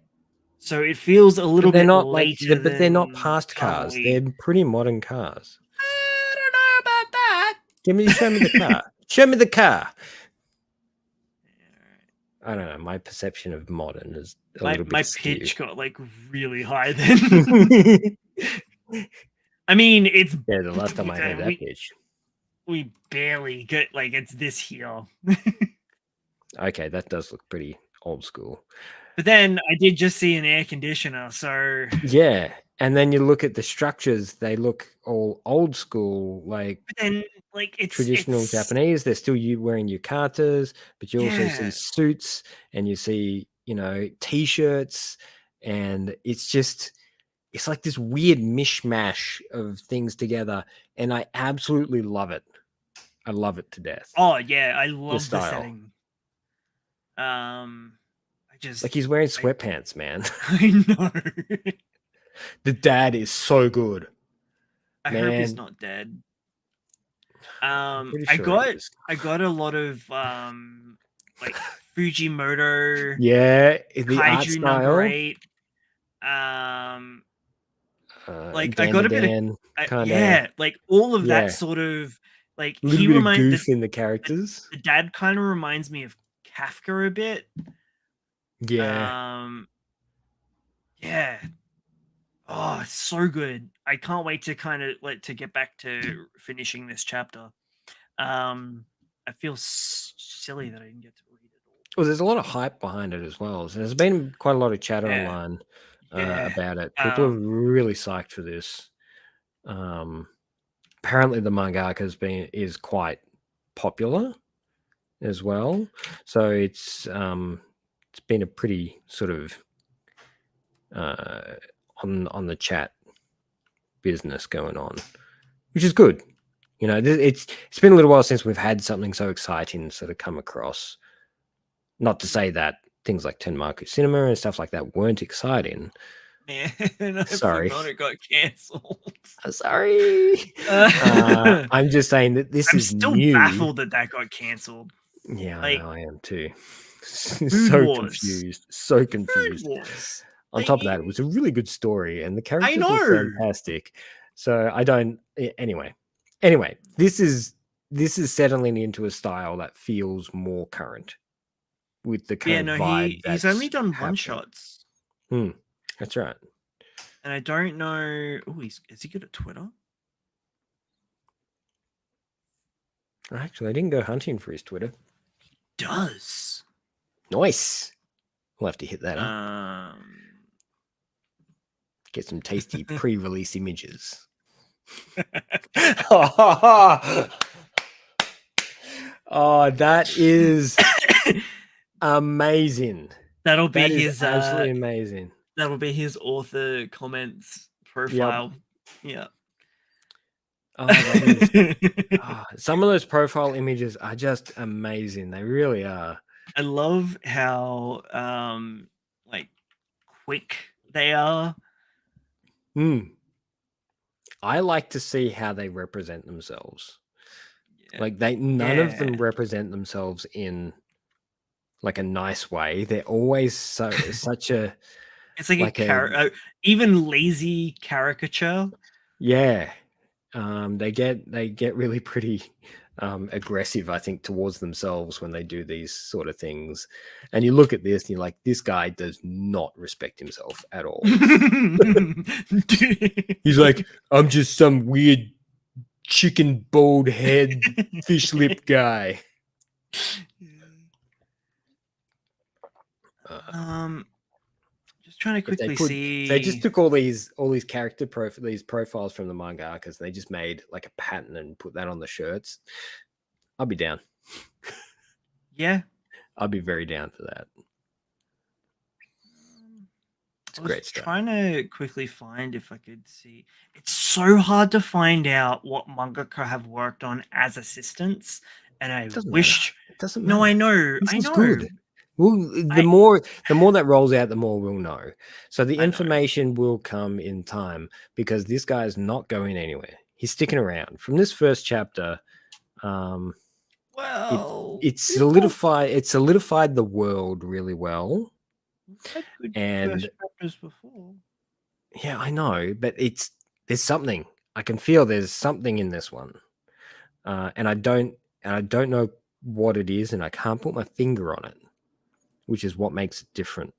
[SPEAKER 2] so it feels a little
[SPEAKER 1] But they're
[SPEAKER 2] bit
[SPEAKER 1] not
[SPEAKER 2] later.
[SPEAKER 1] but they're not
[SPEAKER 2] than
[SPEAKER 1] past cars.
[SPEAKER 2] Kamui.
[SPEAKER 1] They're pretty modern cars.
[SPEAKER 2] I don't know about that.
[SPEAKER 1] Show me the car. Show me the car. I don't know. My perception of modern is a little bit
[SPEAKER 2] My
[SPEAKER 1] skewed.
[SPEAKER 2] pitch got like really high then. I mean, it's
[SPEAKER 1] Yeah, the last time I heard that pitch.
[SPEAKER 2] We barely get like it's this here.
[SPEAKER 1] Okay, that does look pretty old school.
[SPEAKER 2] But then I did just see an air conditioner, so
[SPEAKER 1] yeah. And then you look at the structures; they look all old school, like.
[SPEAKER 2] But then, like it's
[SPEAKER 1] traditional Japanese. They're still wearing yukatas, but you also see suits and you see, t-shirts, and it's like this weird mishmash of things together, and I absolutely love it. I love it to death.
[SPEAKER 2] Oh yeah, I love the
[SPEAKER 1] style.
[SPEAKER 2] setting. I just
[SPEAKER 1] like he's wearing sweatpants, man.
[SPEAKER 2] I know.
[SPEAKER 1] The dad is so good.
[SPEAKER 2] I hope he's not dead. I got a lot of like Fujimoto.
[SPEAKER 1] Yeah, the
[SPEAKER 2] Kaiju
[SPEAKER 1] art style.
[SPEAKER 2] number 8. Like I got a bit of like all of that sort of like
[SPEAKER 1] a little bit of goof in the characters.
[SPEAKER 2] The dad kind of reminds me of Kafka a bit.
[SPEAKER 1] Yeah.
[SPEAKER 2] Yeah. Oh, it's so good. I can't wait to kind of to get back to finishing this chapter. I feel silly that I didn't get to read it all.
[SPEAKER 1] Well, there's a lot of hype behind it as well. So there's been quite a lot of chatter online about it. People are really psyched for this. Apparently the mangaka is quite popular as well. So it's been a pretty sort of on the chat business going on, which is good. It's been a little while since we've had something so exciting sort of come across. Not to say that things like Tenmaku Cinema and stuff like that weren't exciting.
[SPEAKER 2] Man, I forgot it got cancelled.
[SPEAKER 1] Sorry. I'm just saying that I'm
[SPEAKER 2] still
[SPEAKER 1] new.
[SPEAKER 2] Baffled that got cancelled.
[SPEAKER 1] Yeah, I know, I am too.
[SPEAKER 2] Confused.
[SPEAKER 1] So confused. On top of that, it was a really good story, and the characters were fantastic. So I don't. Anyway, this is settling into a style that feels more current with the kind of vibe.
[SPEAKER 2] He's only done one shots.
[SPEAKER 1] That's right.
[SPEAKER 2] And I don't know. Oh, is he good at Twitter?
[SPEAKER 1] Actually, I didn't go hunting for his Twitter.
[SPEAKER 2] He does.
[SPEAKER 1] Nice. We'll have to hit that up. Get some tasty pre-release images. Oh, that is amazing.
[SPEAKER 2] That'll be his
[SPEAKER 1] absolutely amazing.
[SPEAKER 2] That'll be his author comments profile. Yep.
[SPEAKER 1] Yeah. Some of those profile images are just amazing. They really are.
[SPEAKER 2] I love how like quick they are.
[SPEAKER 1] I like to see how they represent themselves. Like none of them represent themselves in like a nice way. They're always such a.
[SPEAKER 2] It's like a even lazy caricature.
[SPEAKER 1] Yeah, they get really pretty aggressive, I think, towards themselves when they do these sort of things. And you look at this, and you're like, this guy does not respect himself at all. He's like, I'm just some weird chicken bald head fish lip guy.
[SPEAKER 2] Just trying to quickly see.
[SPEAKER 1] They just took all these character these profiles from the mangakas. They just made like a pattern and put that on the shirts. I'll be down.
[SPEAKER 2] Yeah,
[SPEAKER 1] I'll be very down for that. It's great stuff.
[SPEAKER 2] Trying to quickly find if I could see. It's so hard to find out what mangaka have worked on as assistants, and I wished.
[SPEAKER 1] It doesn't matter.
[SPEAKER 2] No, I know.
[SPEAKER 1] This
[SPEAKER 2] I
[SPEAKER 1] is
[SPEAKER 2] know.
[SPEAKER 1] good. Well, the more that rolls out, the more we'll know. So the information will come in time because this guy's not going anywhere. He's sticking around. From this first chapter,
[SPEAKER 2] well,
[SPEAKER 1] it solidified the world really well. And
[SPEAKER 2] first chapters before.
[SPEAKER 1] Yeah, I know, but there's something. I can feel there's something in this one. And I don't know what it is, and I can't put my finger on it, which is what makes it different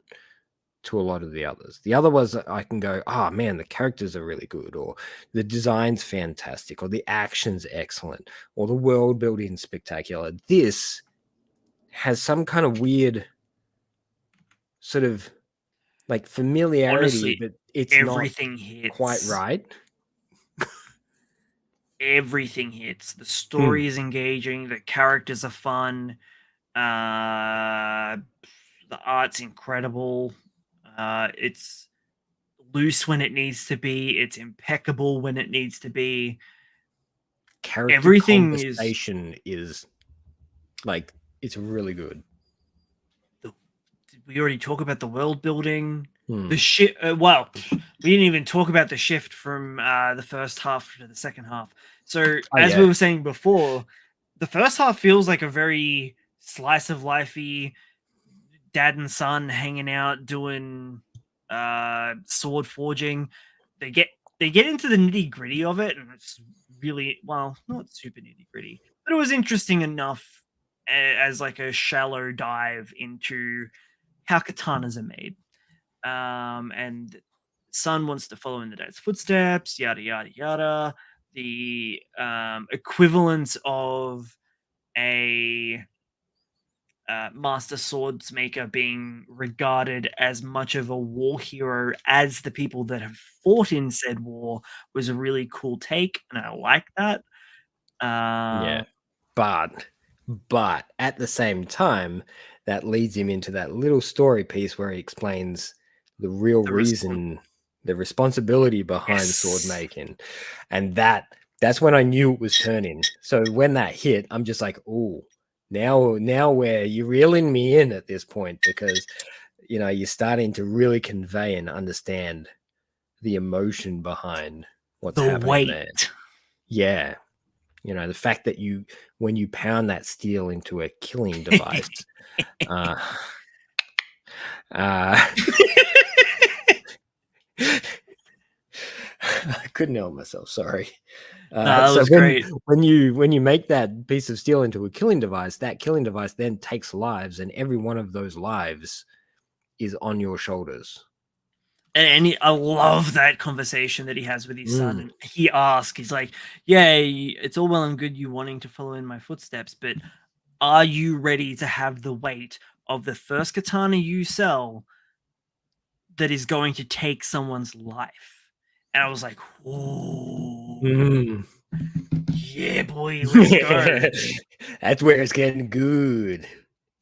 [SPEAKER 1] to a lot of the others. The other ones I can go, oh man, the characters are really good, or the design's fantastic, or the action's excellent, or the world building's spectacular. This has some kind of weird sort of like familiarity,
[SPEAKER 2] honestly,
[SPEAKER 1] but it's
[SPEAKER 2] everything
[SPEAKER 1] not
[SPEAKER 2] hits
[SPEAKER 1] quite right.
[SPEAKER 2] Everything hits. The story is engaging. The characters are fun. The art's incredible. It's loose when it needs to be. It's impeccable when it needs to be. Everything
[SPEAKER 1] is like, it's really good.
[SPEAKER 2] Did we already talk about the world building? The shift. Well, we didn't even talk about the shift from the first half to the second half. So, as we were saying before, the first half feels like a very slice of lifey dad and son hanging out doing sword forging. They get into the nitty gritty of it, and it's really, well, not super nitty gritty, but it was interesting enough as like a shallow dive into how katanas are made. And son wants to follow in the dad's footsteps, yada yada yada. The equivalence of a master swordsmaker being regarded as much of a war hero as the people that have fought in said war was a really cool take, and I like that.
[SPEAKER 1] Yeah, but at the same time, that leads him into that little story piece where he explains the real reason, the responsibility behind sword making, and that's when I knew it was turning. So when that hit, I'm just like, oh, now where you're reeling me in at this point, because you're starting to really convey and understand the emotion behind what's happening there. Yeah. The fact that when you pound that steel into a killing device, I couldn't help myself. Sorry.
[SPEAKER 2] That was great.
[SPEAKER 1] When you make that piece of steel into a killing device, that killing device then takes lives, and every one of those lives is on your shoulders.
[SPEAKER 2] And I love that conversation that he has with his son. And he asks, he's like, yeah, it's all well and good you wanting to follow in my footsteps, but are you ready to have the weight of the first katana you sell that is going to take someone's life? And I was like, ooh, yeah, boy, let's go.
[SPEAKER 1] That's where it's getting good.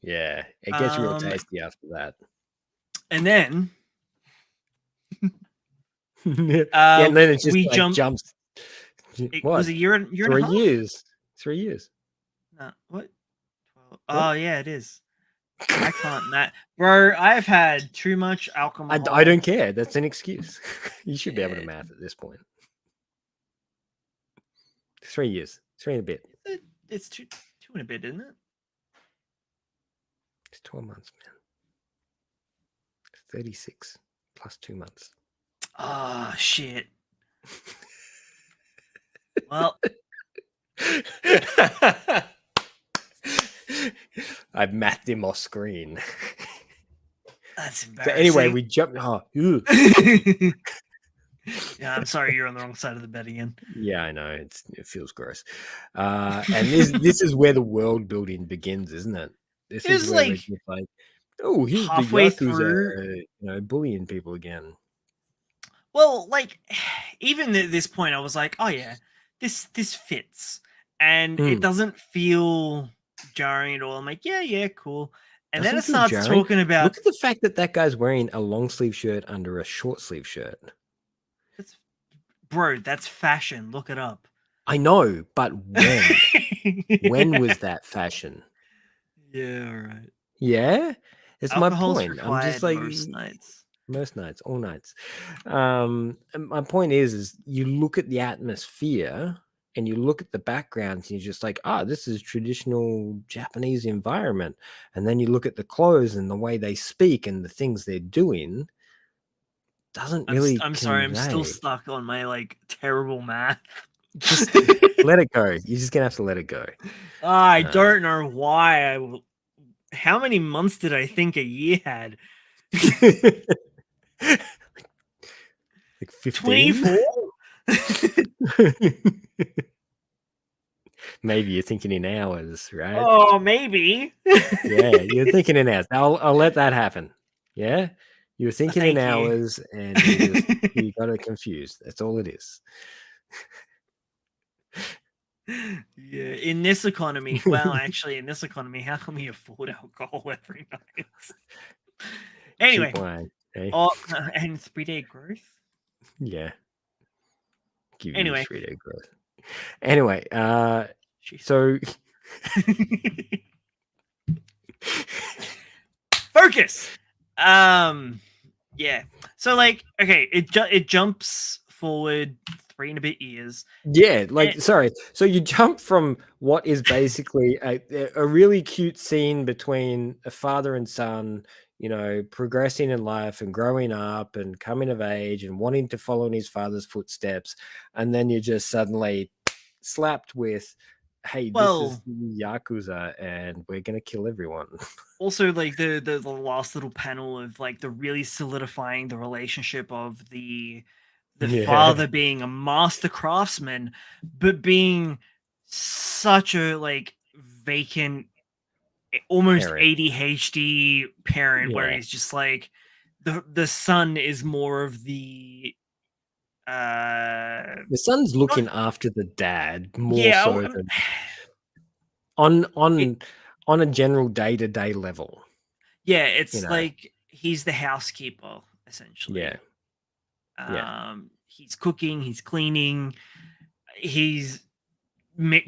[SPEAKER 1] Yeah, it gets real tasty after that.
[SPEAKER 2] And then...
[SPEAKER 1] yeah, and then it just jumps.
[SPEAKER 2] It was a year and a half?
[SPEAKER 1] 3 years.
[SPEAKER 2] No, what? 12. Oh yeah, it is. I can't math, bro. I've had too much alcohol.
[SPEAKER 1] I don't care. That's an excuse. You should be able to math at this point. 3 years. 3 and a bit.
[SPEAKER 2] It's two and a bit, isn't it?
[SPEAKER 1] It's 12 months, man. 36 plus 2 months.
[SPEAKER 2] Oh, shit. Well,
[SPEAKER 1] I've mathed him off screen.
[SPEAKER 2] That's embarrassing.
[SPEAKER 1] So anyway, we jumped.
[SPEAKER 2] Yeah, I'm sorry you're on the wrong side of the bed again.
[SPEAKER 1] Yeah, I know. It feels gross. And this is where the world building begins, isn't it? This is where it's like, Oh, here's the
[SPEAKER 2] halfway
[SPEAKER 1] Yakuza,
[SPEAKER 2] through.
[SPEAKER 1] bullying people again.
[SPEAKER 2] Well, like, even at this point, I was like, oh yeah, this fits, and it doesn't feel jarring at all. I'm like, yeah, cool. And then
[SPEAKER 1] Doesn't
[SPEAKER 2] it
[SPEAKER 1] feel
[SPEAKER 2] starts
[SPEAKER 1] jarring.
[SPEAKER 2] talking about,
[SPEAKER 1] Look at the fact that guy's wearing a long sleeve shirt under a short sleeve shirt.
[SPEAKER 2] bro, that's fashion. Look it up.
[SPEAKER 1] I know, but when? When was that fashion?
[SPEAKER 2] Yeah, all right.
[SPEAKER 1] Yeah, it's my
[SPEAKER 2] Alcohol's
[SPEAKER 1] point. I'm just
[SPEAKER 2] required
[SPEAKER 1] like
[SPEAKER 2] most nights.
[SPEAKER 1] most nights, all nights. And my point is you look at the atmosphere and you look at the backgrounds and you're just like, this is traditional Japanese environment. And then you look at the clothes and the way they speak and the things they're doing. Doesn't really
[SPEAKER 2] I'm sorry, I'm still
[SPEAKER 1] convey.
[SPEAKER 2] stuck on my like terrible math.
[SPEAKER 1] Just let it go. You're just gonna have to let it go.
[SPEAKER 2] I don't know why. How many months did I think a year had?
[SPEAKER 1] Like 15?
[SPEAKER 2] 24?
[SPEAKER 1] Maybe you're thinking in hours, right?
[SPEAKER 2] Oh, maybe.
[SPEAKER 1] Yeah, you're thinking in hours. I'll let that happen. Yeah, you were thinking in
[SPEAKER 2] Thank you.
[SPEAKER 1] hours, and you got it confused. That's all it is.
[SPEAKER 2] Yeah, in this economy, well, actually, in this economy, how can we afford alcohol every night? Anyway,
[SPEAKER 1] Cheap wine, eh?
[SPEAKER 2] and 3-day growth.
[SPEAKER 1] Yeah, give you
[SPEAKER 2] Anyway,
[SPEAKER 1] 3-day growth. Anyway, so
[SPEAKER 2] focus. Yeah. So like, okay, it jumps forward 3 and a bit years.
[SPEAKER 1] yeah, like sorry. So you jump from what is basically a really cute scene between a father and son, progressing in life and growing up and coming of age and wanting to follow in his father's footsteps, and then you're just suddenly slapped with, hey, this is the Yakuza and we're gonna kill everyone.
[SPEAKER 2] Also, like the last little panel of like the really solidifying the relationship of the father being a master craftsman, but being such a like vacant, almost
[SPEAKER 1] Parent.
[SPEAKER 2] ADHD parent, where
[SPEAKER 1] Yeah.
[SPEAKER 2] he's just like the son is more of the
[SPEAKER 1] The son's looking after the dad more
[SPEAKER 2] yeah,
[SPEAKER 1] so than on a general day-to-day level.
[SPEAKER 2] yeah, it's like he's the housekeeper essentially.
[SPEAKER 1] Yeah.
[SPEAKER 2] He's cooking, he's cleaning, he's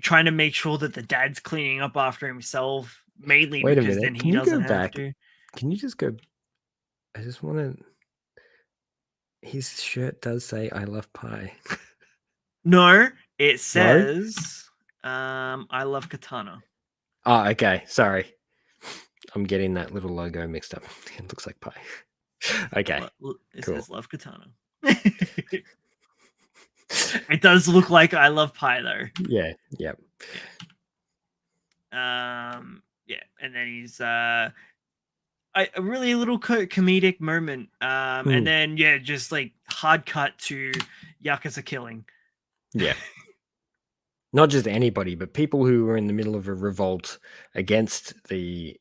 [SPEAKER 2] trying to make sure that the dad's cleaning up after himself, mainly
[SPEAKER 1] Wait a
[SPEAKER 2] because
[SPEAKER 1] minute.
[SPEAKER 2] then
[SPEAKER 1] Can
[SPEAKER 2] he
[SPEAKER 1] you
[SPEAKER 2] doesn't
[SPEAKER 1] go
[SPEAKER 2] have
[SPEAKER 1] back?
[SPEAKER 2] to.
[SPEAKER 1] Can you just go? I just want to. His shirt does say "I love pie."
[SPEAKER 2] No, it says I love katana.
[SPEAKER 1] Oh, okay. Sorry. I'm getting that little logo mixed up. It looks like pie. Okay.
[SPEAKER 2] It
[SPEAKER 1] Cool.
[SPEAKER 2] says love katana. It does look like I love pie though.
[SPEAKER 1] Yeah. Yep.
[SPEAKER 2] Yeah, and then he's a really little comedic moment, and then just like hard cut to Yakuza killing.
[SPEAKER 1] Yeah. Not just anybody, but people who were in the middle of a revolt against the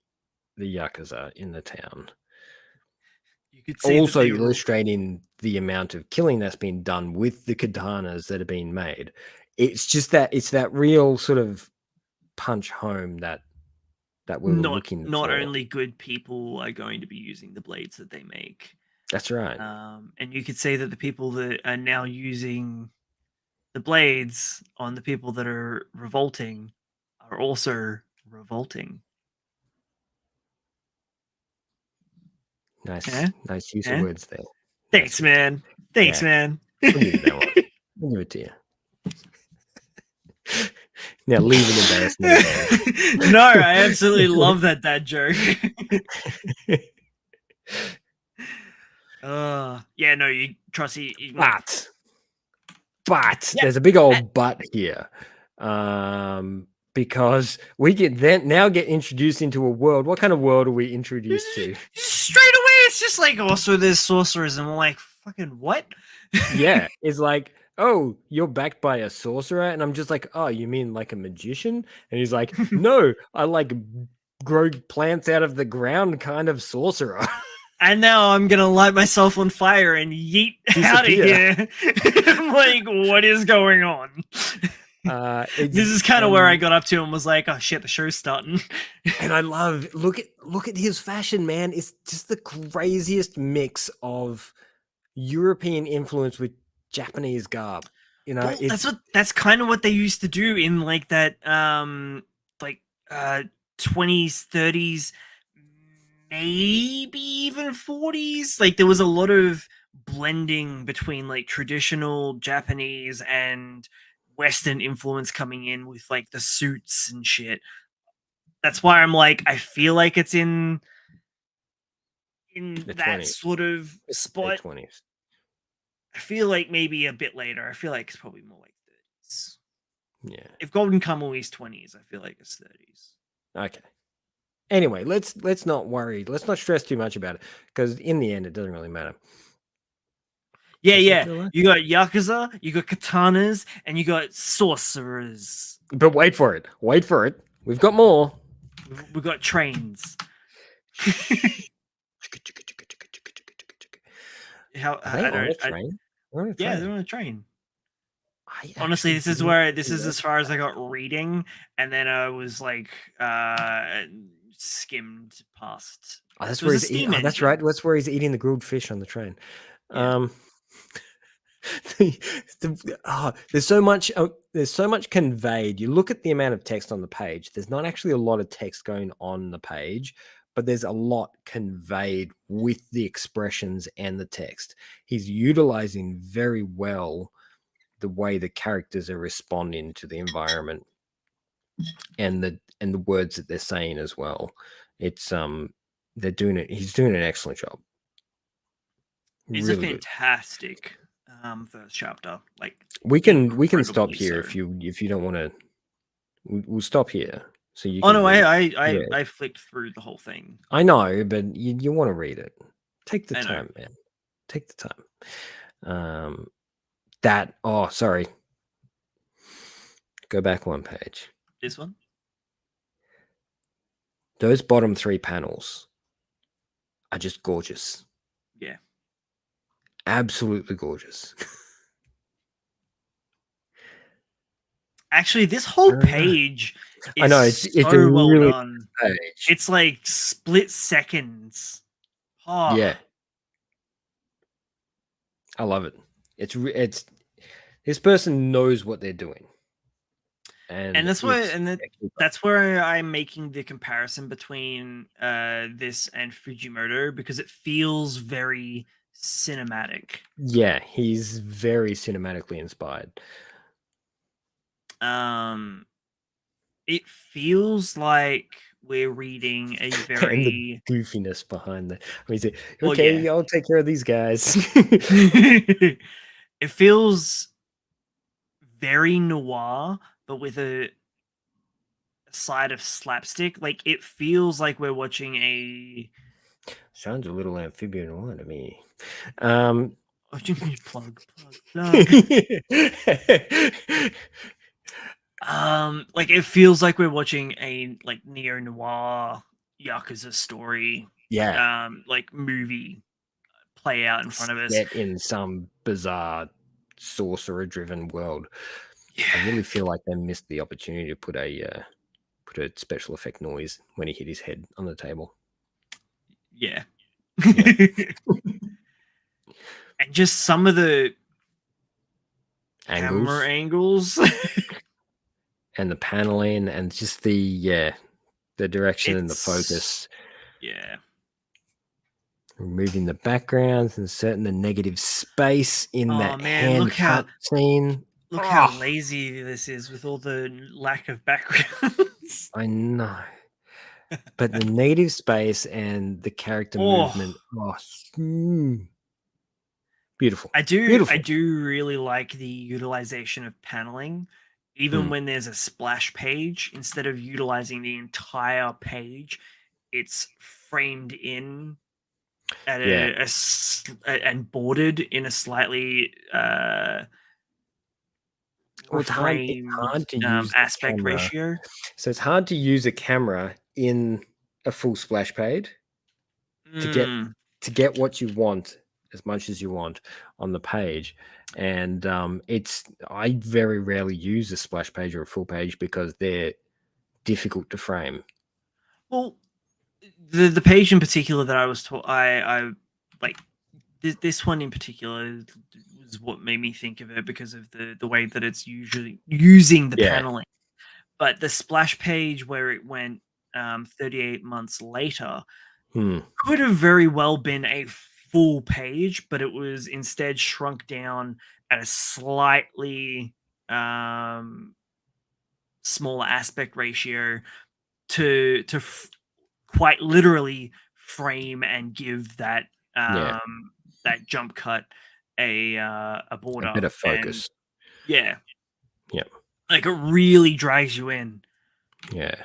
[SPEAKER 1] Yakuza in the town.
[SPEAKER 2] You could say
[SPEAKER 1] also illustrating the amount of killing that's been done with the katanas that are being made. It's just that real sort of punch home that we were looking for.
[SPEAKER 2] Not only good people are going to be using the blades that they make.
[SPEAKER 1] That's right.
[SPEAKER 2] And you could say that the people that are now using the blades on the people that are revolting are also revolting.
[SPEAKER 1] Nice use of words there.
[SPEAKER 2] Thanks, man. Thanks, man.
[SPEAKER 1] We'll give you that one. We'll give it to you. Now leave an embarrassment.
[SPEAKER 2] No, I absolutely love that dad joke. Yeah, no, you trust me.
[SPEAKER 1] But there's a big old but here. Because we now get introduced into a world. What kind of world are we introduced to?
[SPEAKER 2] Straight away, it's just like, oh, so there's sorcerers, and we're like, fucking what?
[SPEAKER 1] Yeah, it's like, oh, you're backed by a sorcerer, and I'm just like, oh, you mean like a magician? And he's like, no, I like grow plants out of the ground kind of sorcerer.
[SPEAKER 2] And now I'm gonna light myself on fire and yeet out of here. I'm like, what is going on? This is kind of where I got up to and was like, oh shit, the show's starting.
[SPEAKER 1] And I love look at his fashion, man. It's just the craziest mix of European influence with Japanese garb. You know,
[SPEAKER 2] well, that's kind of what they used to do in like that 20s, 30s, maybe even 40s. Like there was a lot of blending between like traditional Japanese and Western influence coming in with like the suits and shit. That's why I'm like, I feel like it's in
[SPEAKER 1] the
[SPEAKER 2] that
[SPEAKER 1] 20s.
[SPEAKER 2] sort of spot.
[SPEAKER 1] 20s.
[SPEAKER 2] I feel like maybe a bit later. I feel like it's probably more like 30s.
[SPEAKER 1] Yeah.
[SPEAKER 2] If Golden Kamuy is 20s, I feel like it's 30s.
[SPEAKER 1] Okay. Anyway, let's not worry. Let's not stress too much about it because in the end, it doesn't really matter.
[SPEAKER 2] Yeah. You got Yakuza, you got katanas, and you got sorcerers.
[SPEAKER 1] But wait for it. Wait for it. We've got more.
[SPEAKER 2] We got trains.
[SPEAKER 1] Are they on a train?
[SPEAKER 2] Yeah, they're on a train. Honestly, this is as far as I got reading, and then I was like skimmed past.
[SPEAKER 1] Oh, that's where he's eating. Oh, that's right. That's where he's eating the grilled fish on the train. Yeah. There's so much conveyed. You look at the amount of text on the page. There's not actually a lot of text going on the page, but there's a lot conveyed with the expressions and the text. He's utilizing very well the way the characters are responding to the environment and the words that they're saying as well. It's they're doing it. He's doing an excellent job.
[SPEAKER 2] It's really a fantastic first chapter. Like
[SPEAKER 1] we can stop here if you don't want to. We'll stop here. So you.
[SPEAKER 2] Oh no, I flicked through the whole thing.
[SPEAKER 1] I know, but you want to read it. Take the time, man. Take the time. Sorry. Go back one page.
[SPEAKER 2] This one?
[SPEAKER 1] Those bottom 3 panels are just gorgeous.
[SPEAKER 2] Yeah.
[SPEAKER 1] Absolutely gorgeous.
[SPEAKER 2] Actually, this whole page is
[SPEAKER 1] I know it's a
[SPEAKER 2] well
[SPEAKER 1] really
[SPEAKER 2] done.
[SPEAKER 1] Page.
[SPEAKER 2] It's like split seconds. Oh.
[SPEAKER 1] Yeah. I love it. It's this person knows what they're doing. And
[SPEAKER 2] that's where I'm making the comparison between this and Fujimoto, because it feels very cinematic.
[SPEAKER 1] Yeah, he's very cinematically inspired.
[SPEAKER 2] It feels like we're reading a very
[SPEAKER 1] and the goofiness behind the. Okay, I'll take care of these guys.
[SPEAKER 2] It feels very noir, but with a side of slapstick. Like it feels like we're watching a.
[SPEAKER 1] Sounds a little amphibian noir to me.
[SPEAKER 2] Plug. Like it feels like we're watching a like neo-noir Yakuza story.
[SPEAKER 1] Yeah.
[SPEAKER 2] Like movie play out in front of us.
[SPEAKER 1] Set in some bizarre sorcerer-driven world. Yeah. I really feel like they missed the opportunity to put a special effect noise when he hit his head on the table.
[SPEAKER 2] Yeah. And just some of the camera angles
[SPEAKER 1] and the paneling and just the direction and the focus.
[SPEAKER 2] Yeah.
[SPEAKER 1] Removing the backgrounds and inserting the negative space in that hand cut scene.
[SPEAKER 2] Look how lazy this is with all the lack of backgrounds.
[SPEAKER 1] I know. But the negative space and the character movement. Beautiful.
[SPEAKER 2] I do really like the utilization of paneling. Even when there's a splash page, instead of utilizing the entire page, it's framed in at and bordered in a slightly
[SPEAKER 1] it's hard to use
[SPEAKER 2] aspect ratio.
[SPEAKER 1] So it's hard to use a camera in a full splash page to
[SPEAKER 2] Mm.
[SPEAKER 1] get what you want as much as you want on the page. And I very rarely use a splash page or a full page because they're difficult to frame.
[SPEAKER 2] Well, the page in particular that I was taught, I like this one in particular was what made me think of it because of the way that it's usually using the
[SPEAKER 1] Yeah.
[SPEAKER 2] paneling. But the splash page where it went 38 months later could have very well been a full page, but it was instead shrunk down at a slightly smaller aspect ratio to quite literally frame and give that
[SPEAKER 1] Yeah.
[SPEAKER 2] that jump cut a
[SPEAKER 1] A
[SPEAKER 2] border.
[SPEAKER 1] bit of
[SPEAKER 2] And
[SPEAKER 1] focus.
[SPEAKER 2] yeah,
[SPEAKER 1] Yep.
[SPEAKER 2] like it really drags you in.
[SPEAKER 1] Yeah.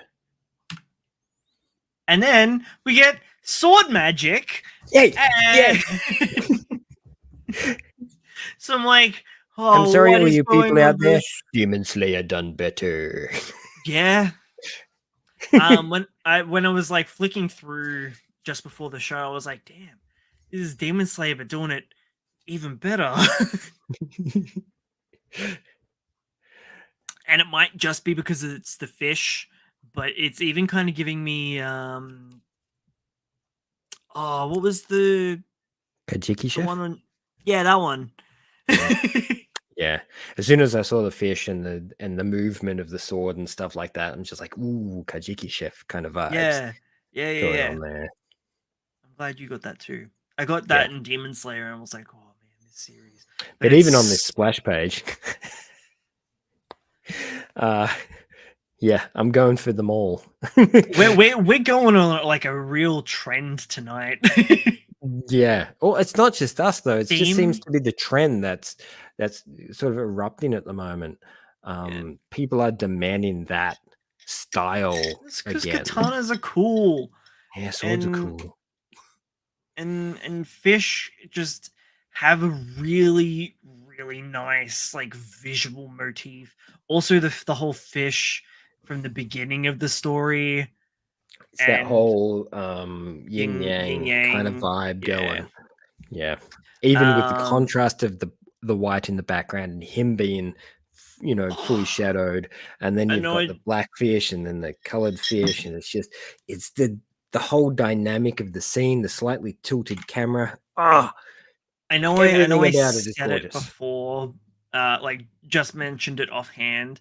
[SPEAKER 2] And then we get sword magic.
[SPEAKER 1] Yay!
[SPEAKER 2] And so I'm like, oh,
[SPEAKER 1] I'm sorry,
[SPEAKER 2] what
[SPEAKER 1] all
[SPEAKER 2] is
[SPEAKER 1] you
[SPEAKER 2] going
[SPEAKER 1] people
[SPEAKER 2] on
[SPEAKER 1] out there.
[SPEAKER 2] this?
[SPEAKER 1] Demon Slayer done better.
[SPEAKER 2] Yeah. When I was like flicking through just before the show, I was like, damn, this is Demon Slayer, but doing it even better. And it might just be because it's the fish, but it's even kind of giving me what was the
[SPEAKER 1] Kajiki Chef?
[SPEAKER 2] one on, yeah, that one.
[SPEAKER 1] Yeah. As soon as I saw the fish and the movement of the sword and stuff like that, I'm just like, ooh, Kajiki Chef kind of vibes going on there.
[SPEAKER 2] I'm glad you got that too. I got
[SPEAKER 1] Yeah.
[SPEAKER 2] that in Demon Slayer and I was like, oh man, this series.
[SPEAKER 1] But even on this splash page, yeah, I'm going for them all.
[SPEAKER 2] we're going on like a real trend tonight.
[SPEAKER 1] Yeah. Well, it's not just us though. It just seems
[SPEAKER 2] Theme?
[SPEAKER 1] to be the trend that's sort of erupting at the moment. People are demanding that style
[SPEAKER 2] Because
[SPEAKER 1] again.
[SPEAKER 2] katanas are cool.
[SPEAKER 1] Yeah, swords are cool.
[SPEAKER 2] And fish just have a really nice like visual motif. Also the whole fish from the beginning of the story.
[SPEAKER 1] It's that whole yin
[SPEAKER 2] yin
[SPEAKER 1] yang kind of
[SPEAKER 2] yang,
[SPEAKER 1] vibe
[SPEAKER 2] yeah.
[SPEAKER 1] going. Yeah. Even with the contrast of the white in the background and him being, you know, fully shadowed, and then you've got the black fish and then the colored fish, and it's the whole dynamic of the scene, the slightly tilted camera.
[SPEAKER 2] I know I said it
[SPEAKER 1] gorgeous.
[SPEAKER 2] before, like just mentioned it offhand.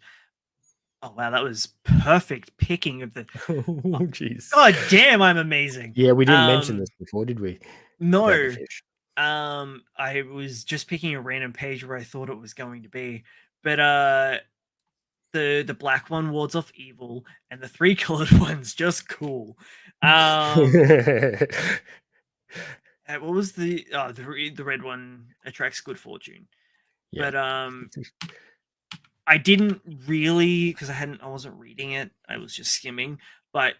[SPEAKER 2] Oh wow, that was perfect picking of the.
[SPEAKER 1] Oh jeez.
[SPEAKER 2] God damn, I'm amazing.
[SPEAKER 1] Yeah, we didn't mention this before, did we?
[SPEAKER 2] No.
[SPEAKER 1] About the fish.
[SPEAKER 2] I was just picking a random page where I thought it was going to be, but the black one wards off evil, and the 3 colored one's just cool. What was the red one attracts good fortune. Yeah. But I didn't really, because I wasn't reading it. I was just skimming, but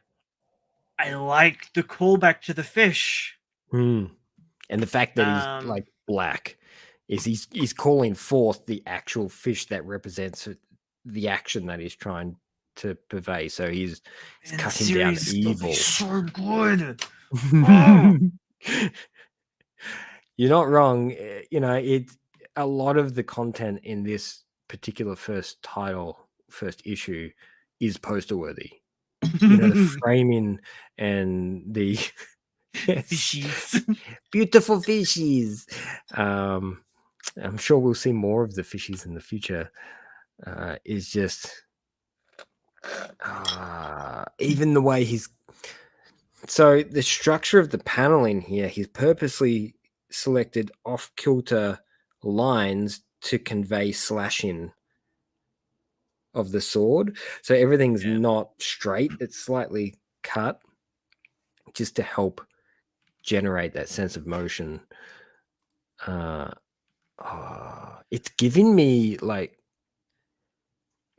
[SPEAKER 2] I like the callback to the fish.
[SPEAKER 1] And the fact that he's like black is he's calling forth the actual fish that represents the action that he's trying to purvey. So he's cutting down evil.
[SPEAKER 2] So good.
[SPEAKER 1] You're not wrong. You know, a lot of the content in this particular first issue is poster worthy. You know, the framing and the
[SPEAKER 2] fishies.
[SPEAKER 1] Beautiful fishies. I'm sure we'll see more of the fishies in the future. Is just even the way so the structure of the paneling here, he's purposely selected off-kilter lines to convey slashing of the sword. So everything's not straight, it's slightly cut just to help generate that sense of motion. It's giving me like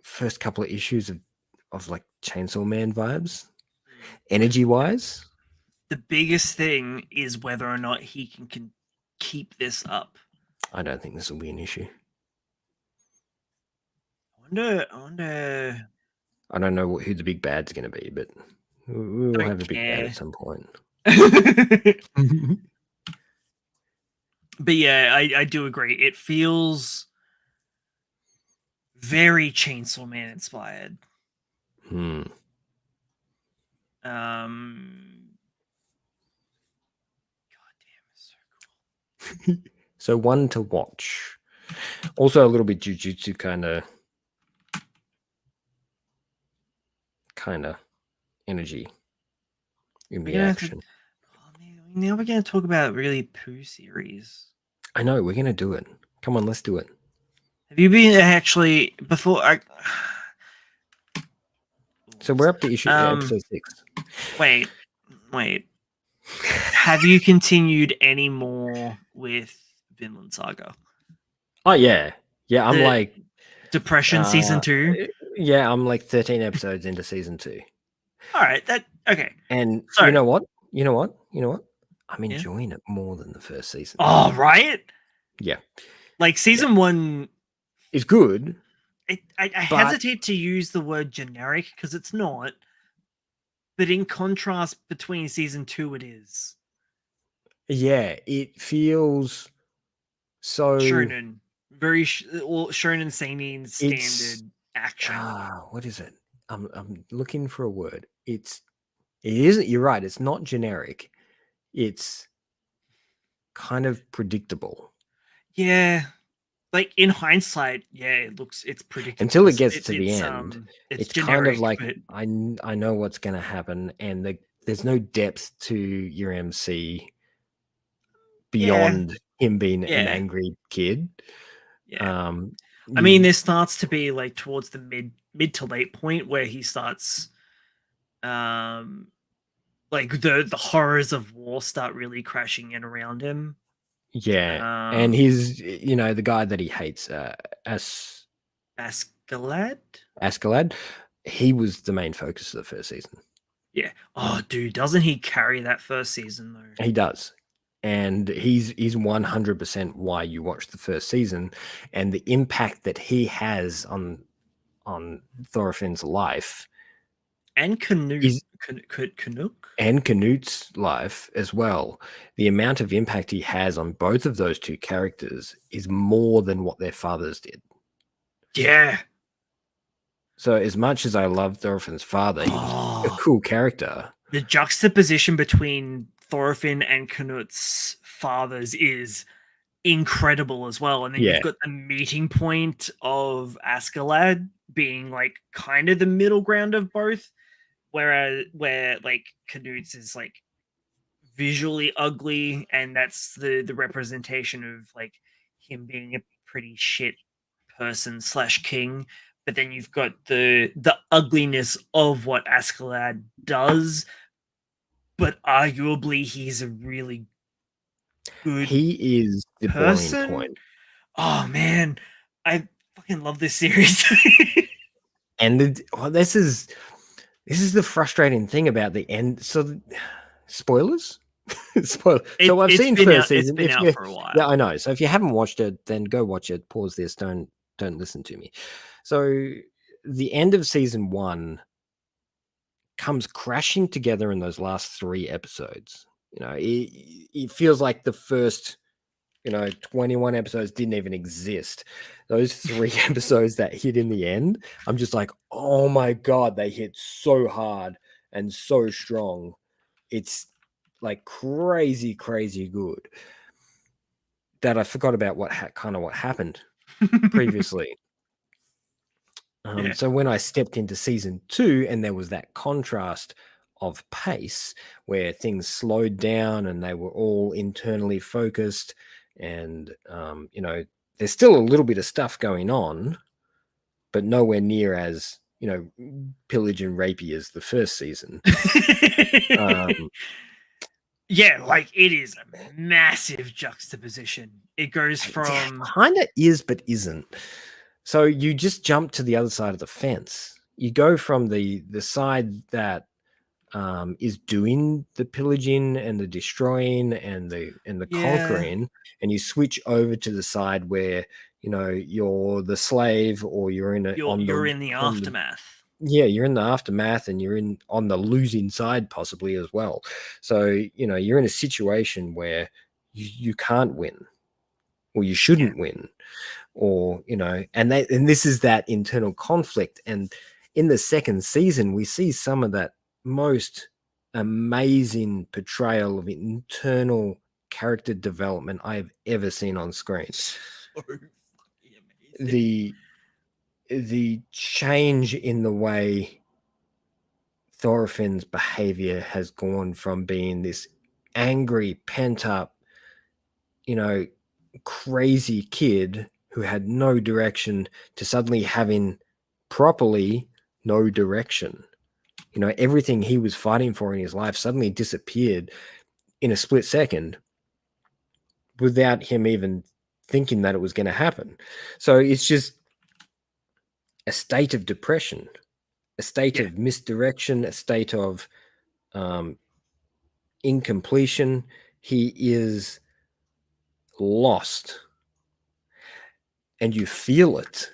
[SPEAKER 1] first couple of issues of like Chainsaw Man vibes, energy wise.
[SPEAKER 2] The biggest thing is whether or not he can keep this up.
[SPEAKER 1] I don't think this will be an issue.
[SPEAKER 2] I wonder.
[SPEAKER 1] I don't know who the big bad's going to be, but We'll
[SPEAKER 2] Don't
[SPEAKER 1] have a big chat
[SPEAKER 2] care.
[SPEAKER 1] at some point.
[SPEAKER 2] But yeah, I do agree. It feels very Chainsaw Man inspired.
[SPEAKER 1] Hmm.
[SPEAKER 2] God damn, it's so cool.
[SPEAKER 1] So one to watch. Also a little bit jujutsu kind of energy in the action.
[SPEAKER 2] Now we're gonna talk about really poo series.
[SPEAKER 1] I know, we're gonna do it. Come on, let's do it.
[SPEAKER 2] Have you been actually before?
[SPEAKER 1] So we're up to episode 6.
[SPEAKER 2] Wait. Have you continued any more with Vinland Saga?
[SPEAKER 1] Oh yeah, I'm
[SPEAKER 2] The
[SPEAKER 1] like
[SPEAKER 2] Depression season 2.
[SPEAKER 1] Yeah, I'm like 13 episodes into season 2.
[SPEAKER 2] All right, okay.
[SPEAKER 1] And
[SPEAKER 2] Sorry.
[SPEAKER 1] you know what? I'm enjoying it more than the first season.
[SPEAKER 2] Oh, right?
[SPEAKER 1] Yeah.
[SPEAKER 2] Like season 1
[SPEAKER 1] is good.
[SPEAKER 2] I hesitate to use the word generic because it's not. But in contrast between season 2, it is.
[SPEAKER 1] Yeah, it feels so
[SPEAKER 2] shonen, very shonen seinen standard action.
[SPEAKER 1] What is it? I'm looking for a word. It isn't. You're right. It's not generic. It's kind of predictable.
[SPEAKER 2] Yeah, like in hindsight, yeah, it's predictable
[SPEAKER 1] until it gets to the end.
[SPEAKER 2] It's
[SPEAKER 1] generic, kind of like
[SPEAKER 2] but...
[SPEAKER 1] I know what's going to happen, and there's no depth to your MC beyond him being an angry kid.
[SPEAKER 2] Yeah. I mean, there starts to be like towards the mid to late point where he starts like the horrors of war start really crashing in around him.
[SPEAKER 1] Yeah. And he's the guy that he hates, Askeladd. He was the main focus of the first season.
[SPEAKER 2] Yeah. Oh, dude, doesn't he carry that first season though?
[SPEAKER 1] He does. And he's 100% why you watch the first season, and the impact that he has on Thorfinn's life
[SPEAKER 2] and Canute
[SPEAKER 1] and Canute's life as well. The amount of impact he has on both of those two characters is more than what their fathers did.
[SPEAKER 2] Yeah.
[SPEAKER 1] So as much as I love Thorfinn's father, he was a cool character.
[SPEAKER 2] The juxtaposition between Thorfinn and Canute's fathers is incredible as well. And then you've got the meeting point of Askeladd being like kind of the middle ground of both, where like Canute's is like visually ugly, and that's the representation of like him being a pretty shit person / king. But then you've got the ugliness of what Askeladd does, but arguably he's a really good
[SPEAKER 1] He is the
[SPEAKER 2] person.
[SPEAKER 1] boiling point.
[SPEAKER 2] Oh man, I fucking love this series.
[SPEAKER 1] And this is the frustrating thing about the end. So spoilers? So I've seen first season.
[SPEAKER 2] It's been out for a while.
[SPEAKER 1] Yeah, I know. So if you haven't watched it, then go watch it. Pause this. Don't listen to me. So the end of season 1 comes crashing together in those last 3 episodes. It feels like the first 21 episodes didn't even exist. Those 3 episodes that hit in the end, I'm just like, oh my God, they hit so hard and so strong. It's like crazy good that I forgot about what happened previously. So when I stepped into season 2 and there was that contrast of pace where things slowed down and they were all internally focused, and there's still a little bit of stuff going on, but nowhere near as pillage and rapey as the first season.
[SPEAKER 2] Yeah, like it is a massive juxtaposition. It goes from
[SPEAKER 1] kind of is but isn't. So you just jump to the other side of the fence. You go from the side that is doing the pillaging and the destroying and the conquering, and you switch over to the side where you're the slave, or you're in
[SPEAKER 2] the aftermath.
[SPEAKER 1] yeah, you're in the aftermath, and you're on the losing side possibly as well. So you're in a situation where you can't win, or you shouldn't win, or and this is that internal conflict. And in the second season, we see some of that most amazing portrayal of internal character development I've ever seen on screen.
[SPEAKER 2] So fucking amazing.
[SPEAKER 1] The change in the way Thorfinn's behavior has gone from being this angry, pent up, crazy kid who had no direction to suddenly having properly no direction. Everything he was fighting for in his life suddenly disappeared in a split second without him even thinking that it was going to happen. So it's just a state of depression, a state of misdirection, a state of incompletion. He is lost, and you feel it.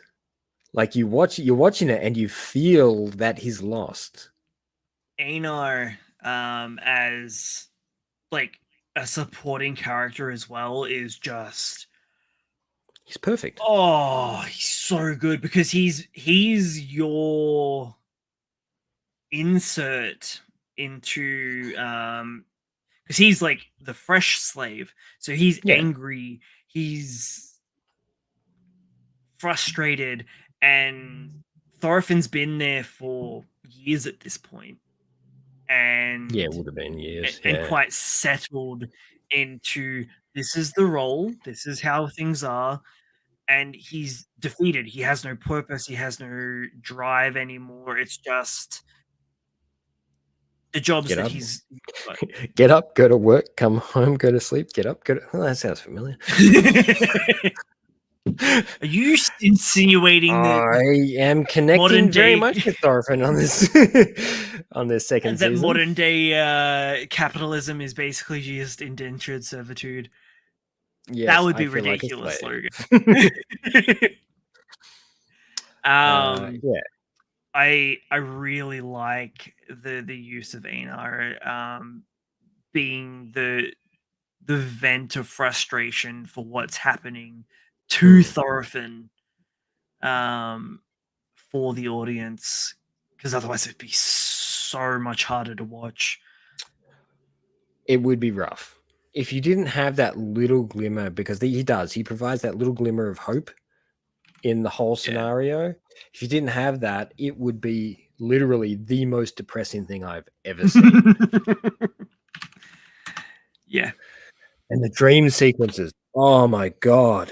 [SPEAKER 1] Like you're watching it, and you feel that he's lost.
[SPEAKER 2] Einar, as like a supporting character as well, is just
[SPEAKER 1] he's perfect.
[SPEAKER 2] Oh, he's so good, because he's your insert into because he's like the fresh slave, so he's angry, he's frustrated, and Thorfinn's been there for years at this point, and
[SPEAKER 1] it would have been years,
[SPEAKER 2] and quite settled into, this is the role, this is how things are, and he's defeated. He has no purpose, he has no drive anymore. It's just the jobs
[SPEAKER 1] get
[SPEAKER 2] that
[SPEAKER 1] up.
[SPEAKER 2] he's
[SPEAKER 1] get up, go to work, come home, go to sleep, get up, go to... Oh, that sounds familiar.
[SPEAKER 2] Are you insinuating that
[SPEAKER 1] I am connecting very much with Thorfinn on this on this second
[SPEAKER 2] that
[SPEAKER 1] season?
[SPEAKER 2] modern day capitalism is basically just indentured servitude?
[SPEAKER 1] Yes,
[SPEAKER 2] that would be ridiculous, Logan.
[SPEAKER 1] Yeah,
[SPEAKER 2] I really like the use of Einar being the vent of frustration for what's happening to Thorfinn for the audience, because otherwise it'd be so much harder to watch.
[SPEAKER 1] It would be rough if you didn't have that little glimmer, because he provides that little glimmer of hope in the whole scenario. If you didn't have that, it would be literally the most depressing thing I've ever seen.
[SPEAKER 2] Yeah.
[SPEAKER 1] And the dream sequences, oh my god.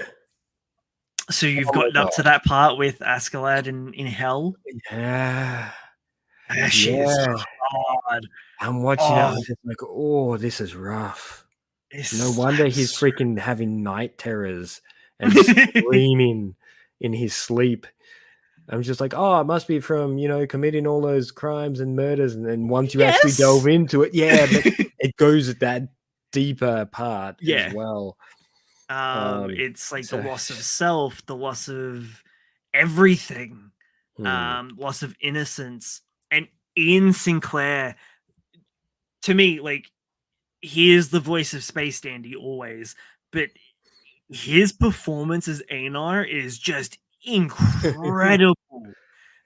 [SPEAKER 2] So you've gotten up to that part with Askeladd in hell?
[SPEAKER 1] Yeah.
[SPEAKER 2] That shit is hard.
[SPEAKER 1] I'm watching it, I'm just like, oh, this is rough. No wonder he's freaking having night terrors and screaming in his sleep. I'm just like, oh, it must be from, committing all those crimes and murders. And then once you actually delve into it, but it goes at that deeper part as well.
[SPEAKER 2] It's like the loss of self, the loss of everything, loss of innocence. And Ian Sinclair, to me, like, he is the voice of Space Dandy always, but his performance as Einar is just incredible.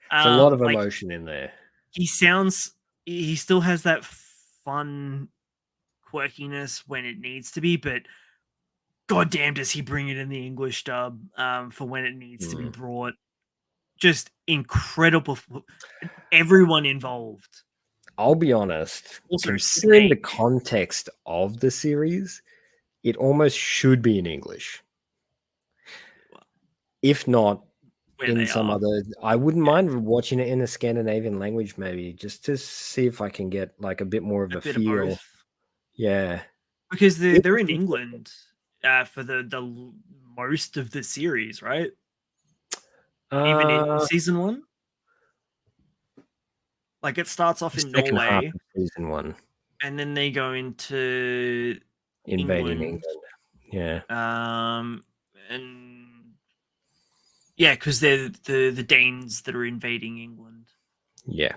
[SPEAKER 1] There's a lot of emotion in there.
[SPEAKER 2] He still has that fun quirkiness when it needs to be, but goddamn does he bring it in the English dub for when it needs to be brought. Just incredible. Everyone involved.
[SPEAKER 1] I'll be honest,
[SPEAKER 2] also,
[SPEAKER 1] considering the context of the series, it almost should be in English. If not in some other... I wouldn't mind watching it in a Scandinavian language, maybe, just to see if I can get like a bit more of a feel. Yeah.
[SPEAKER 2] Because they're in England for the most of the series, right? Even in season 1? Like, it starts off in Norway.
[SPEAKER 1] Season 1.
[SPEAKER 2] And then they go into
[SPEAKER 1] invading England. Yeah.
[SPEAKER 2] And yeah, because they're the Danes that are invading England.
[SPEAKER 1] Yeah.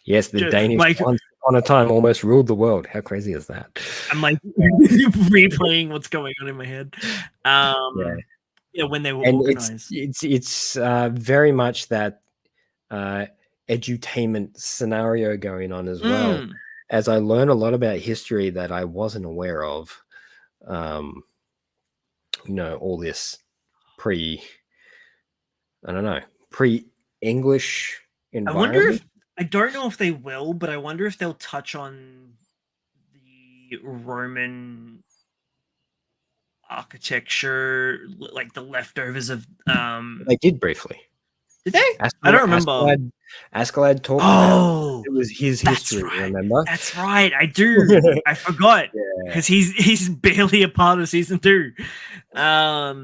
[SPEAKER 1] Yes, the
[SPEAKER 2] Just,
[SPEAKER 1] Danish
[SPEAKER 2] like,
[SPEAKER 1] once upon a time almost ruled the world. How crazy is that?
[SPEAKER 2] I'm like replaying what's going on in my head. Yeah, when they were
[SPEAKER 1] And
[SPEAKER 2] organized.
[SPEAKER 1] it's very much that edutainment scenario going on as well. As I learn a lot about history that I wasn't aware of. You know, all this pre-English environment.
[SPEAKER 2] I don't know if they will, but I wonder if they'll touch on the Roman architecture, like the leftovers of
[SPEAKER 1] They did briefly.
[SPEAKER 2] Did they? I don't remember.
[SPEAKER 1] Askeladd talked about it. It was his history,
[SPEAKER 2] right.
[SPEAKER 1] remember?
[SPEAKER 2] That's right. I do. I forgot because he's barely a part of season 2.
[SPEAKER 1] Yeah,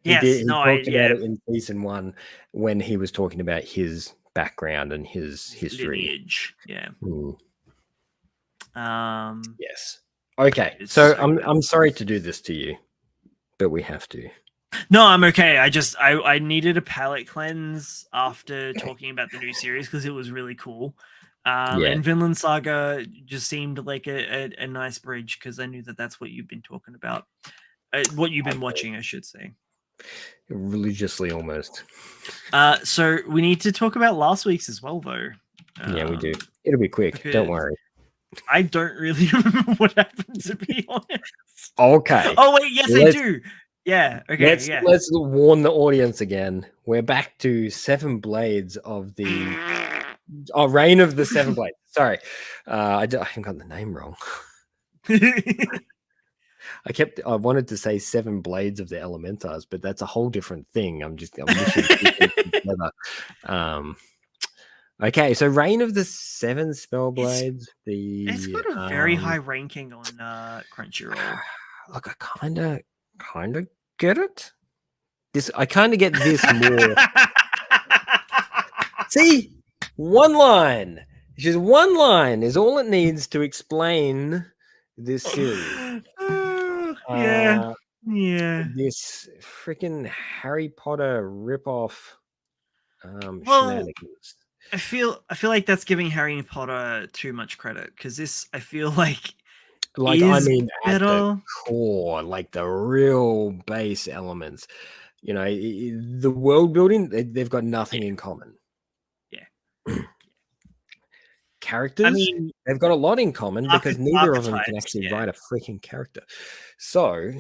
[SPEAKER 1] he did. He talked about it in season 1 when he was talking about his background and his history.
[SPEAKER 2] Lineage. Yeah.
[SPEAKER 1] Yes. Okay. So I'm sorry to do this to you, but we have to.
[SPEAKER 2] No, I'm okay. I needed a palate cleanse after talking about the new series because it was really cool. And Vinland Saga just seemed like a nice bridge because I knew that's what you've been talking about. What you've been watching, I should say.
[SPEAKER 1] Religiously almost.
[SPEAKER 2] So we need to talk about last week's as well, though.
[SPEAKER 1] Yeah, we do. It'll be quick. Don't worry.
[SPEAKER 2] I don't really remember what happened, to be honest.
[SPEAKER 1] Okay.
[SPEAKER 2] Oh, wait. Yes, I do. Yeah. Okay.
[SPEAKER 1] Let's warn the audience again. We're back to 7 Blades of the Reign of the 7 Blades. Sorry, I haven't got the name wrong. I wanted to say 7 Blades of the Elementars, but that's a whole different thing. I'm wishing together. Okay, so Reign of the 7 Spellblades.
[SPEAKER 2] It's got a very high ranking on Crunchyroll.
[SPEAKER 1] Look, I kind of get it. I kind of get this more. See, one line. Just one line is all it needs to explain this series.
[SPEAKER 2] Yeah.
[SPEAKER 1] This freaking Harry Potter ripoff shenanigans.
[SPEAKER 2] I feel like that's giving Harry Potter too much credit because this, I feel like
[SPEAKER 1] I mean, at the core, like the real base elements. You know, the world building, they've got nothing in common.
[SPEAKER 2] Yeah.
[SPEAKER 1] Characters, I mean, they've got a lot in common because neither of them can actually write a freaking character. So,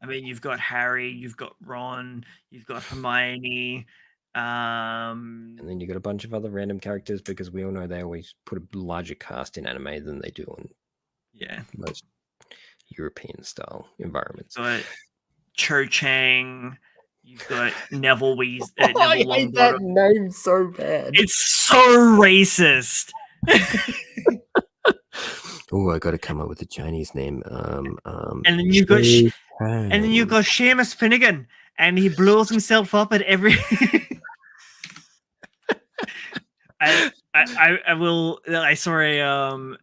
[SPEAKER 2] I mean, you've got Harry, you've got Ron, you've got Hermione,
[SPEAKER 1] and then you got a bunch of other random characters because we all know they always put a larger cast in anime than they do on most European style environments.
[SPEAKER 2] So, Cho Chang, you've got Neville Weasley.
[SPEAKER 1] I hate that name so bad.
[SPEAKER 2] It's so racist.
[SPEAKER 1] Oh, I got to come up with a Chinese name.
[SPEAKER 2] And then you've got Seamus Finnegan, and he blows himself up at every. I saw a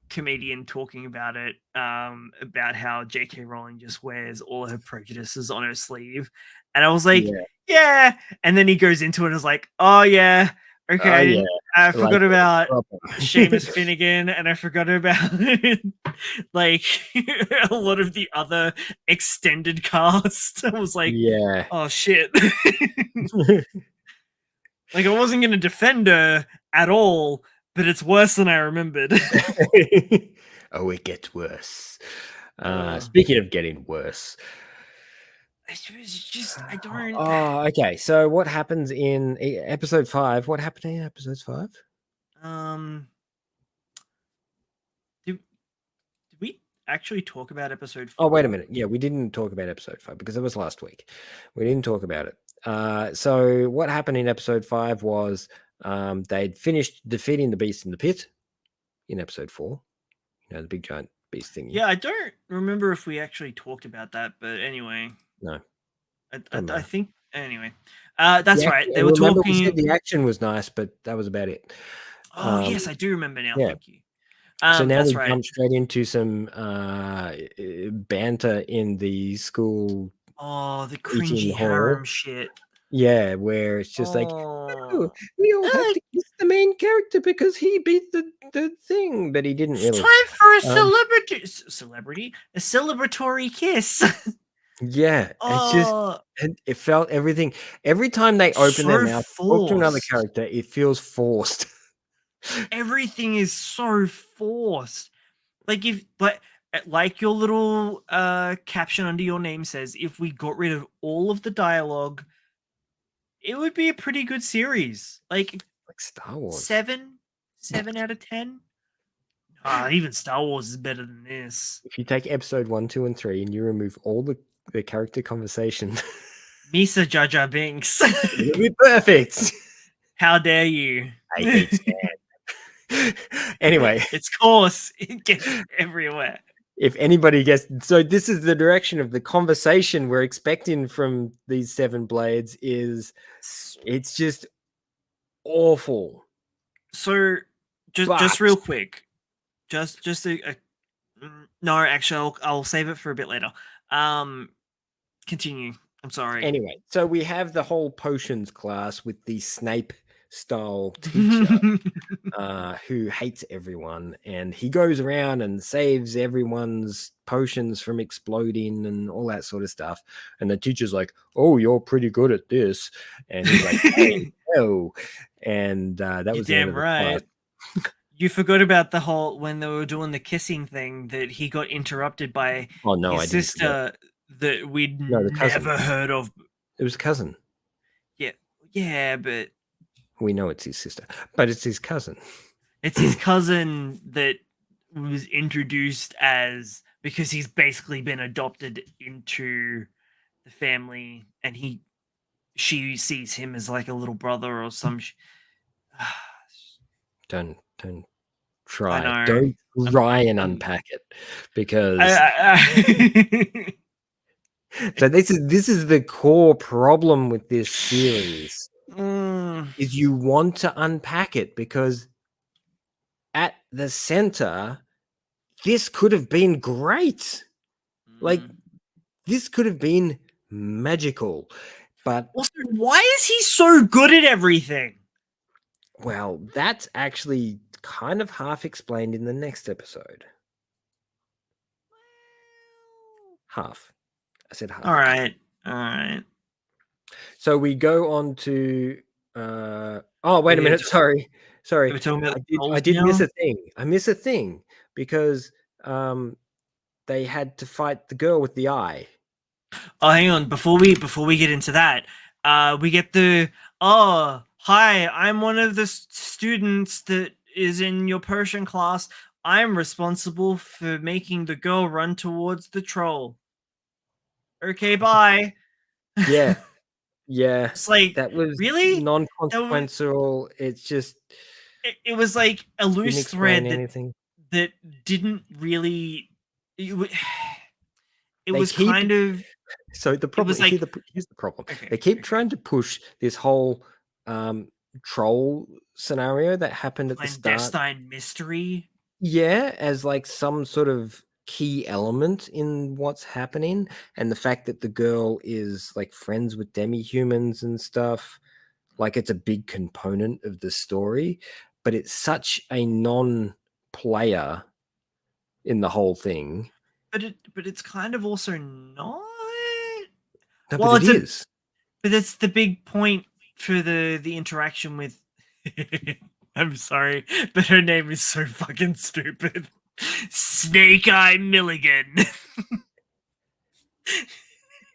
[SPEAKER 2] comedian talking about it, about how J.K. Rowling just wears all her prejudices on her sleeve, and I was like, yeah. And then he goes into it and is like, oh yeah. Okay, I forgot about Seamus Finnegan, and I forgot about like a lot of the other extended cast. I was like, oh shit. Like, I wasn't going to defend her at all, but it's worse than I remembered.
[SPEAKER 1] Oh, it gets worse. Speaking of getting worse.
[SPEAKER 2] I don't.
[SPEAKER 1] Oh, okay. So what happens in episode 5? What happened in episode 5?
[SPEAKER 2] Did we actually talk about episode 5?
[SPEAKER 1] Oh, wait a minute. Yeah, we didn't talk about episode 5 because it was last week. We didn't talk about it. So what happened in episode 5 was they'd finished defeating the beast in the pit in episode 4. You know, the big giant beast thing.
[SPEAKER 2] Yeah, I don't remember if we actually talked about that, but anyway.
[SPEAKER 1] No.
[SPEAKER 2] I think anyway. That's right. They were talking.
[SPEAKER 1] We said the action was nice, but that was about it.
[SPEAKER 2] Oh yes, I do remember now. Thank you.
[SPEAKER 1] So now we jump straight into some banter in the school.
[SPEAKER 2] Oh, the cringy harem shit.
[SPEAKER 1] Yeah, where it's just like,
[SPEAKER 2] Oh.
[SPEAKER 1] oh, we all have to kiss the main character because he beat the thing, but he didn't
[SPEAKER 2] It's
[SPEAKER 1] really.
[SPEAKER 2] time for a a celebratory kiss.
[SPEAKER 1] Yeah, it's just
[SPEAKER 2] Oh,
[SPEAKER 1] it felt everything. Every time they open their
[SPEAKER 2] so
[SPEAKER 1] mouth, talk to another
[SPEAKER 2] forced.
[SPEAKER 1] character, it feels forced.
[SPEAKER 2] Everything is so forced. Like your little caption under your name says, if we got rid of all of the dialogue, it would be a pretty good series. Like
[SPEAKER 1] Like Star Wars.
[SPEAKER 2] 7 out of 10. Even Star Wars is better than this.
[SPEAKER 1] If you take episode 1, 2, and 3 and you remove all the character conversation,
[SPEAKER 2] Misa Jar Jar Binks.
[SPEAKER 1] it'll be perfect.
[SPEAKER 2] How dare you?
[SPEAKER 1] I hate Stan. Anyway,
[SPEAKER 2] It's coarse. It gets everywhere.
[SPEAKER 1] if anybody gets, so this is the direction of the conversation we're expecting from these 7 blades is it's just awful.
[SPEAKER 2] So just real quick, just a no, actually, I'll save it for a bit later. Continue. I'm sorry.
[SPEAKER 1] Anyway, so we have the whole potions class with the Snape style teacher who hates everyone, and he goes around and saves everyone's potions from exploding and all that sort of stuff. And the teacher's like, "Oh, you're pretty good at this," and he's like, "Hey, no," and that
[SPEAKER 2] You're
[SPEAKER 1] was the end
[SPEAKER 2] damn
[SPEAKER 1] of the class.
[SPEAKER 2] right. You forgot about the whole when they were doing the kissing thing that he got interrupted by
[SPEAKER 1] Oh no, I
[SPEAKER 2] his
[SPEAKER 1] didn't forget.
[SPEAKER 2] sister that we'd
[SPEAKER 1] No, the cousin.
[SPEAKER 2] never heard of.
[SPEAKER 1] It was a cousin.
[SPEAKER 2] Yeah, but
[SPEAKER 1] We know it's his sister, but it's his cousin.
[SPEAKER 2] it's his cousin that was introduced as, because he's basically been adopted into the family, and she sees him as like a little brother or some.
[SPEAKER 1] Don't try.
[SPEAKER 2] know.
[SPEAKER 1] Don't try and unpack it, because so this is the core problem with this series is you want to unpack it, because at the center this could have been great. Like this could have been magical, but
[SPEAKER 2] also, why is he so good at everything?
[SPEAKER 1] well, that's actually kind of half explained in the next episode. Half. I said half.
[SPEAKER 2] All right.
[SPEAKER 1] So we go on to oh, wait a minute, sorry.
[SPEAKER 2] We're talking about
[SPEAKER 1] I did miss a thing. I miss a thing because they had to fight the girl with the eye.
[SPEAKER 2] Oh, hang on. Before we get into that, we get the hi, I'm one of the students that is in your Persian class. I'm responsible for making the girl run towards the troll. Okay, bye.
[SPEAKER 1] Yeah. Yeah.
[SPEAKER 2] It's like,
[SPEAKER 1] that was
[SPEAKER 2] really
[SPEAKER 1] non-consequential. It's just
[SPEAKER 2] it was like a loose thread that didn't really. It was kind of.
[SPEAKER 1] So the problem here's the problem. They keep trying to push this whole troll scenario that happened at the start.
[SPEAKER 2] Clandestine mystery.
[SPEAKER 1] Yeah, as like some sort of key element in what's happening, and the fact that the girl is like friends with demi-humans and stuff, like it's a big component of the story, but it's such a non-player in the whole thing.
[SPEAKER 2] But it's kind of also not.
[SPEAKER 1] No, well, but it is.
[SPEAKER 2] But it's the big point for the interaction with. I'm sorry, but her name is so fucking stupid. Snake Eye Milligan.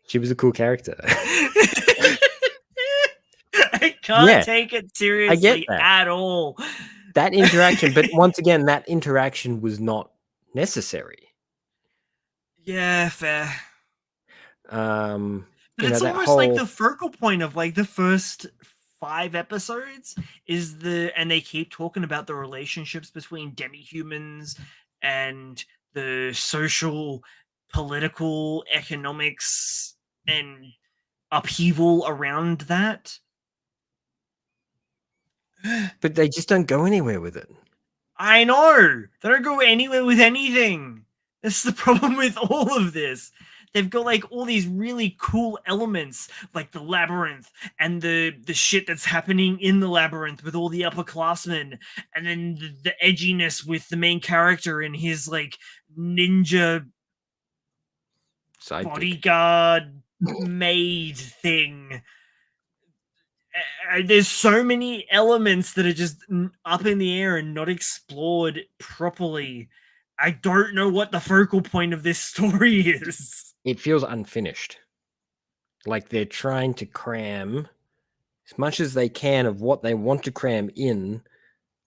[SPEAKER 1] She was a cool character.
[SPEAKER 2] I can't take it seriously at all.
[SPEAKER 1] That interaction, but once again, that interaction was not necessary.
[SPEAKER 2] Yeah, fair.
[SPEAKER 1] But
[SPEAKER 2] it's almost like the focal point of like the first 5 episodes and they keep talking about the relationships between demi-humans and the social, political, economics, and upheaval around that.
[SPEAKER 1] But they just don't go anywhere with it.
[SPEAKER 2] I know. They don't go anywhere with anything. That's the problem with all of this. they've got like all these really cool elements, like the labyrinth and the shit that's happening in the labyrinth with all the upperclassmen, and then the edginess with the main character and his like ninja
[SPEAKER 1] Sidekick.
[SPEAKER 2] bodyguard maid thing. There's so many elements that are just up in the air and not explored properly. I don't know what the focal point of this story is.
[SPEAKER 1] It feels unfinished. Like they're trying to cram as much as they can of what they want to cram in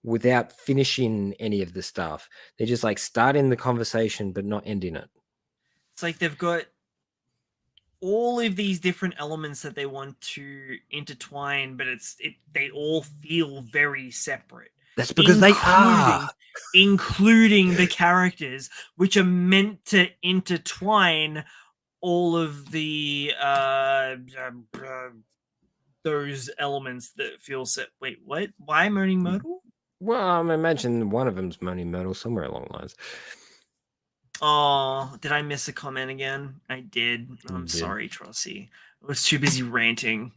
[SPEAKER 1] without finishing any of the stuff. They're just like starting the conversation but not ending it.
[SPEAKER 2] It's like they've got all of these different elements that they want to intertwine, but they all feel very separate.
[SPEAKER 1] That's because they are.
[SPEAKER 2] Including the characters, which are meant to intertwine all of the those elements that feel set. Wait, what? Why Moaning Myrtle?
[SPEAKER 1] Well, I imagine one of them's Moaning Myrtle somewhere along the lines.
[SPEAKER 2] Oh, did I miss a comment again? I did. I'm sorry, Trossie. I was too busy ranting.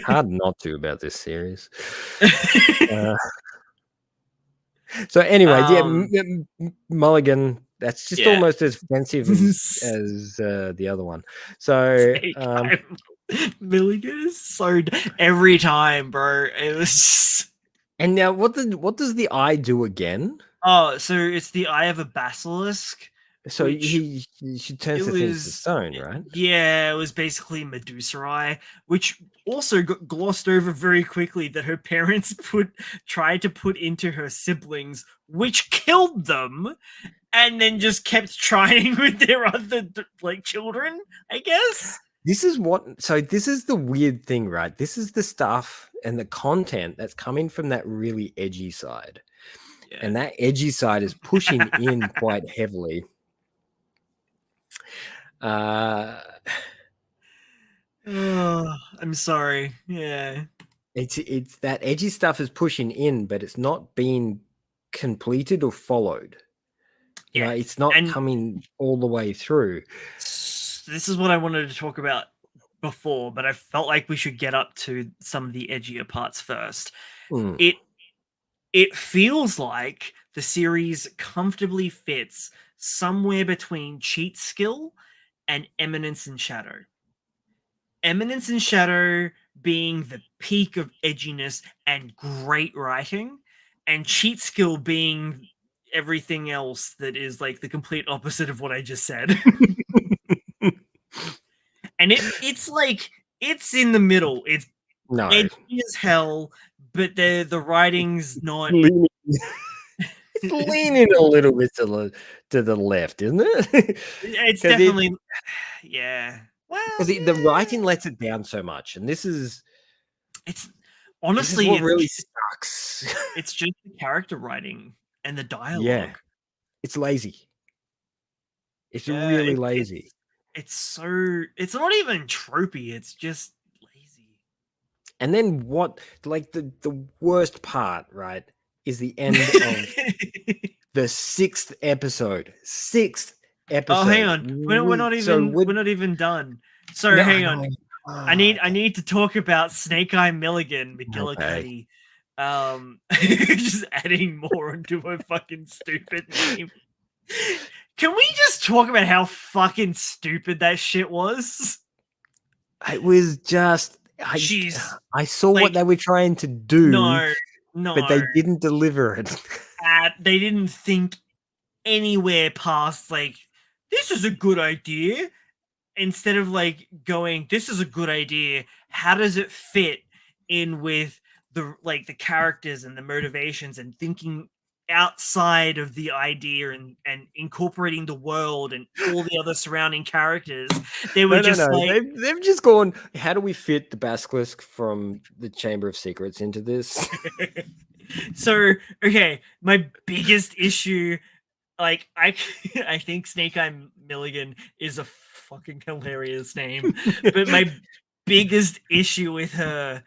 [SPEAKER 1] Hard not to about this series. So anyway, Mulligan, that's just almost as offensive as the other one. So
[SPEAKER 2] Mulligan is so every time, bro. It was.
[SPEAKER 1] And now, what does the eye do again?
[SPEAKER 2] Oh, so it's the eye of a basilisk.
[SPEAKER 1] So she turns the things to stone, right?
[SPEAKER 2] Yeah, it was basically Medusa eye, which also got glossed over very quickly that her parents tried to put into her siblings, which killed them, and then just kept trying with their other like children, I guess.
[SPEAKER 1] This is the weird thing, right? This is the stuff and the content that's coming from that really edgy side. Yeah. And that edgy side is pushing in quite heavily.
[SPEAKER 2] I'm sorry. Yeah.
[SPEAKER 1] It's that edgy stuff is pushing in, but it's not being completed or followed. Yeah. You know, it's not coming all the way through.
[SPEAKER 2] This is what I wanted to talk about before, but I felt like we should get up to some of the edgier parts first. It feels like the series comfortably fits somewhere between Cheat Skill and Eminence in Shadow. Eminence in Shadow being the peak of edginess and great writing, and Cheat Skill being everything else that is like the complete opposite of what I just said. And it's like it's in the middle. It's edgy as hell, but the writing's not
[SPEAKER 1] leaning a little bit to the left, isn't it?
[SPEAKER 2] It's definitely Well,
[SPEAKER 1] the writing lets it down so much, and it's honestly what really sucks.
[SPEAKER 2] It's just the character writing and the dialogue.
[SPEAKER 1] Yeah, it's lazy. It's really lazy.
[SPEAKER 2] It's not even tropey. It's just lazy.
[SPEAKER 1] And then what? Like the worst part, right, is the end of the 6th episode. 6th episode.
[SPEAKER 2] Oh, hang on. We're not even done. So hang on. I need to talk about Snake Eye Milligan, McGillicuddy. Just adding more into a fucking stupid name. Can we just talk about how fucking stupid that shit was?
[SPEAKER 1] It was just I saw what they were trying to do.
[SPEAKER 2] No.
[SPEAKER 1] But they didn't deliver it.
[SPEAKER 2] They didn't think anywhere past like, this is a good idea. Instead of like going, this is a good idea. How does it fit in with the characters and the motivations, and thinking outside of the idea and incorporating the world and all the other surrounding characters? They were
[SPEAKER 1] they've just gone, how do we fit the basilisk from the Chamber of Secrets into this?
[SPEAKER 2] So, okay, my biggest issue, like, I think Snake Eye Milligan is a fucking hilarious name, but my biggest issue with her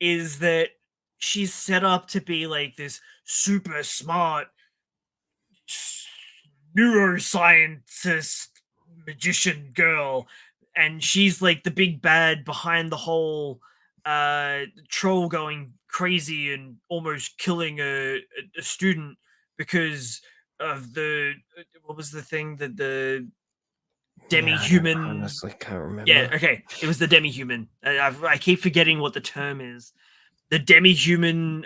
[SPEAKER 2] is that she's set up to be like this super smart neuroscientist magician girl, and she's like the big bad behind the whole troll going crazy and almost killing a student because of the what was the thing that the demi-human.
[SPEAKER 1] I honestly can't remember.
[SPEAKER 2] Yeah, okay, it was the demi-human. I keep forgetting what the term is. The demi-human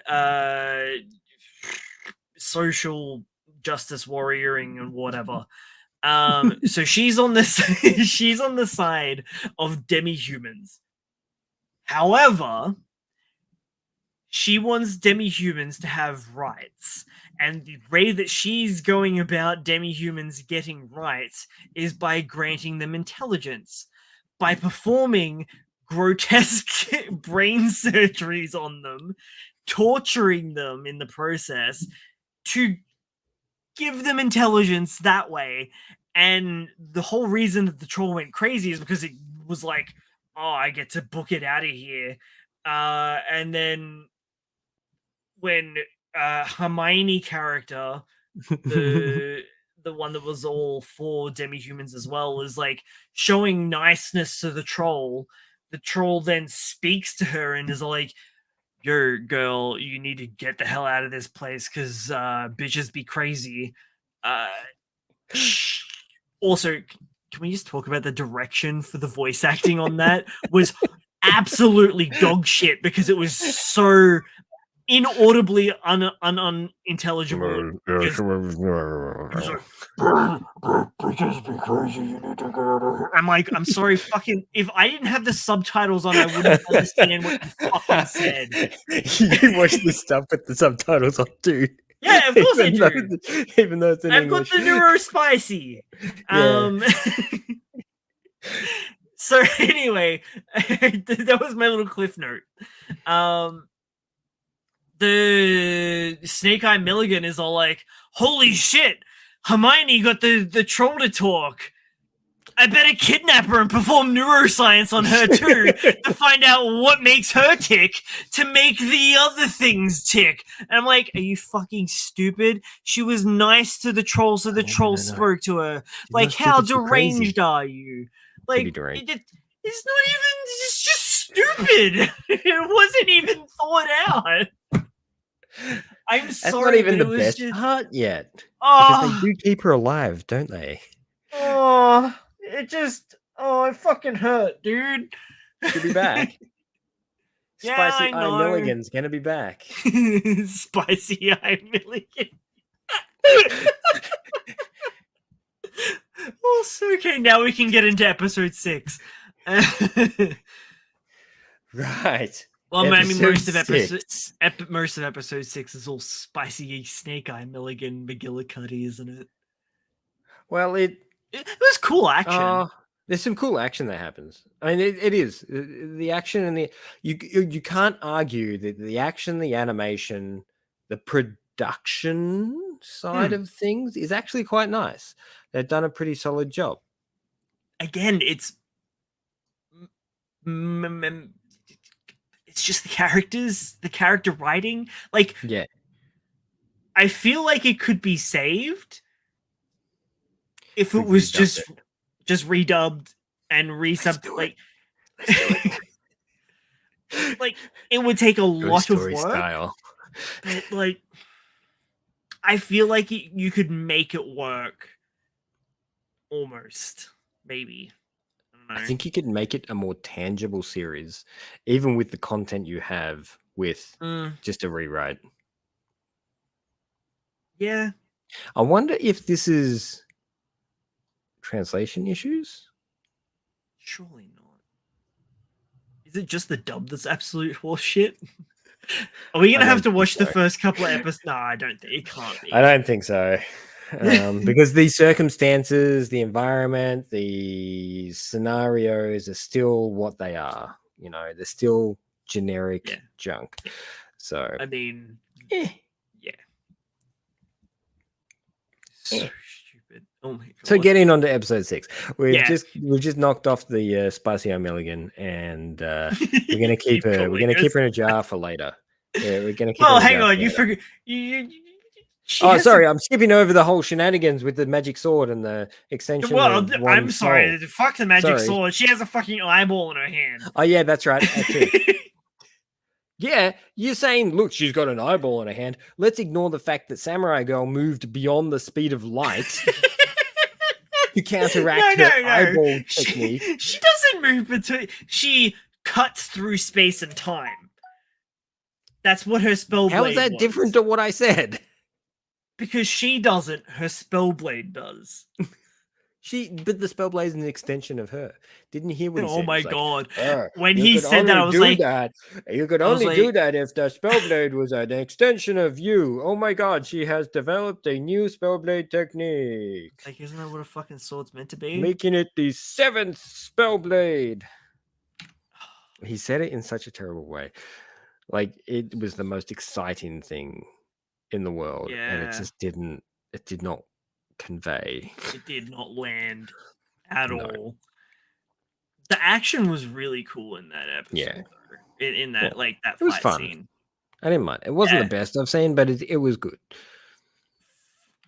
[SPEAKER 2] social justice warrioring and whatever. So she's on this she's on the side of demi-humans. However, she wants demi-humans to have rights. And the way that she's going about demi-humans getting rights is by granting them intelligence, by performing grotesque brain surgeries on them, torturing them in the process to give them intelligence that way. And the whole reason that the troll went crazy is because it was like, oh, I get to book it out of here. And then when Hermione character, the one that was all for demi-humans as well, is like showing niceness to the troll then speaks to her and is like, yo, girl, you need to get the hell out of this place because bitches be crazy. Also, can we just talk about the direction for the voice acting on that? Was absolutely dog shit because it was so inaudibly unintelligible.
[SPEAKER 3] Bitches be crazy. You need to get out of here.
[SPEAKER 2] I'm like, I'm sorry, fucking. If I didn't have the subtitles on, I wouldn't understand what you fucking said.
[SPEAKER 1] You watch the stuff with the subtitles on too.
[SPEAKER 2] Yeah, of course I do.
[SPEAKER 1] Even though it's in
[SPEAKER 2] I've
[SPEAKER 1] English.
[SPEAKER 2] got the neurospicy. So anyway, that was my little cliff note. The Snake Eye Milligan is all like, holy shit, Hermione got the troll to talk. I better kidnap her and perform neuroscience on her too to find out what makes her tick to make the other things tick. And I'm like, are you fucking stupid? She was nice to the troll, so the troll spoke to her. Like, how deranged are you? Like, it's not even, it's just stupid. It wasn't even thought out. I'm sorry.
[SPEAKER 1] That's not even the best part yet. Because they do keep her alive, don't they?
[SPEAKER 2] Oh, it fucking hurt, dude.
[SPEAKER 1] She'll be back.
[SPEAKER 2] Yeah,
[SPEAKER 1] Spicy
[SPEAKER 2] I
[SPEAKER 1] Eye
[SPEAKER 2] know.
[SPEAKER 1] Milligan's gonna be back.
[SPEAKER 2] Spicy Eye Milligan. Oh, so okay. Now we can get into episode 6.
[SPEAKER 1] Right.
[SPEAKER 2] Well, maybe most of
[SPEAKER 1] episode
[SPEAKER 2] episode 6 is all spicy Snake Eye Milligan McGillicuddy, isn't it?
[SPEAKER 1] Well, it
[SPEAKER 2] was cool action.
[SPEAKER 1] There's some cool action that happens. I mean, it is the action and you can't argue that the action, the animation, the production side of things is actually quite nice. They've done a pretty solid job.
[SPEAKER 2] Again, it's just the characters, the character writing. Like,
[SPEAKER 1] yeah,
[SPEAKER 2] I feel like it could be saved if it was just redubbed and resubbed. Like, like it would take a lot of work.
[SPEAKER 1] Style.
[SPEAKER 2] But like, I feel like you could make it work. Almost, maybe.
[SPEAKER 1] I think you could make it a more tangible series, even with the content you have with just a rewrite.
[SPEAKER 2] Yeah.
[SPEAKER 1] I wonder if this is translation issues?
[SPEAKER 2] Surely not. Is it just the dub that's absolute horseshit? Are we going to have to watch the first couple of episodes? No, I don't think it can't be.
[SPEAKER 1] I don't think so. Because these circumstances, the environment, the scenarios are still what they are. You know, they're still generic junk. So
[SPEAKER 2] I mean, yeah. So stupid. Oh my god.
[SPEAKER 1] So getting on to episode 6, we've just knocked off the Spicy Eye Milligan, and we're gonna keep her. We're gonna keep her in a jar for later. Yeah, we're gonna keep.
[SPEAKER 2] Well, hang on. You forget.
[SPEAKER 1] Oh, sorry, I'm skipping over the whole shenanigans with the magic sword and the extension of one
[SPEAKER 2] I'm sorry.
[SPEAKER 1] soul.
[SPEAKER 2] Fuck the magic
[SPEAKER 1] Sorry.
[SPEAKER 2] sword. She has a fucking eyeball in her hand.
[SPEAKER 1] Oh, yeah, that's right. That too. Yeah, you're saying, look, she's got an eyeball in her hand. Let's ignore the fact that Samurai Girl moved beyond the speed of light to counteract her eyeball technique.
[SPEAKER 2] She doesn't move between. She cuts through space and time. That's what her spell blade
[SPEAKER 1] How is that different to what I said?
[SPEAKER 2] Because she doesn't, her spellblade does.
[SPEAKER 1] But the spellblade is an extension of her. Didn't you hear what he said?
[SPEAKER 2] Oh my
[SPEAKER 1] He's like,
[SPEAKER 2] god!
[SPEAKER 1] "Oh,
[SPEAKER 2] When
[SPEAKER 1] you
[SPEAKER 2] he
[SPEAKER 1] could
[SPEAKER 2] said that, I
[SPEAKER 1] only
[SPEAKER 2] was
[SPEAKER 1] do
[SPEAKER 2] like,
[SPEAKER 1] that. You could
[SPEAKER 2] I was
[SPEAKER 1] only do
[SPEAKER 2] like-
[SPEAKER 1] that if the spellblade was an extension of you. Oh my god, she has developed a new spellblade technique,
[SPEAKER 2] like, isn't that what a fucking sword's meant to be?
[SPEAKER 1] making it the 7th spellblade." He said it in such a terrible way. Like, it was the most exciting thing in the world, and it
[SPEAKER 2] Yeah.
[SPEAKER 1] just didn't. It did not convey.
[SPEAKER 2] It did not land at
[SPEAKER 1] No.
[SPEAKER 2] all. The action was really cool in that episode.
[SPEAKER 1] Yeah.
[SPEAKER 2] Though. In that,
[SPEAKER 1] Yeah.
[SPEAKER 2] that
[SPEAKER 1] It was
[SPEAKER 2] fight
[SPEAKER 1] fun.
[SPEAKER 2] scene.
[SPEAKER 1] I didn't mind. It wasn't
[SPEAKER 2] Yeah.
[SPEAKER 1] the best I've seen, but it was good.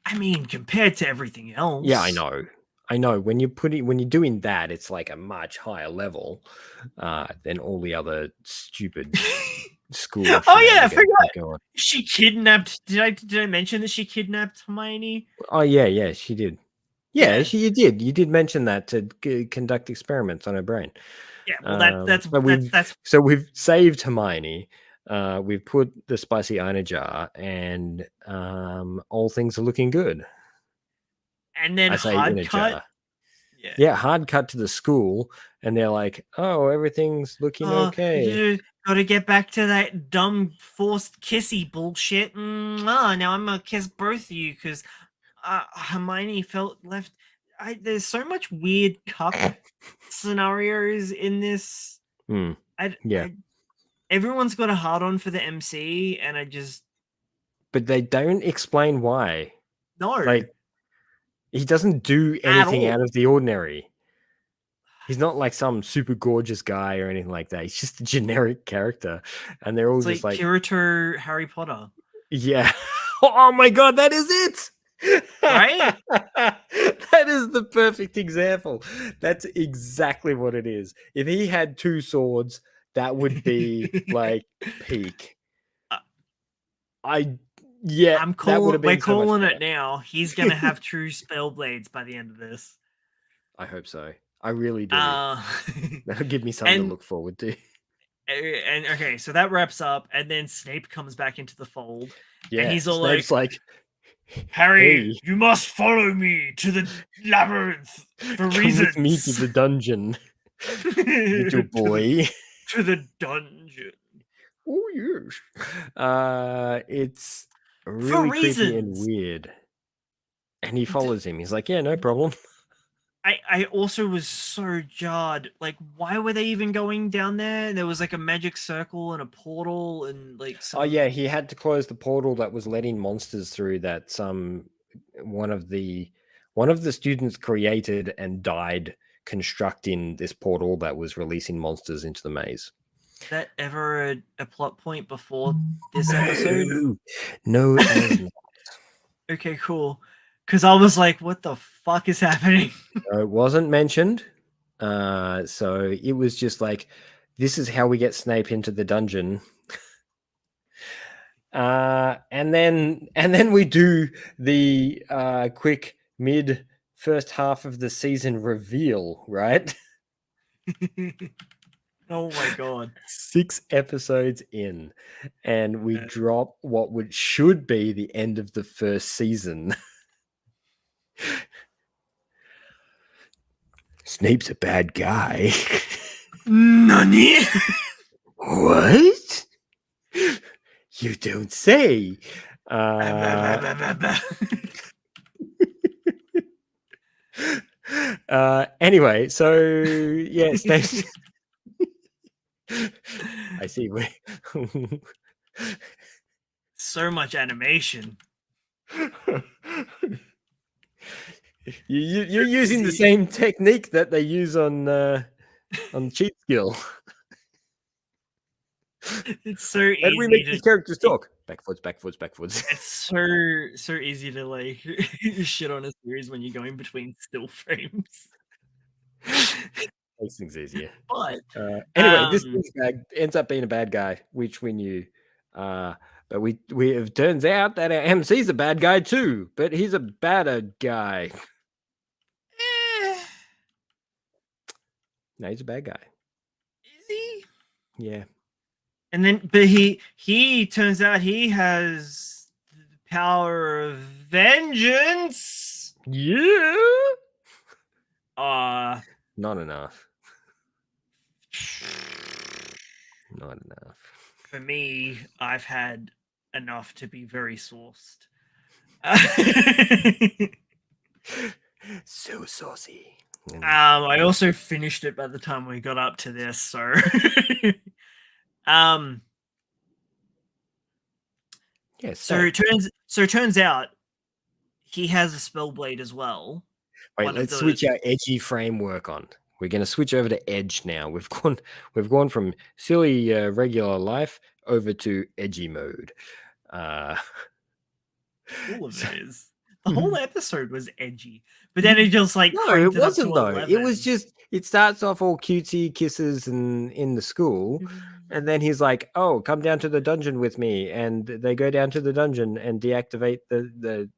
[SPEAKER 2] I mean, compared to everything else.
[SPEAKER 1] Yeah, I know. I know. When you're doing that, it's like a much higher level than all the other stupid school.
[SPEAKER 2] Oh yeah, I forgot.
[SPEAKER 1] Going.
[SPEAKER 2] She kidnapped. Did I mention that she kidnapped Hermione?
[SPEAKER 1] Oh yeah, she did. Yeah,
[SPEAKER 2] Yeah.
[SPEAKER 1] you did. You did mention that to conduct experiments on her brain.
[SPEAKER 2] Yeah, well, that's
[SPEAKER 1] so we've saved Hermione. We've put the spicy eye in a jar, and all things are looking good.
[SPEAKER 2] And then hard cut.
[SPEAKER 1] Yeah, hard cut to the school, and they're like, "Oh, everything's looking okay."
[SPEAKER 2] You gotta get back to that dumb forced kissy bullshit. Now I'm gonna kiss both of you because Hermione felt left. There's so much weird cup scenarios in this. Everyone's got a hard on for the MC, and
[SPEAKER 1] but they don't explain why.
[SPEAKER 2] No,
[SPEAKER 1] like he doesn't do anything out of the ordinary. He's not like some super gorgeous guy or anything like that. He's just a generic character, and they're all just like
[SPEAKER 2] Kirito Harry Potter.
[SPEAKER 1] Yeah. Oh my god, that is it.
[SPEAKER 2] Right?
[SPEAKER 1] That is the perfect example. That's exactly what it is. If he had 2 swords, that would be like peak.
[SPEAKER 2] We're calling it now. He's gonna have true spell blades by the end of this.
[SPEAKER 1] I hope so. I really do. That'll give me something to look forward to.
[SPEAKER 2] And okay, so that wraps up, and then Snape comes back into the fold.
[SPEAKER 1] Yeah,
[SPEAKER 2] and he's all
[SPEAKER 1] Snape's like,
[SPEAKER 2] Harry, hey, you must follow me to the labyrinth for reasons.
[SPEAKER 1] With me to the dungeon, little boy.
[SPEAKER 2] To the dungeon.
[SPEAKER 1] Oh yes. It's really creepy and weird. And he follows him. He's like, yeah, no problem.
[SPEAKER 2] I also was so jarred. Like, why were they even going down there? There was like a magic circle and a portal and like
[SPEAKER 1] Oh yeah, he had to close the portal that was letting monsters through that one of the students created and died constructing this portal that was releasing monsters into the maze.
[SPEAKER 2] Is that ever a plot point before this episode?
[SPEAKER 1] No, it was not.
[SPEAKER 2] Okay, cool. Because I was like, what the fuck is happening?
[SPEAKER 1] It wasn't mentioned. So it was just like, this is how we get Snape into the dungeon. And then we do the quick first half of the season reveal, right?
[SPEAKER 2] Oh my god.
[SPEAKER 1] 6 episodes in, and we drop what should be the end of the first season. Snape's a bad guy.
[SPEAKER 2] Nani?
[SPEAKER 1] What? You don't say. Anyway, so yeah, Snape's... I see.
[SPEAKER 2] So much animation.
[SPEAKER 1] You're using the same technique that they use on Cheat Skill.
[SPEAKER 2] It's so easy.
[SPEAKER 1] How do we make these characters talk? Backwards.
[SPEAKER 2] It's so easy to like shit on a series when you're going between still frames.
[SPEAKER 1] Makes things easier.
[SPEAKER 2] But
[SPEAKER 1] anyway, this douchebag ends up being a bad guy, which we knew. But it turns out that our MC's a bad guy too, but he's a badder guy. No, he's a bad guy.
[SPEAKER 2] Is he?
[SPEAKER 1] Yeah.
[SPEAKER 2] And then, but he turns out he has the power of vengeance.
[SPEAKER 1] Yeah.
[SPEAKER 2] Not
[SPEAKER 1] enough. Not enough.
[SPEAKER 2] For me, I've had enough to be very sourced.
[SPEAKER 1] So saucy.
[SPEAKER 2] I also finished it by the time we got up to this, so
[SPEAKER 1] Yes.
[SPEAKER 2] So it turns out he has a spell blade as well.
[SPEAKER 1] Wait, let's switch our edgy framework on. We're going to switch over to edge now. We've gone from silly regular life over to edgy mode.
[SPEAKER 2] All of it is. The whole episode was edgy, but then it just like
[SPEAKER 1] no, it wasn't though.
[SPEAKER 2] 11.
[SPEAKER 1] It was just it starts off all cutesy kisses and in the school, and then he's like, "Oh, come down to the dungeon with me," and they go down to the dungeon and deactivate the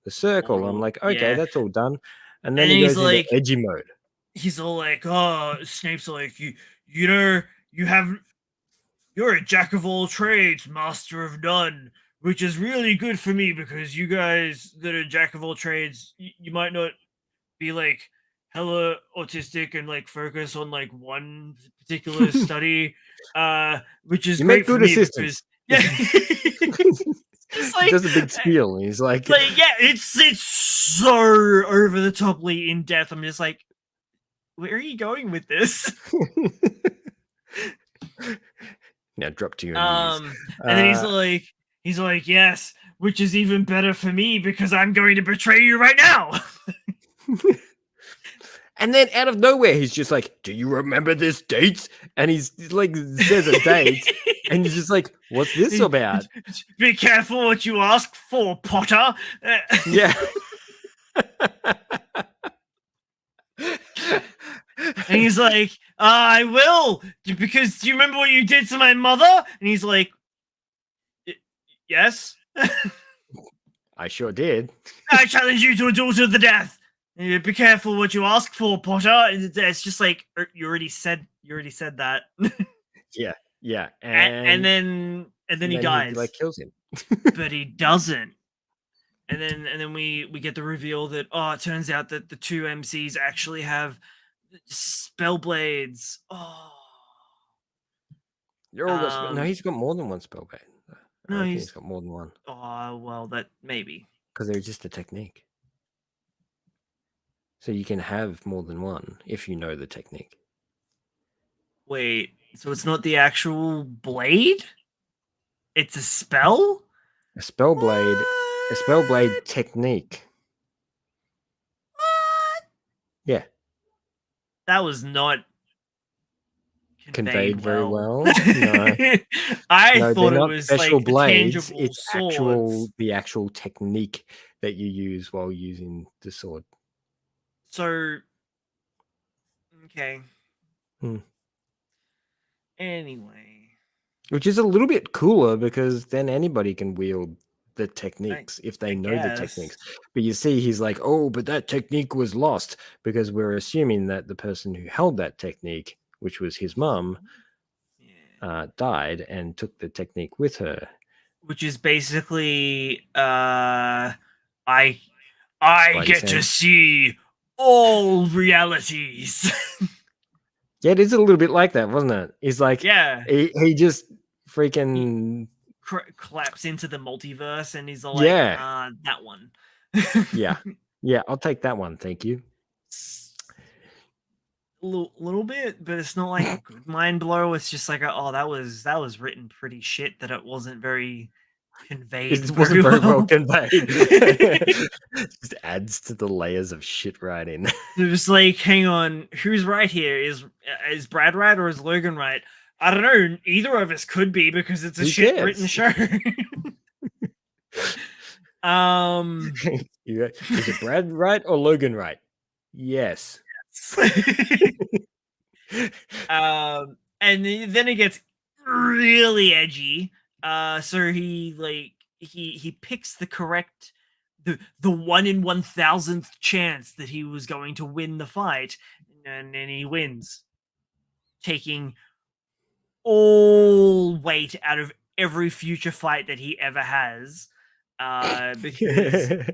[SPEAKER 1] circle. I'm like, okay, that's all done, and then he goes into edgy mode.
[SPEAKER 2] He's all like, "Oh, Snape's like, you're a jack of all trades, master of none." Which is really good for me because you guys that are jack of all trades, you might not be like hella autistic and like focus on like one particular study, which is great for me because
[SPEAKER 1] just like, he does a big spiel. He's like
[SPEAKER 2] yeah, it's so over the toply in depth. I'm just like, where are you going with this?
[SPEAKER 1] Now drop to your knees.
[SPEAKER 2] And then he's like, yes, which is even better for me because I'm going to betray you right now.
[SPEAKER 1] And then out of nowhere, he's just like, do you remember this date? And he's like, says a date. And he's just like, what's this about?
[SPEAKER 2] Be careful what you ask for, Potter.
[SPEAKER 1] Yeah.
[SPEAKER 2] And he's like, I will, because do you remember what you did to my mother? And he's like, yes.
[SPEAKER 1] I sure did.
[SPEAKER 2] I challenge you to a duel to the death. Be careful what you ask for, Potter. It's just like you already said that.
[SPEAKER 1] Yeah.
[SPEAKER 2] And then he dies.
[SPEAKER 1] He, like, kills him.
[SPEAKER 2] But he doesn't. And then we get the reveal that it turns out that the two MCs actually have spell blades. Oh.
[SPEAKER 1] No, he's got more than one spell blade.
[SPEAKER 2] No,
[SPEAKER 1] he's got more than one.
[SPEAKER 2] Oh, well, that maybe.
[SPEAKER 1] Because they're just a technique. So you can have more than one if you know the technique.
[SPEAKER 2] Wait, so it's not the actual blade? It's a spell?
[SPEAKER 1] A spell blade. A spell blade technique.
[SPEAKER 2] What?
[SPEAKER 1] Yeah.
[SPEAKER 2] That was not
[SPEAKER 1] conveyed very well. No.
[SPEAKER 2] I thought it was
[SPEAKER 1] special
[SPEAKER 2] like
[SPEAKER 1] blades. It's
[SPEAKER 2] swords.
[SPEAKER 1] the actual technique that you use while using the sword.
[SPEAKER 2] So, okay.
[SPEAKER 1] Hmm.
[SPEAKER 2] Anyway,
[SPEAKER 1] which is a little bit cooler because then anybody can wield the techniques if they know the techniques. But you see, he's like, oh, but that technique was lost because we're assuming that the person who held that technique, which was his mum, died and took the technique with her.
[SPEAKER 2] Which is basically, I get to see all realities.
[SPEAKER 1] Yeah, it is a little bit like that, wasn't it? He's like, he just freaking
[SPEAKER 2] collapse into the multiverse, and he's all like, that one.
[SPEAKER 1] yeah, I'll take that one, thank you.
[SPEAKER 2] A little bit, but it's not like a good mind blow. It's just like, that was written pretty shit that it wasn't very conveyed.
[SPEAKER 1] It wasn't very well conveyed. Just adds to the layers of shit writing.
[SPEAKER 2] It was like, hang on, who's right here? Is Brad right or is Logan right? I don't know. Either of us could be because it's a shit written show.
[SPEAKER 1] Is it Brad right or Logan right? Yes.
[SPEAKER 2] And then it gets really edgy. So he picks the correct the 1 in 1,000th chance that he was going to win the fight, and then he wins, taking all weight out of every future fight that he ever has, because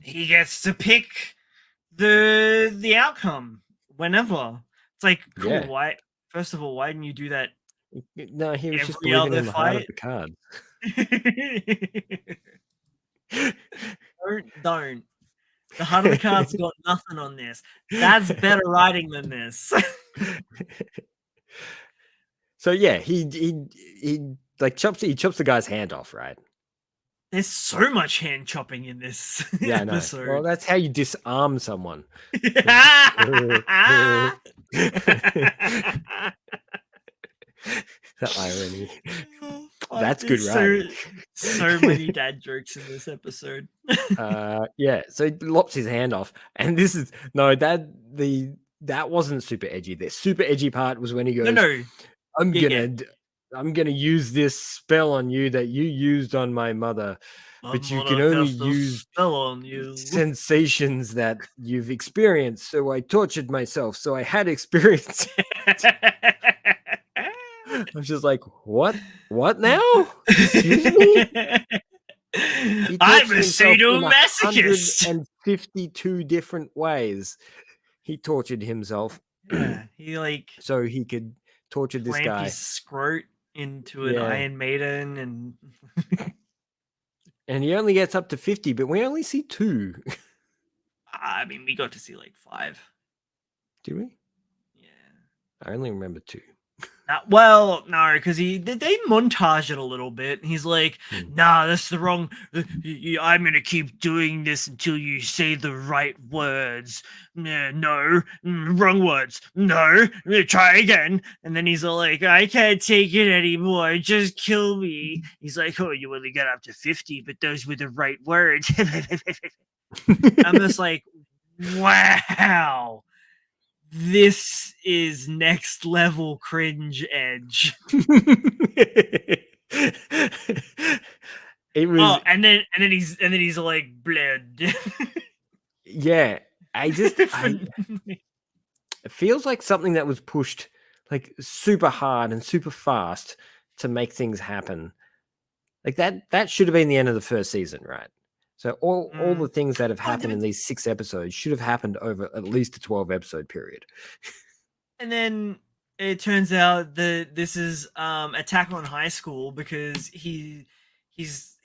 [SPEAKER 2] he gets to pick the outcome whenever. It's like, cool.
[SPEAKER 1] Yeah.
[SPEAKER 2] Why? First of all, why didn't you do that?
[SPEAKER 1] No, he was just
[SPEAKER 2] Every
[SPEAKER 1] believing
[SPEAKER 2] other
[SPEAKER 1] in the heart of
[SPEAKER 2] fight?
[SPEAKER 1] the card.
[SPEAKER 2] Don't. The heart of the card's got nothing on this. That's better writing than this.
[SPEAKER 1] So yeah, he like chops the guy's hand off, right?
[SPEAKER 2] There's so much hand chopping in this
[SPEAKER 1] Yeah, I know.
[SPEAKER 2] episode.
[SPEAKER 1] Well, that's how you disarm someone. The irony.
[SPEAKER 2] Oh,
[SPEAKER 1] That's good
[SPEAKER 2] there's
[SPEAKER 1] writing.
[SPEAKER 2] So many dad jokes in this episode.
[SPEAKER 1] Yeah, so he lops his hand off, and this is that wasn't super edgy. The super edgy part was when he goes,
[SPEAKER 2] No.
[SPEAKER 1] I'm gonna use this spell on you that you used on my mother, but you can only use
[SPEAKER 2] spell on you.
[SPEAKER 1] sensations that you've experienced. So I tortured myself. So I had experience. I'm just like, what? What now? Excuse me?
[SPEAKER 2] I'm a sadomasochist.
[SPEAKER 1] 152 different ways he tortured himself.
[SPEAKER 2] Yeah, he
[SPEAKER 1] so he could torture this guy.
[SPEAKER 2] His scrot into an Iron Maiden,
[SPEAKER 1] and he only gets up to 50, but we only see 2.
[SPEAKER 2] I mean, we got to see like 5.
[SPEAKER 1] Do we?
[SPEAKER 2] Yeah.
[SPEAKER 1] I only remember 2.
[SPEAKER 2] Well, no, because they montage it a little bit. He's like, nah, that's the wrong. I'm gonna keep doing this until you say the right words. No, wrong words. No, try again. And then he's all like, I can't take it anymore. Just kill me. He's like, oh, you only got up to 50, but those were the right words. I'm just like, wow. This is next level cringe edge.
[SPEAKER 1] It was
[SPEAKER 2] and then he's like bled.
[SPEAKER 1] Yeah, it feels like something that was pushed like super hard and super fast to make things happen. Like that should have been the end of the first season, right? So all the things that have happened in these 6 episodes should have happened over at least a 12 episode period.
[SPEAKER 2] And then it turns out that this is Attack on High School, because he's he's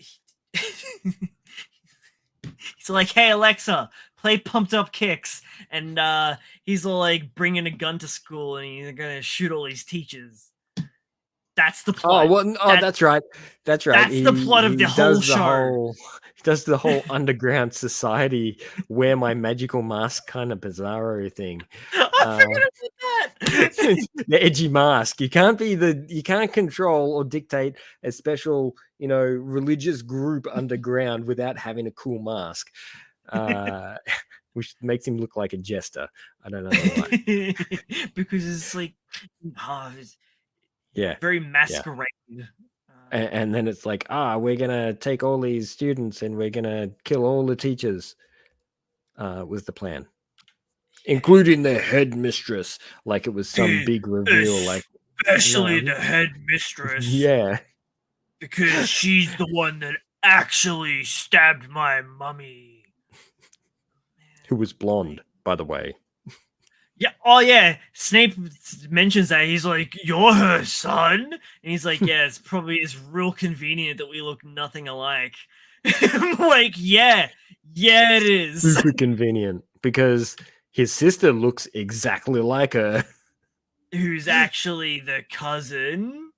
[SPEAKER 2] like, hey Alexa, play Pumped Up Kicks, and he's all like bringing a gun to school and he's gonna shoot all his teachers. That's the plot.
[SPEAKER 1] That's right. That's right.
[SPEAKER 2] That's the plot of the whole show.
[SPEAKER 1] He does the whole underground society wear my magical mask kind of bizarro thing.
[SPEAKER 2] I forgot about that.
[SPEAKER 1] The edgy mask. You can't control or dictate a special, religious group underground without having a cool mask. Which makes him look like a jester. I don't know why.
[SPEAKER 2] Because it's like, very masquerade.
[SPEAKER 1] Yeah. And then it's like, we're gonna take all these students and we're gonna kill all the teachers. Was the plan, including the headmistress, like it was some big reveal, like
[SPEAKER 2] especially the headmistress.
[SPEAKER 1] Yeah,
[SPEAKER 2] because she's the one that actually stabbed my mummy.
[SPEAKER 1] Who was blonde, by the way.
[SPEAKER 2] Yeah. Oh, yeah. Snape mentions that. He's like, "You're her son," and he's like, "Yeah, it's real convenient that we look nothing alike." I'm like, yeah, it is
[SPEAKER 1] super convenient because his sister looks exactly like her.
[SPEAKER 2] Who's actually the cousin?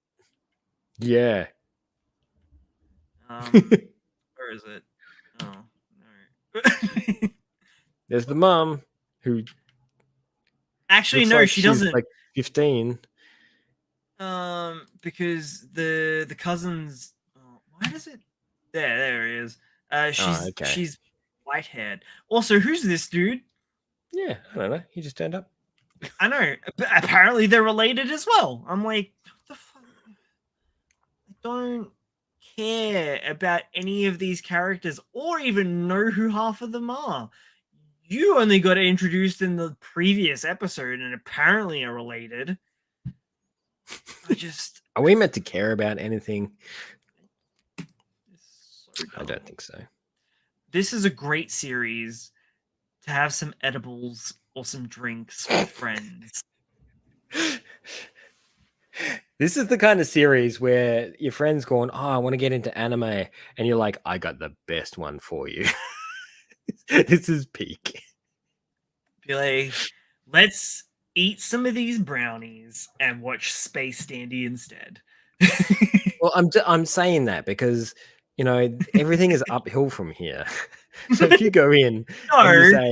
[SPEAKER 1] Yeah.
[SPEAKER 2] Where is it? Oh, all right.
[SPEAKER 1] There's the mom who.
[SPEAKER 2] Actually, no, she doesn't.
[SPEAKER 1] She's like 15.
[SPEAKER 2] Because the cousins. Why does it? There he is.
[SPEAKER 1] okay.
[SPEAKER 2] She's white haired. Also, who's this dude?
[SPEAKER 1] Yeah, I don't know. He just turned up.
[SPEAKER 2] I know. Apparently, they're related as well. I'm like, what the fuck? I don't care about any of these characters or even know who half of them are. You only got introduced in the previous episode and apparently are related.
[SPEAKER 1] Are we meant to care about anything?
[SPEAKER 2] So
[SPEAKER 1] I don't think so.
[SPEAKER 2] This is a great series to have some edibles or some drinks with friends.
[SPEAKER 1] This is the kind of series where your friend's going, "Oh, I want to get into anime," and you're like, "I got the best one for you." This is peak.
[SPEAKER 2] Be like, let's eat some of these brownies and watch Space Dandy instead.
[SPEAKER 1] Well, I'm saying that because everything is uphill from here. So if you go in and you say,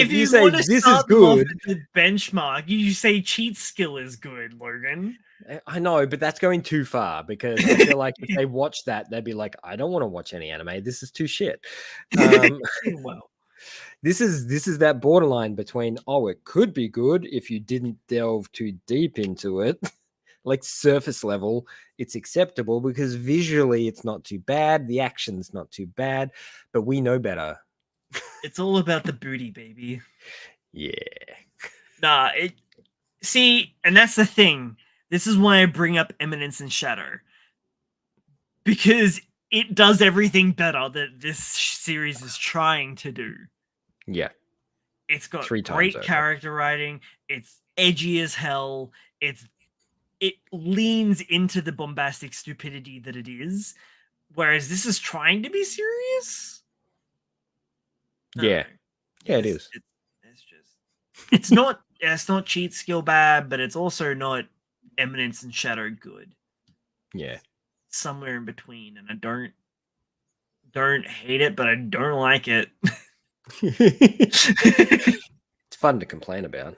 [SPEAKER 2] if you
[SPEAKER 1] say
[SPEAKER 2] want to
[SPEAKER 1] this is
[SPEAKER 2] start them off
[SPEAKER 1] good,
[SPEAKER 2] at the benchmark, you say cheat skill is good, Logan.
[SPEAKER 1] I know, but that's going too far because I feel like if they watch that, they'd be like, I don't want to watch any anime. This is too shit.
[SPEAKER 2] Well,
[SPEAKER 1] this is that borderline between, oh, it could be good if you didn't delve too deep into it. Like surface level, it's acceptable because visually it's not too bad. The action's not too bad, but we know better.
[SPEAKER 2] It's all about the booty, baby.
[SPEAKER 1] Yeah.
[SPEAKER 2] Nah, and that's the thing. This is why I bring up Eminence and Shadow. Because it does everything better that this series is trying to do.
[SPEAKER 1] Yeah.
[SPEAKER 2] It's got great character writing. It's edgy as hell. It leans into the bombastic stupidity that it is. Whereas this is trying to be serious.
[SPEAKER 1] Yeah. Yeah, it is.
[SPEAKER 2] It's not cheat skill bad, but it's also not Eminence and Shadow good.
[SPEAKER 1] Yeah.
[SPEAKER 2] Somewhere in between, and I don't hate it, but I don't like it.
[SPEAKER 1] It's fun to complain about.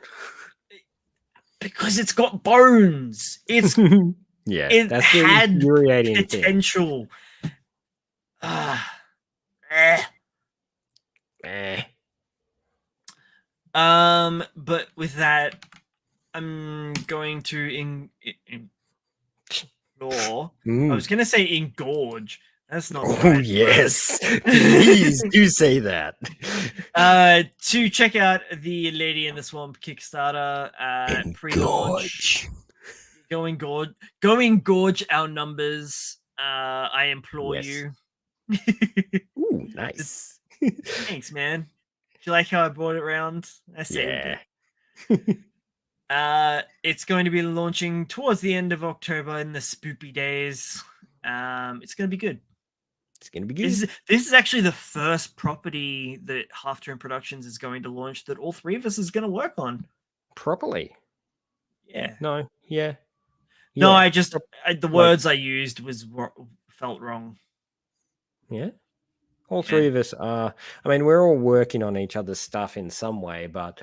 [SPEAKER 2] Because it's got bones. That's the infuriating potential. But with that, I'm going to ignore. I was going to say engorge. That's not.
[SPEAKER 1] Oh yes, please do say that.
[SPEAKER 2] To check out the Lady in the Swamp Kickstarter pre-launch. Go engorge our numbers. I implore you.
[SPEAKER 1] Ooh, nice.
[SPEAKER 2] Thanks, man. Do you like how I brought it around? I saved it. It's going to be launching towards the end of October in the spoopy days. It's going to be good.
[SPEAKER 1] It's going to be good.
[SPEAKER 2] This is actually the first property that Half Tone Productions is going to launch that all three of us is going to work on
[SPEAKER 1] properly.
[SPEAKER 2] Yeah.
[SPEAKER 1] No. Yeah.
[SPEAKER 2] No, I just the words I used felt wrong.
[SPEAKER 1] Yeah. All three of us are. I mean, we're all working on each other's stuff in some way, but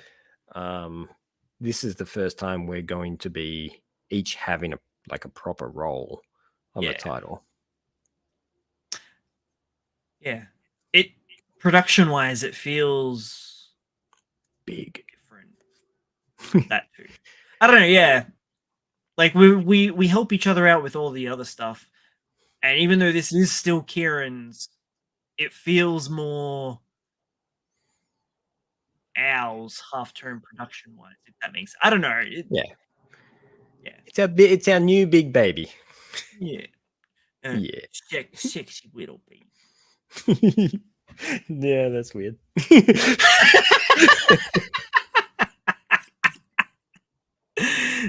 [SPEAKER 1] this is the first time we're going to be each having a proper role on the title.
[SPEAKER 2] Yeah. It production-wise, it feels
[SPEAKER 1] big.
[SPEAKER 2] Different. That too. I don't know. Yeah. Like we help each other out with all the other stuff, and even though this is still Kieran's, it feels more ours half-term production-wise. If that makes, I don't know.
[SPEAKER 1] Yeah. It's our new big baby.
[SPEAKER 2] Yeah. Sexy little baby.
[SPEAKER 1] Yeah, that's weird.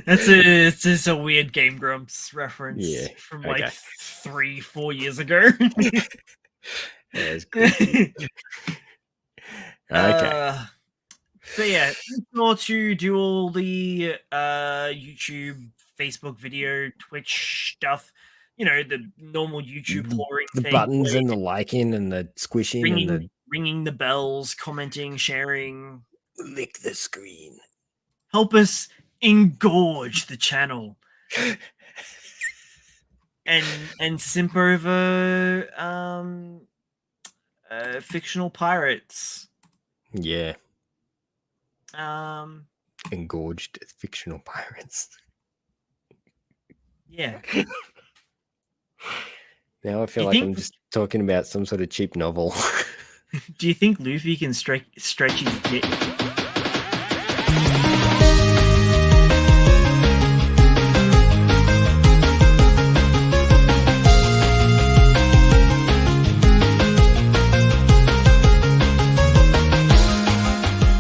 [SPEAKER 2] It's just a weird Game Grumps reference from like 3-4 years ago.
[SPEAKER 1] That's good. Okay.
[SPEAKER 2] So yeah, sure to do all the YouTube, Facebook video, Twitch stuff. You know, the normal YouTube pouring
[SPEAKER 1] the
[SPEAKER 2] thing,
[SPEAKER 1] buttons and the liking and the squishing
[SPEAKER 2] ringing,
[SPEAKER 1] and the
[SPEAKER 2] ringing the bells, commenting, sharing.
[SPEAKER 1] Lick the screen.
[SPEAKER 2] Help us engorge the channel. and simp over fictional pirates.
[SPEAKER 1] Yeah,
[SPEAKER 2] Engorged
[SPEAKER 1] fictional pirates.
[SPEAKER 2] Yeah.
[SPEAKER 1] Now I feel like I'm just talking about some sort of cheap novel.
[SPEAKER 2] Do you think Luffy can stretch his dick?